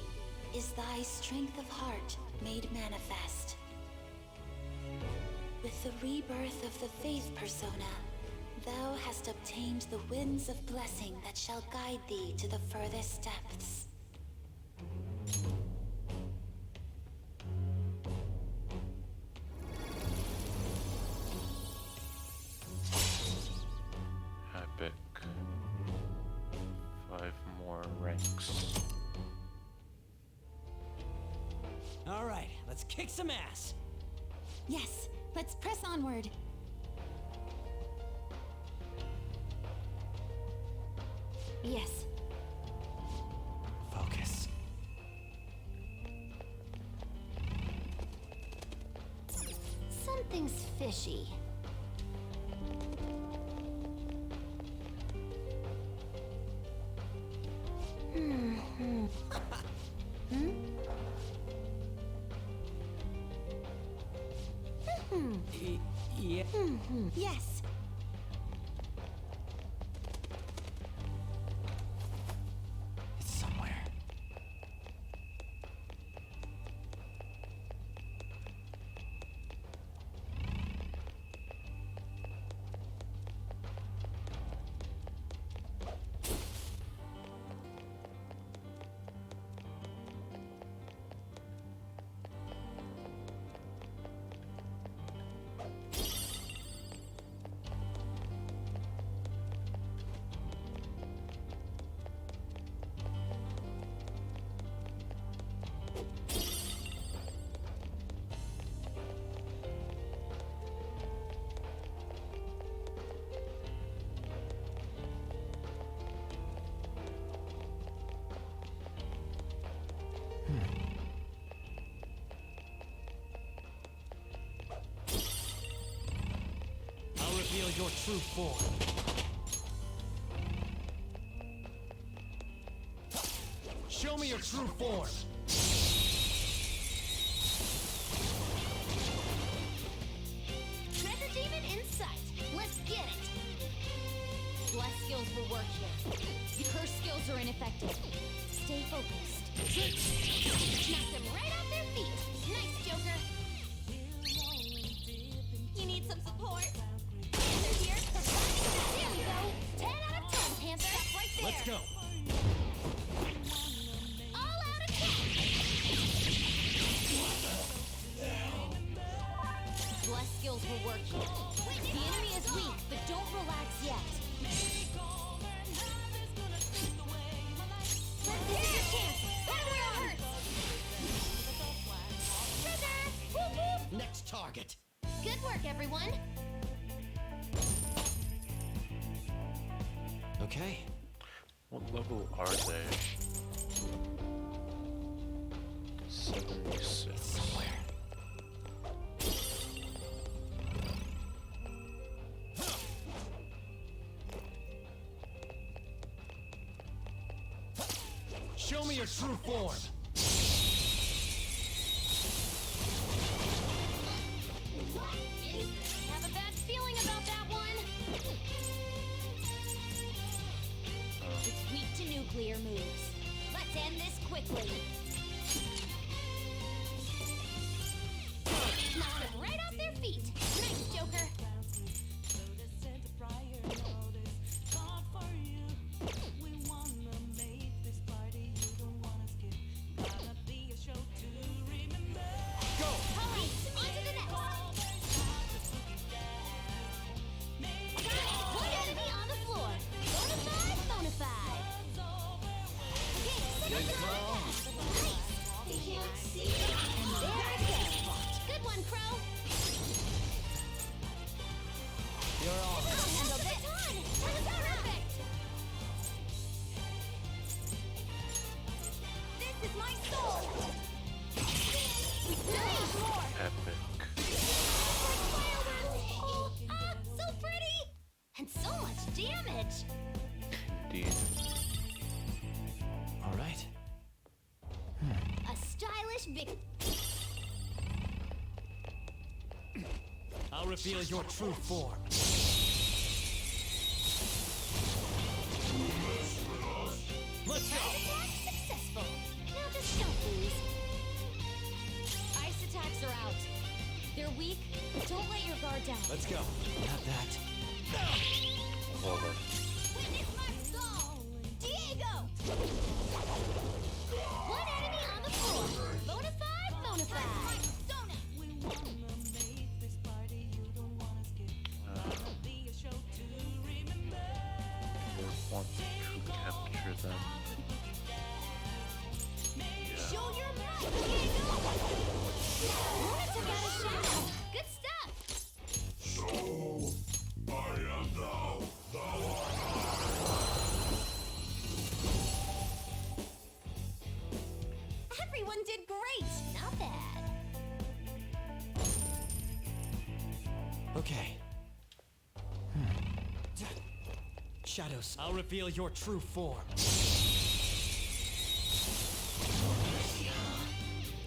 is thy strength of heart made manifest. With the rebirth of the faith persona, thou hast obtained the winds of blessing that shall guide thee to the furthest depths. Epic. 5 more ranks. All right, let's kick some ass. Yes, let's press onward. Yes. Focus. Something's fishy. Hmm? Yeah. Yes. It's somewhere. I'll reveal your true form. Show me your true form. Treasure demon in sight. Let's get it. Bless skills will work here. Curse skills are ineffective. Stay focused. Knock them right off their feet. Nice, Joker. You need some support? Panther here. There we go. 10 out of 10, Panther. Stop right there. Let's go. All out attack. Bless skills will work here. The enemy is weak, but don't relax yet. Here's your chance. That's where it hurts. Trigger. Whoop whoop. Next target. Good work, everyone. Okay. What level are they? 76. Somewhere. Show me your true form. Have a bad feeling about that one. It's weak to nuclear moves. Let's end this quickly. Knock them right off their feet. Nice, Joker. I'll reveal your true form. Let's go! Successful. Now just don't lose. Ice attacks are out. They're weak. Don't let your guard down. Let's go. Not that. Witness my soul! Diego! One enemy on the floor. Bonafide, bonafide. Want to capture them. Yeah. Show your might, Diego! Luna took out a shadow. Good stuff. So, I am thou art I. Everyone did great. Not bad. Okay. Shadows, I'll reveal your true form.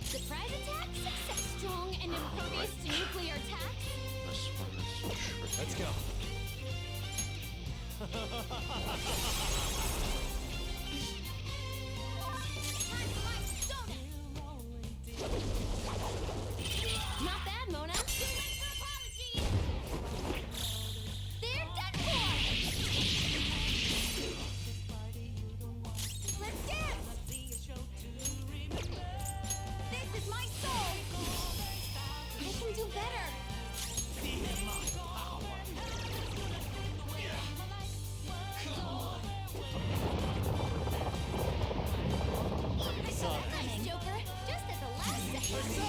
Surprise attack, success. Strong and impervious to nuclear attacks. This one is tricky. Let's go. Not bad, Mona. They're done for. Let's dance! This is my soul! I can do better. I saw it Nice, coming. Joker. Just at the last second.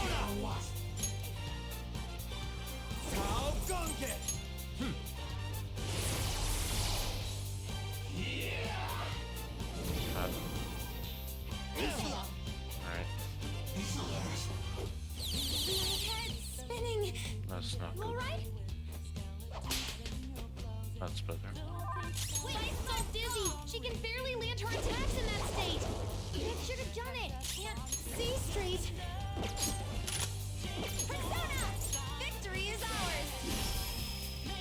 How Gungan! Alright, My head's spinning. that's not You all good. right? That's better. Wait, I'm so dizzy. She can barely land her attacks in that state. Nick should have done it. Can't see straight. Persona! Victory is ours!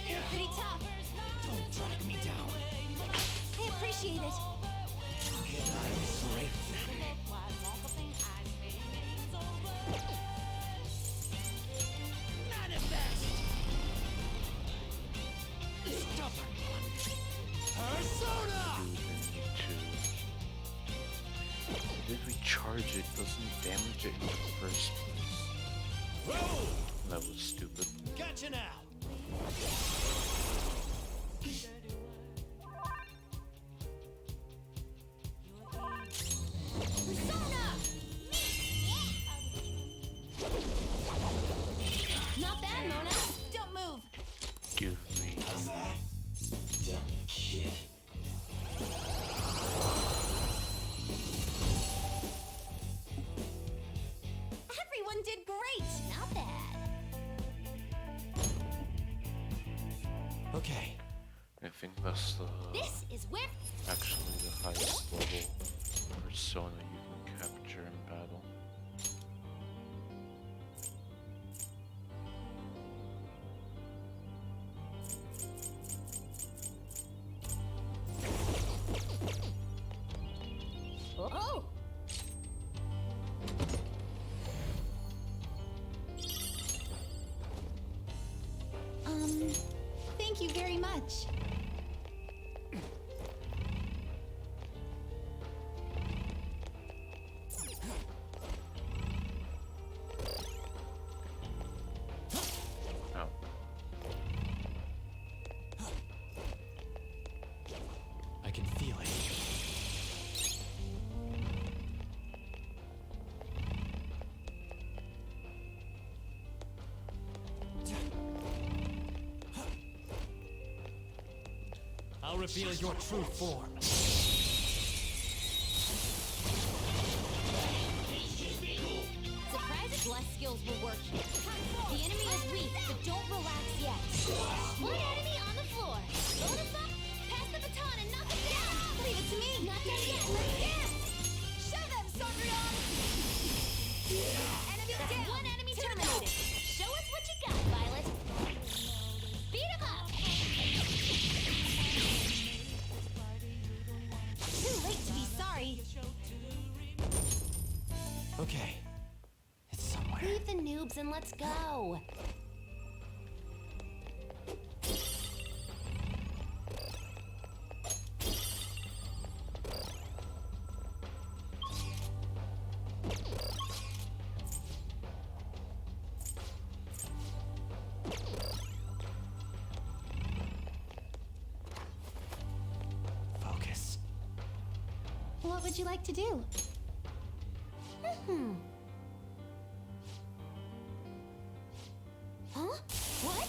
You're pretty tough. Don't drag me down. I appreciate it. Great. Persona! Did we charge it? Doesn't damage it in the first place. Roll! That was stupid. Gotcha now! Persona! Not bad, Mona. Don't move. Give me. Okay. I think that's This is where. actually the highest level persona you can capture in battle. Oh! Thank you very much. Oh. I can feel it. I'll reveal your true form. Surprised bless skills were working. The enemy is weak, but don't relax yet. One enemy on the floor. Load us up, pass the baton, and knock him down. Leave it to me. Not done yet. Let's dance. Show them, Sondrian! Enemy down. One enemy terminated. Show us what you got, Violet. Beat him up. Too late to be sorry. Okay. It's somewhere. Leave the noobs and let's go. Focus. What would you like to do? Huh? What?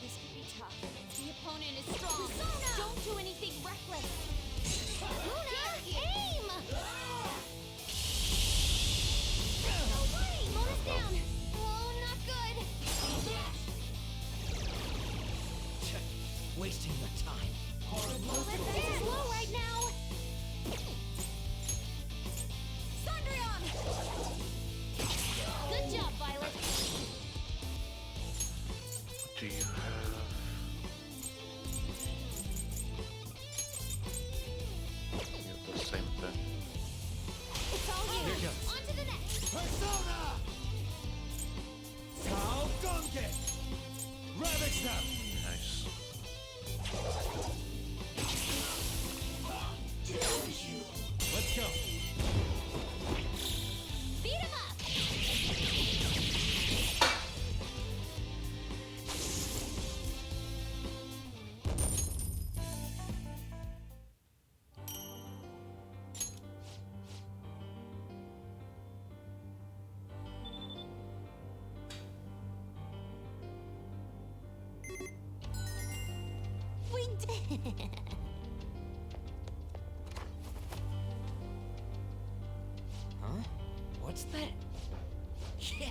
This could be tough. The opponent is strong. Don't do anything reckless. Luna, aim! No way! Mona's down. Oh, not good. Wasting your time. Let's dance slow right now. Sondrian! Good job, Violet. Do you have... Yeah, the same thing. It's all you. Here goes. On to the next. Persona! Cao Gongen! Ravage them! Nice. Let's go. Beat him up. We did it. Huh? What's that? Yeah.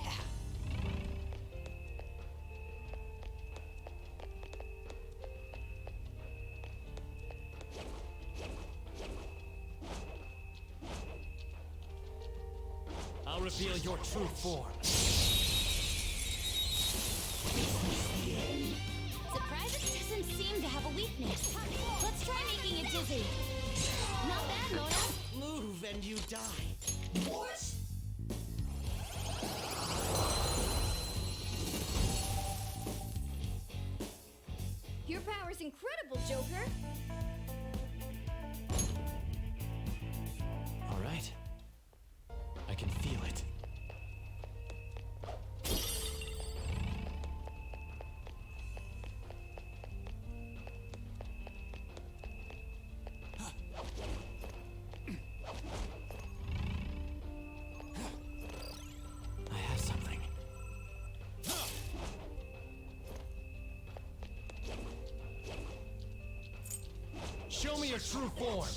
I'll reveal your true form. Surprise, it doesn't seem to have a weakness. Let's try making it dizzy. Not bad, Mona. Move and you die. What? Your power's incredible, Joker. All right. I can feel it. I have something. Show me your true form.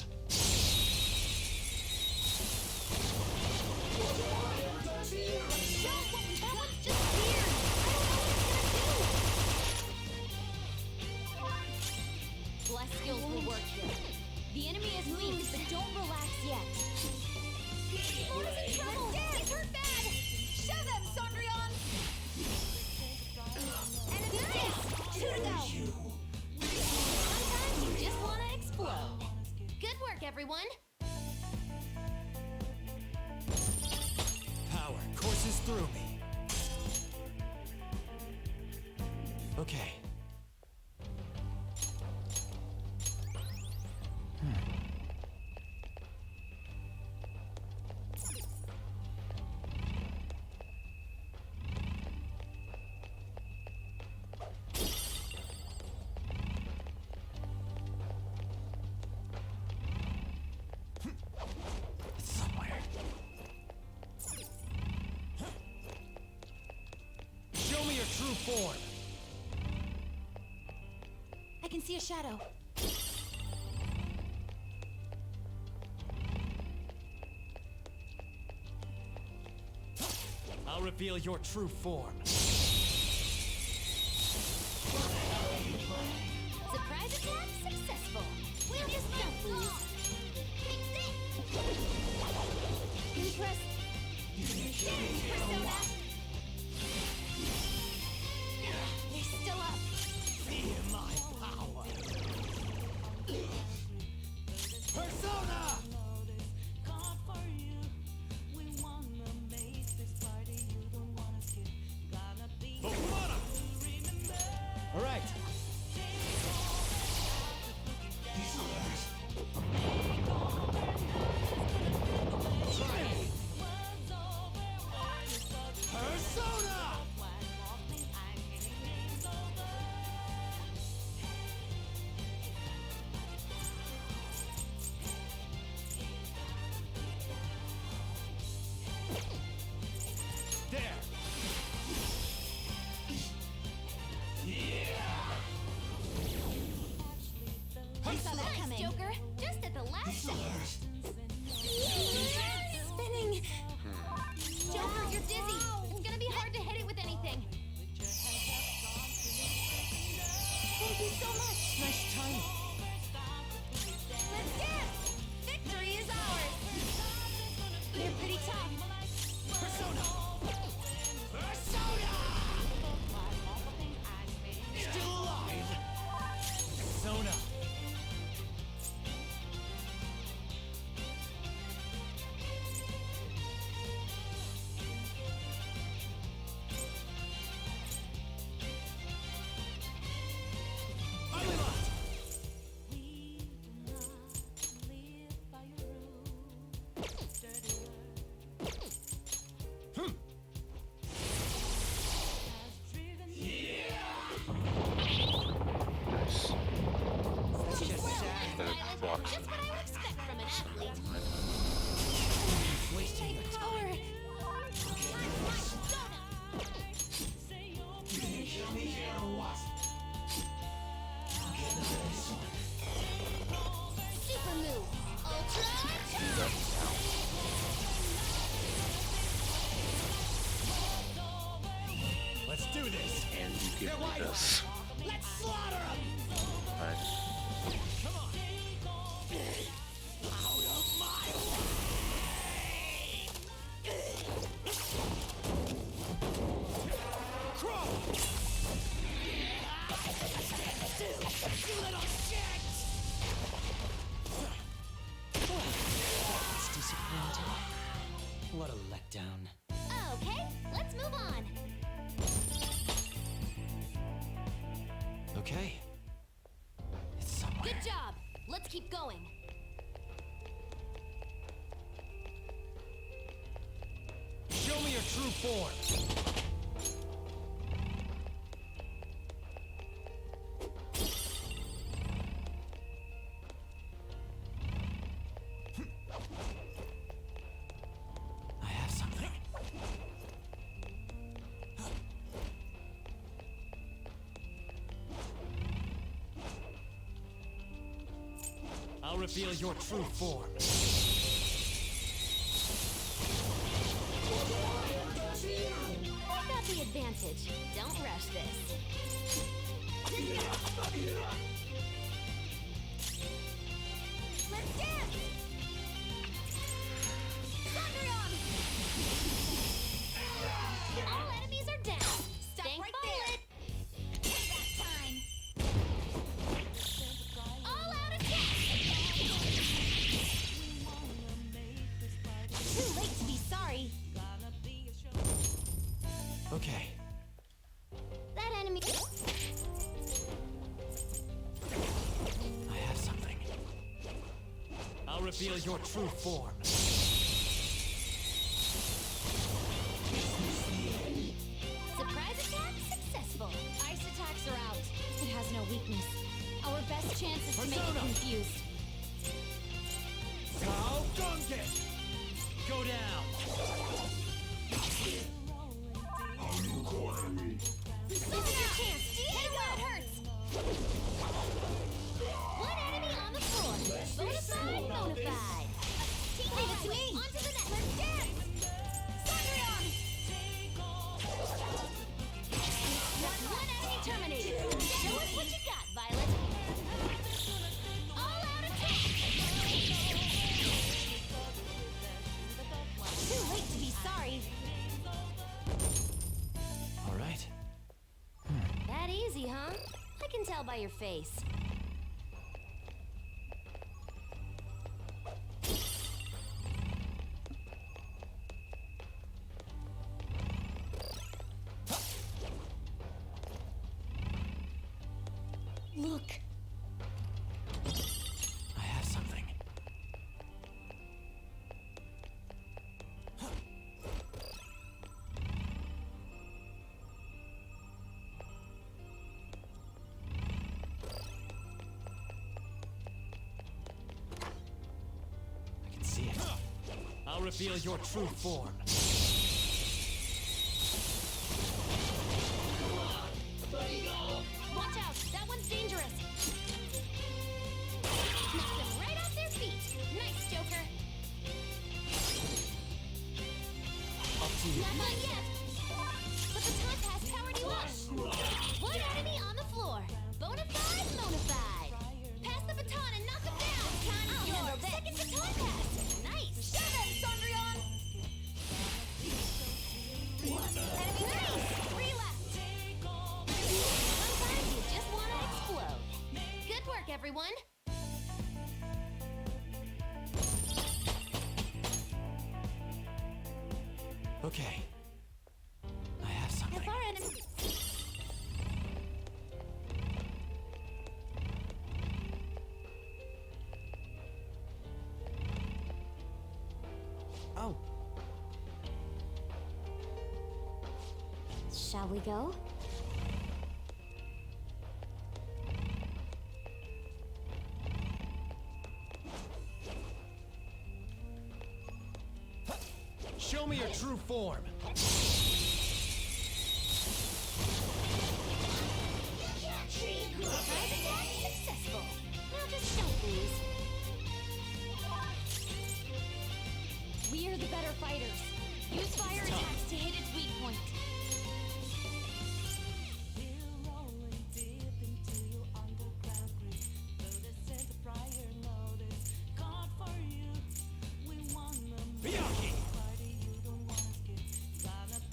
Bless skills will work here. The enemy is weak, but don't relax yet. Laura's in trouble! He's hurt bad! Show them, Sondrian! Enemy dead! 2 to go! Sometimes you just want to explode. Good work, everyone! Power courses through me. Okay. It's somewhere. Show me your true form. I can see a shadow. I'll reveal your true form. Surprise attack successful. We'll just don't lose. Impress. Persona. They're still up. Feel my power. Persona! All right. Persona! There. I saw that coming. Joker, just at the last second. Spinning. Joker, you're dizzy. It's gonna be hard to hit it with anything. Thank you so much. Nice timing. Let's dance! Victory is ours! They're pretty tough. Persona! Persona! Still alive! Persona! Just what I would expect from an athlete. Wasting Take power! Super move. Ultra Let's do this! And you give me this. Let's slaughter him! Nice. Come on! Out of my way! Crow! You little shit! That's disappointing. What a letdown. Okay, let's move on. Okay. It's somewhere. Good job. Let's keep going. Show me your true form! I have something. I'll reveal your true form. I've got the advantage. Don't rush this. Let's dance! Thunderion! All enemies are down. Stop right there. Payback time. All out attack! Too late to be sorry. Okay. That enemy. I have something. I'll reveal your true form. Surprise attack successful. Ice attacks are out. It has no weakness. Our best chance is to make it Persona! confused. Cao Gungan! Go down! This is your chance. Hit him where it hurts. One enemy on the floor. Bonafide, bonafide. Leave it to me. Onto the net. Let's dance. Thunderion. One enemy terminated. Show us what you got, Violet. All out attack. Too late to be sorry. All right. That easy, huh? I can tell by your face. Look. I have something. I can see it. I'll reveal your true form. Watch out! That one's dangerous! Knocks them right off their feet! Nice, Joker! Up to you. Not yet! But the time pass powered you up! One enemy on the floor! Bonafide, bonafide! Pass the baton and knock him down! I'll handle this! Second baton pass! Nice! Show them, Sondrion! Enemy nice! Three left! Sometimes you just want to explode. Good work, everyone! Okay. I have something. If our enemy. Oh. Shall we go? Show me your true form. Surprise attack successful. Now just don't lose. We are the better fighters. Use fire attacks to hit its weak point.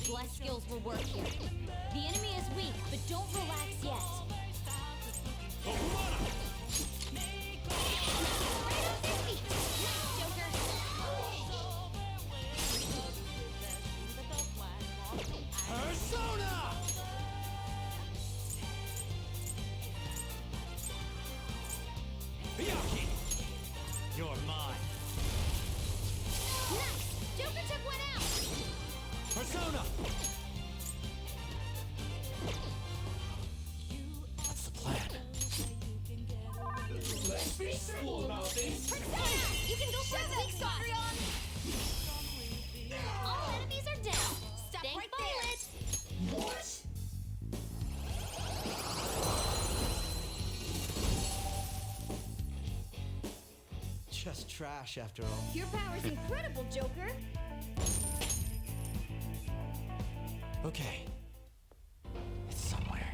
Bless skills will work here. The enemy is weak, but don't relax yet. Right off their feet. Nice, Joker. Persona! Byakuya! You're mine. Nice! Joker took one out! Persona! That's the plan. Let's be simple about this. Persona! You can go for the weak spot! All enemies are down! Stop right there! What? just trash after all. Your power's incredible, Joker. Okay. It's somewhere.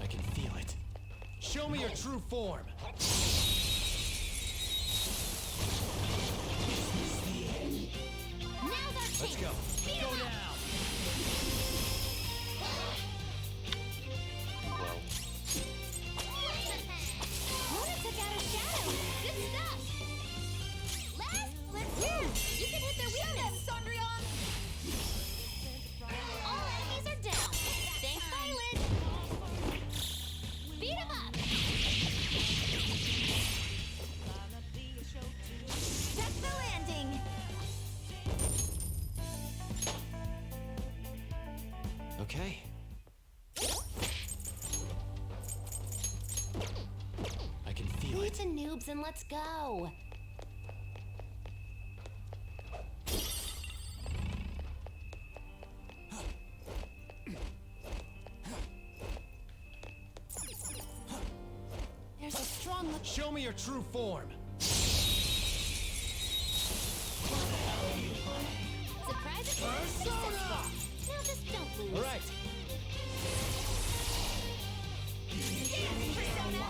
I can feel it. Show me your true form. Now's our chance. Let's go. Beat 'em Go up. now. Well, Luna took out a shadow. Good stuff. Let's dance. You can hit their weakness, Sondrion. All enemies are down. Thanks, Violet. Beat 'em up. That's the landing. Okay. I can feel Leave it. the noobs and let's go. There's a strong look. Show me your true form. Surprise attack successful. Now just don't lose. All right. Dance, Persona.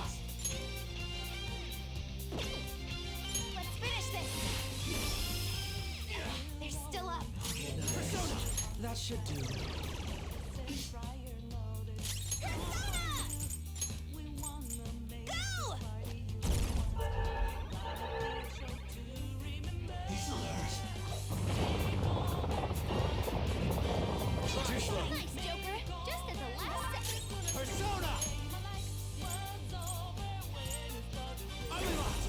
Let's finish this. They're still up. Persona! That should do. Go! Too slow. Nice, Joker. Just at the last second. Persona! Unlocked!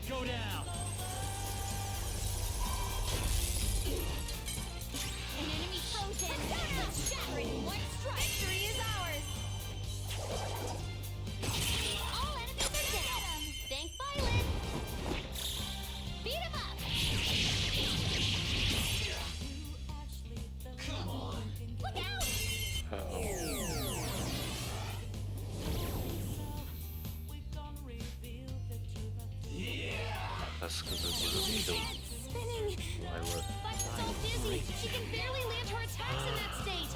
Go down! An enemy frozen. Let's shatter it in one strike. Victory is ours. All enemies are down. Thank Violet. Beat 'em up. Come on! Look out. that's because it would have killed Spinning. Violet. But it's all dizzy. She can barely land her attacks in that state.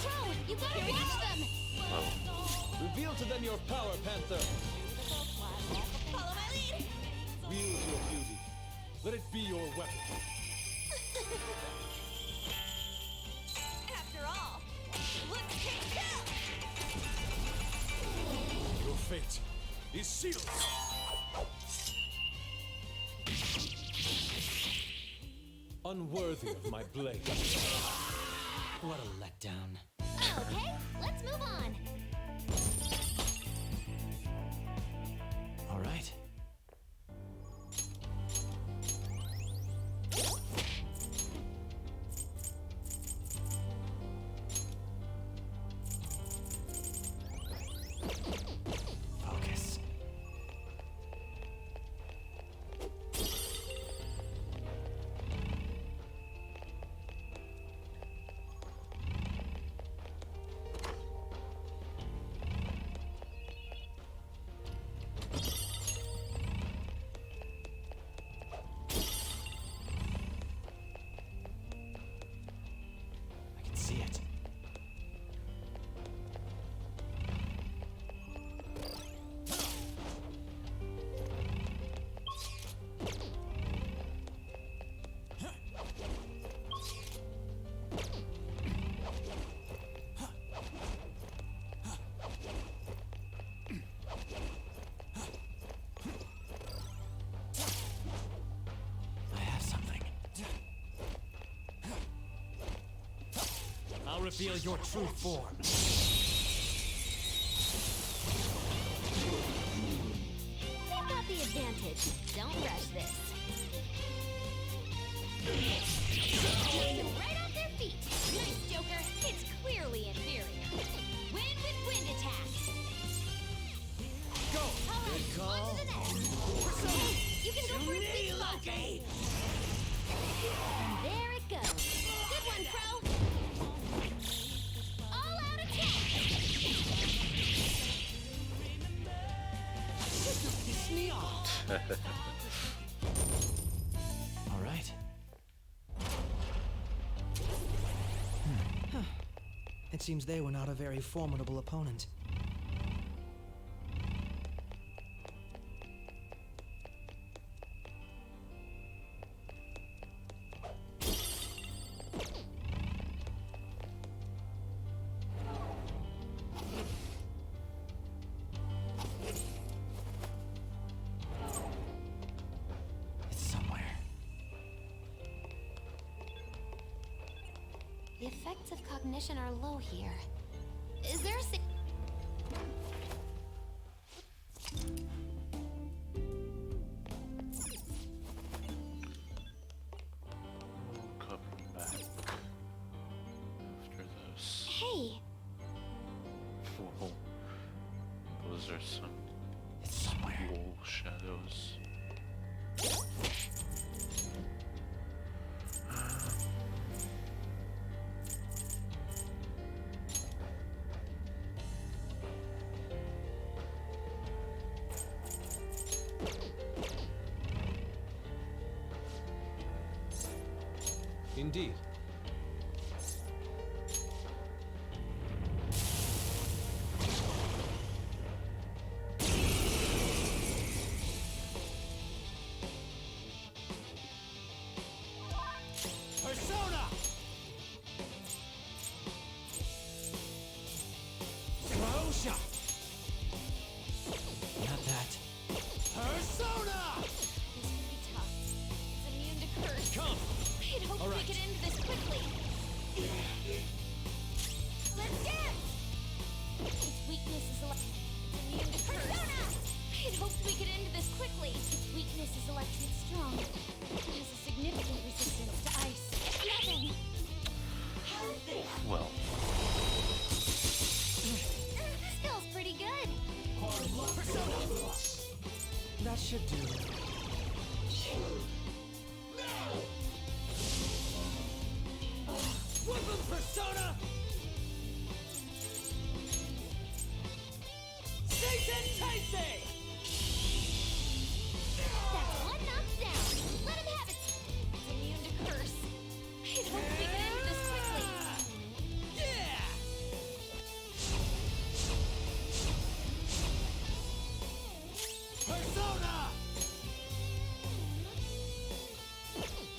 Crow, you gotta watch them. Oh, Reveal to them your power, Panther. Follow my lead. Wield your beauty. Let it be your weapon. After all, let's take down. Your fate is sealed. Unworthy of my blade. What a letdown. Okay, let's move on. All right. Focus. I can see it. I have something. I'll reveal your true form. They've got the advantage. Don't rush this. Knock them right off their feet. Nice, Joker. It's clearly inferior. Win with wind attacks. Go! All right, Good call. on to the next. Persona, you can go for a big spot. Loki! And there it goes. Good one, Crow. All out attack. Piss me off. All right. Huh. It seems they were not a very formidable opponent. It's somewhere. The effects of cognition are low here. Is there a Come back after this. Hey! Whoa. Those are some It's somewhere. cool shadows. Indeed. Persona! Slow shot! Not that. Persona! This can be tough. It's immune to curse. Come! I'd hoped All we right. could end this quickly. Let's dance! Its weakness is it's immune to curse. Persona! I'd hoped we could end this quickly. Its weakness is electric strong. It has a significant resistance to ice. It's nothing. Well, Feels pretty good. Persona! That should do. Whip him, Persona! Satan Tasty! That's one knockdown. Let him have it. It's immune to curse. I'd hoped we could end this quickly. Yeah! Persona!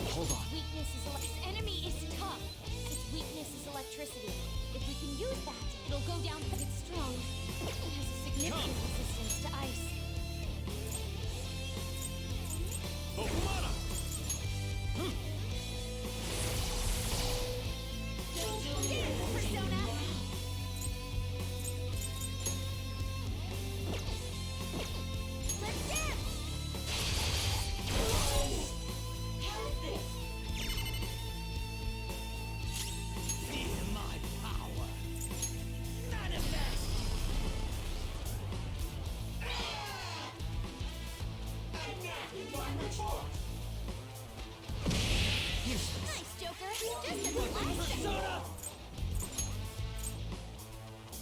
Hold on. Weakness is this enemy is tough. Its weakness is electricity. If we can use that, it'll go down because it's strong. It has a significant resistance to ice. Okumana! Dance, Persona! Let's dance! Feel my power! Manifest! Nice, Joker. Just at the last second. Persona!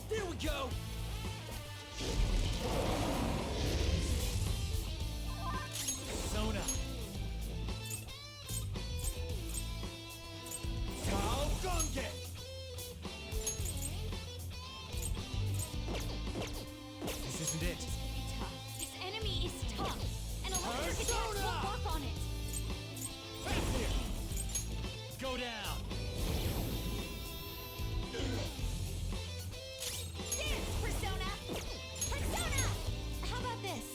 There we go! Persona! Cao Gonge! This isn't it. This could be tough. This enemy is tough. And electric attacks Persona! won't work on it. Back here! Go down! Dance, Persona! Persona! How about this?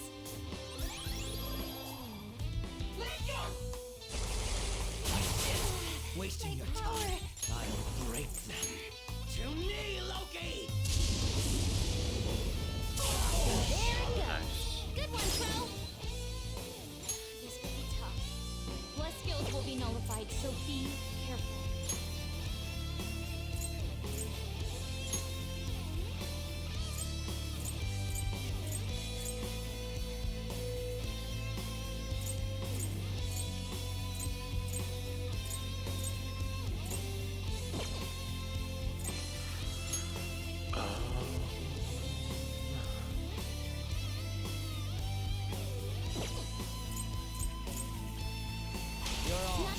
Wasting your Power! time. I'll break them. To me, Loki! There it goes. nice. Good one, Crow. This could be tough. Plus skills will be nullified, so be careful.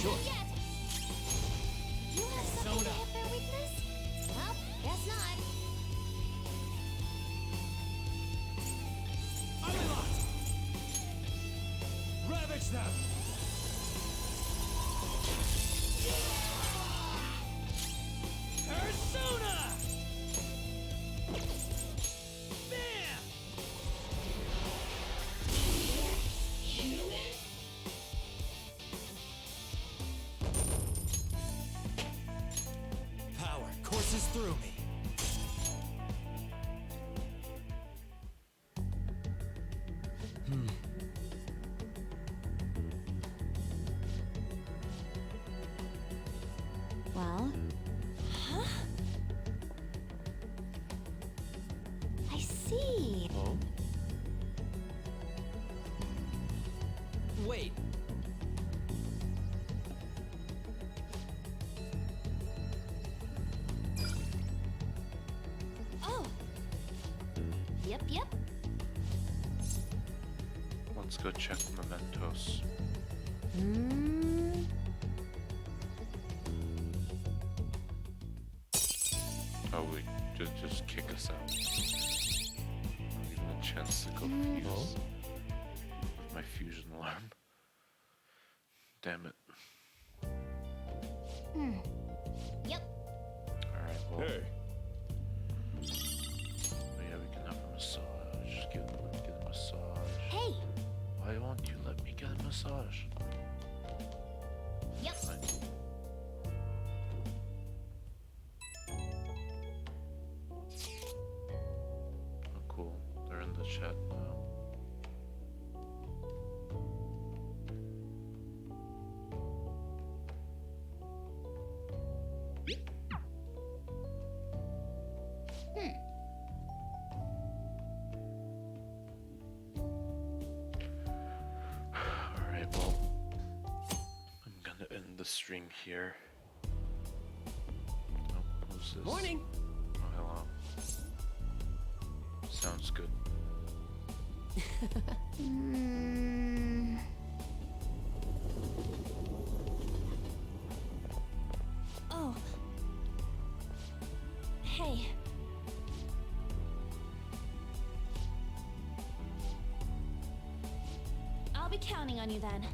Sure. Yet. You have something to hit their weakness? Well, guess not. Unlocked! Ravage them! Persona! Bam! Power courses through me. Well, Huh? I see. Oh? Wait. Oh. Yep, yep. Let's go check mementos. Oh wait, just kick us out. Not even a chance to go fuse with my fusion alarm. Damn it. Yep. Alright, well. Hey, Oh yeah, we can have a massage. Get a massage. Hey. Why won't you let me get a massage? Yep. Fine. Oh, cool. They're in the chat now. Alright, well, I'm gonna end the stream here. Oh, who's this? Morning. Oh, hello. Sounds good. Oh. Hey. I'll be counting on you then.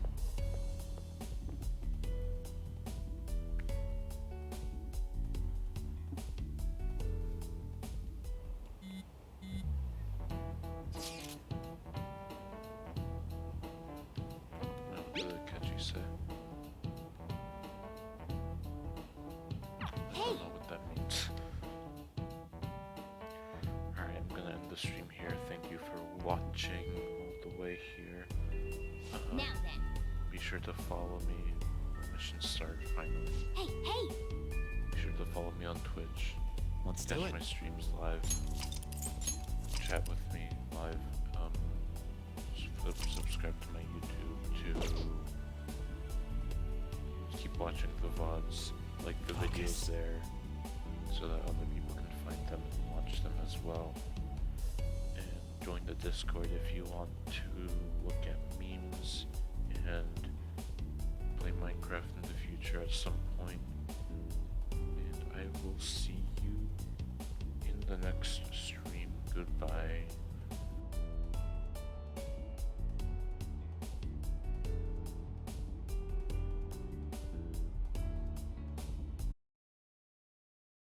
What did Catchy say? I don't know what that means. Alright, I'm gonna end the stream here. Thank you for watching all the way here. Now then. Be sure to follow me. Mission start finally. Hey, hey. Be sure to follow me on Twitch. Let's do Catch it. my streams live. Chat with me live. Subscribe to my YouTube to keep watching the VODs, like the videos there, so that other people can find them and watch them as well. And join the Discord if you want to look at memes and play Minecraft in the future at some point. And I will see you in the next stream. Goodbye.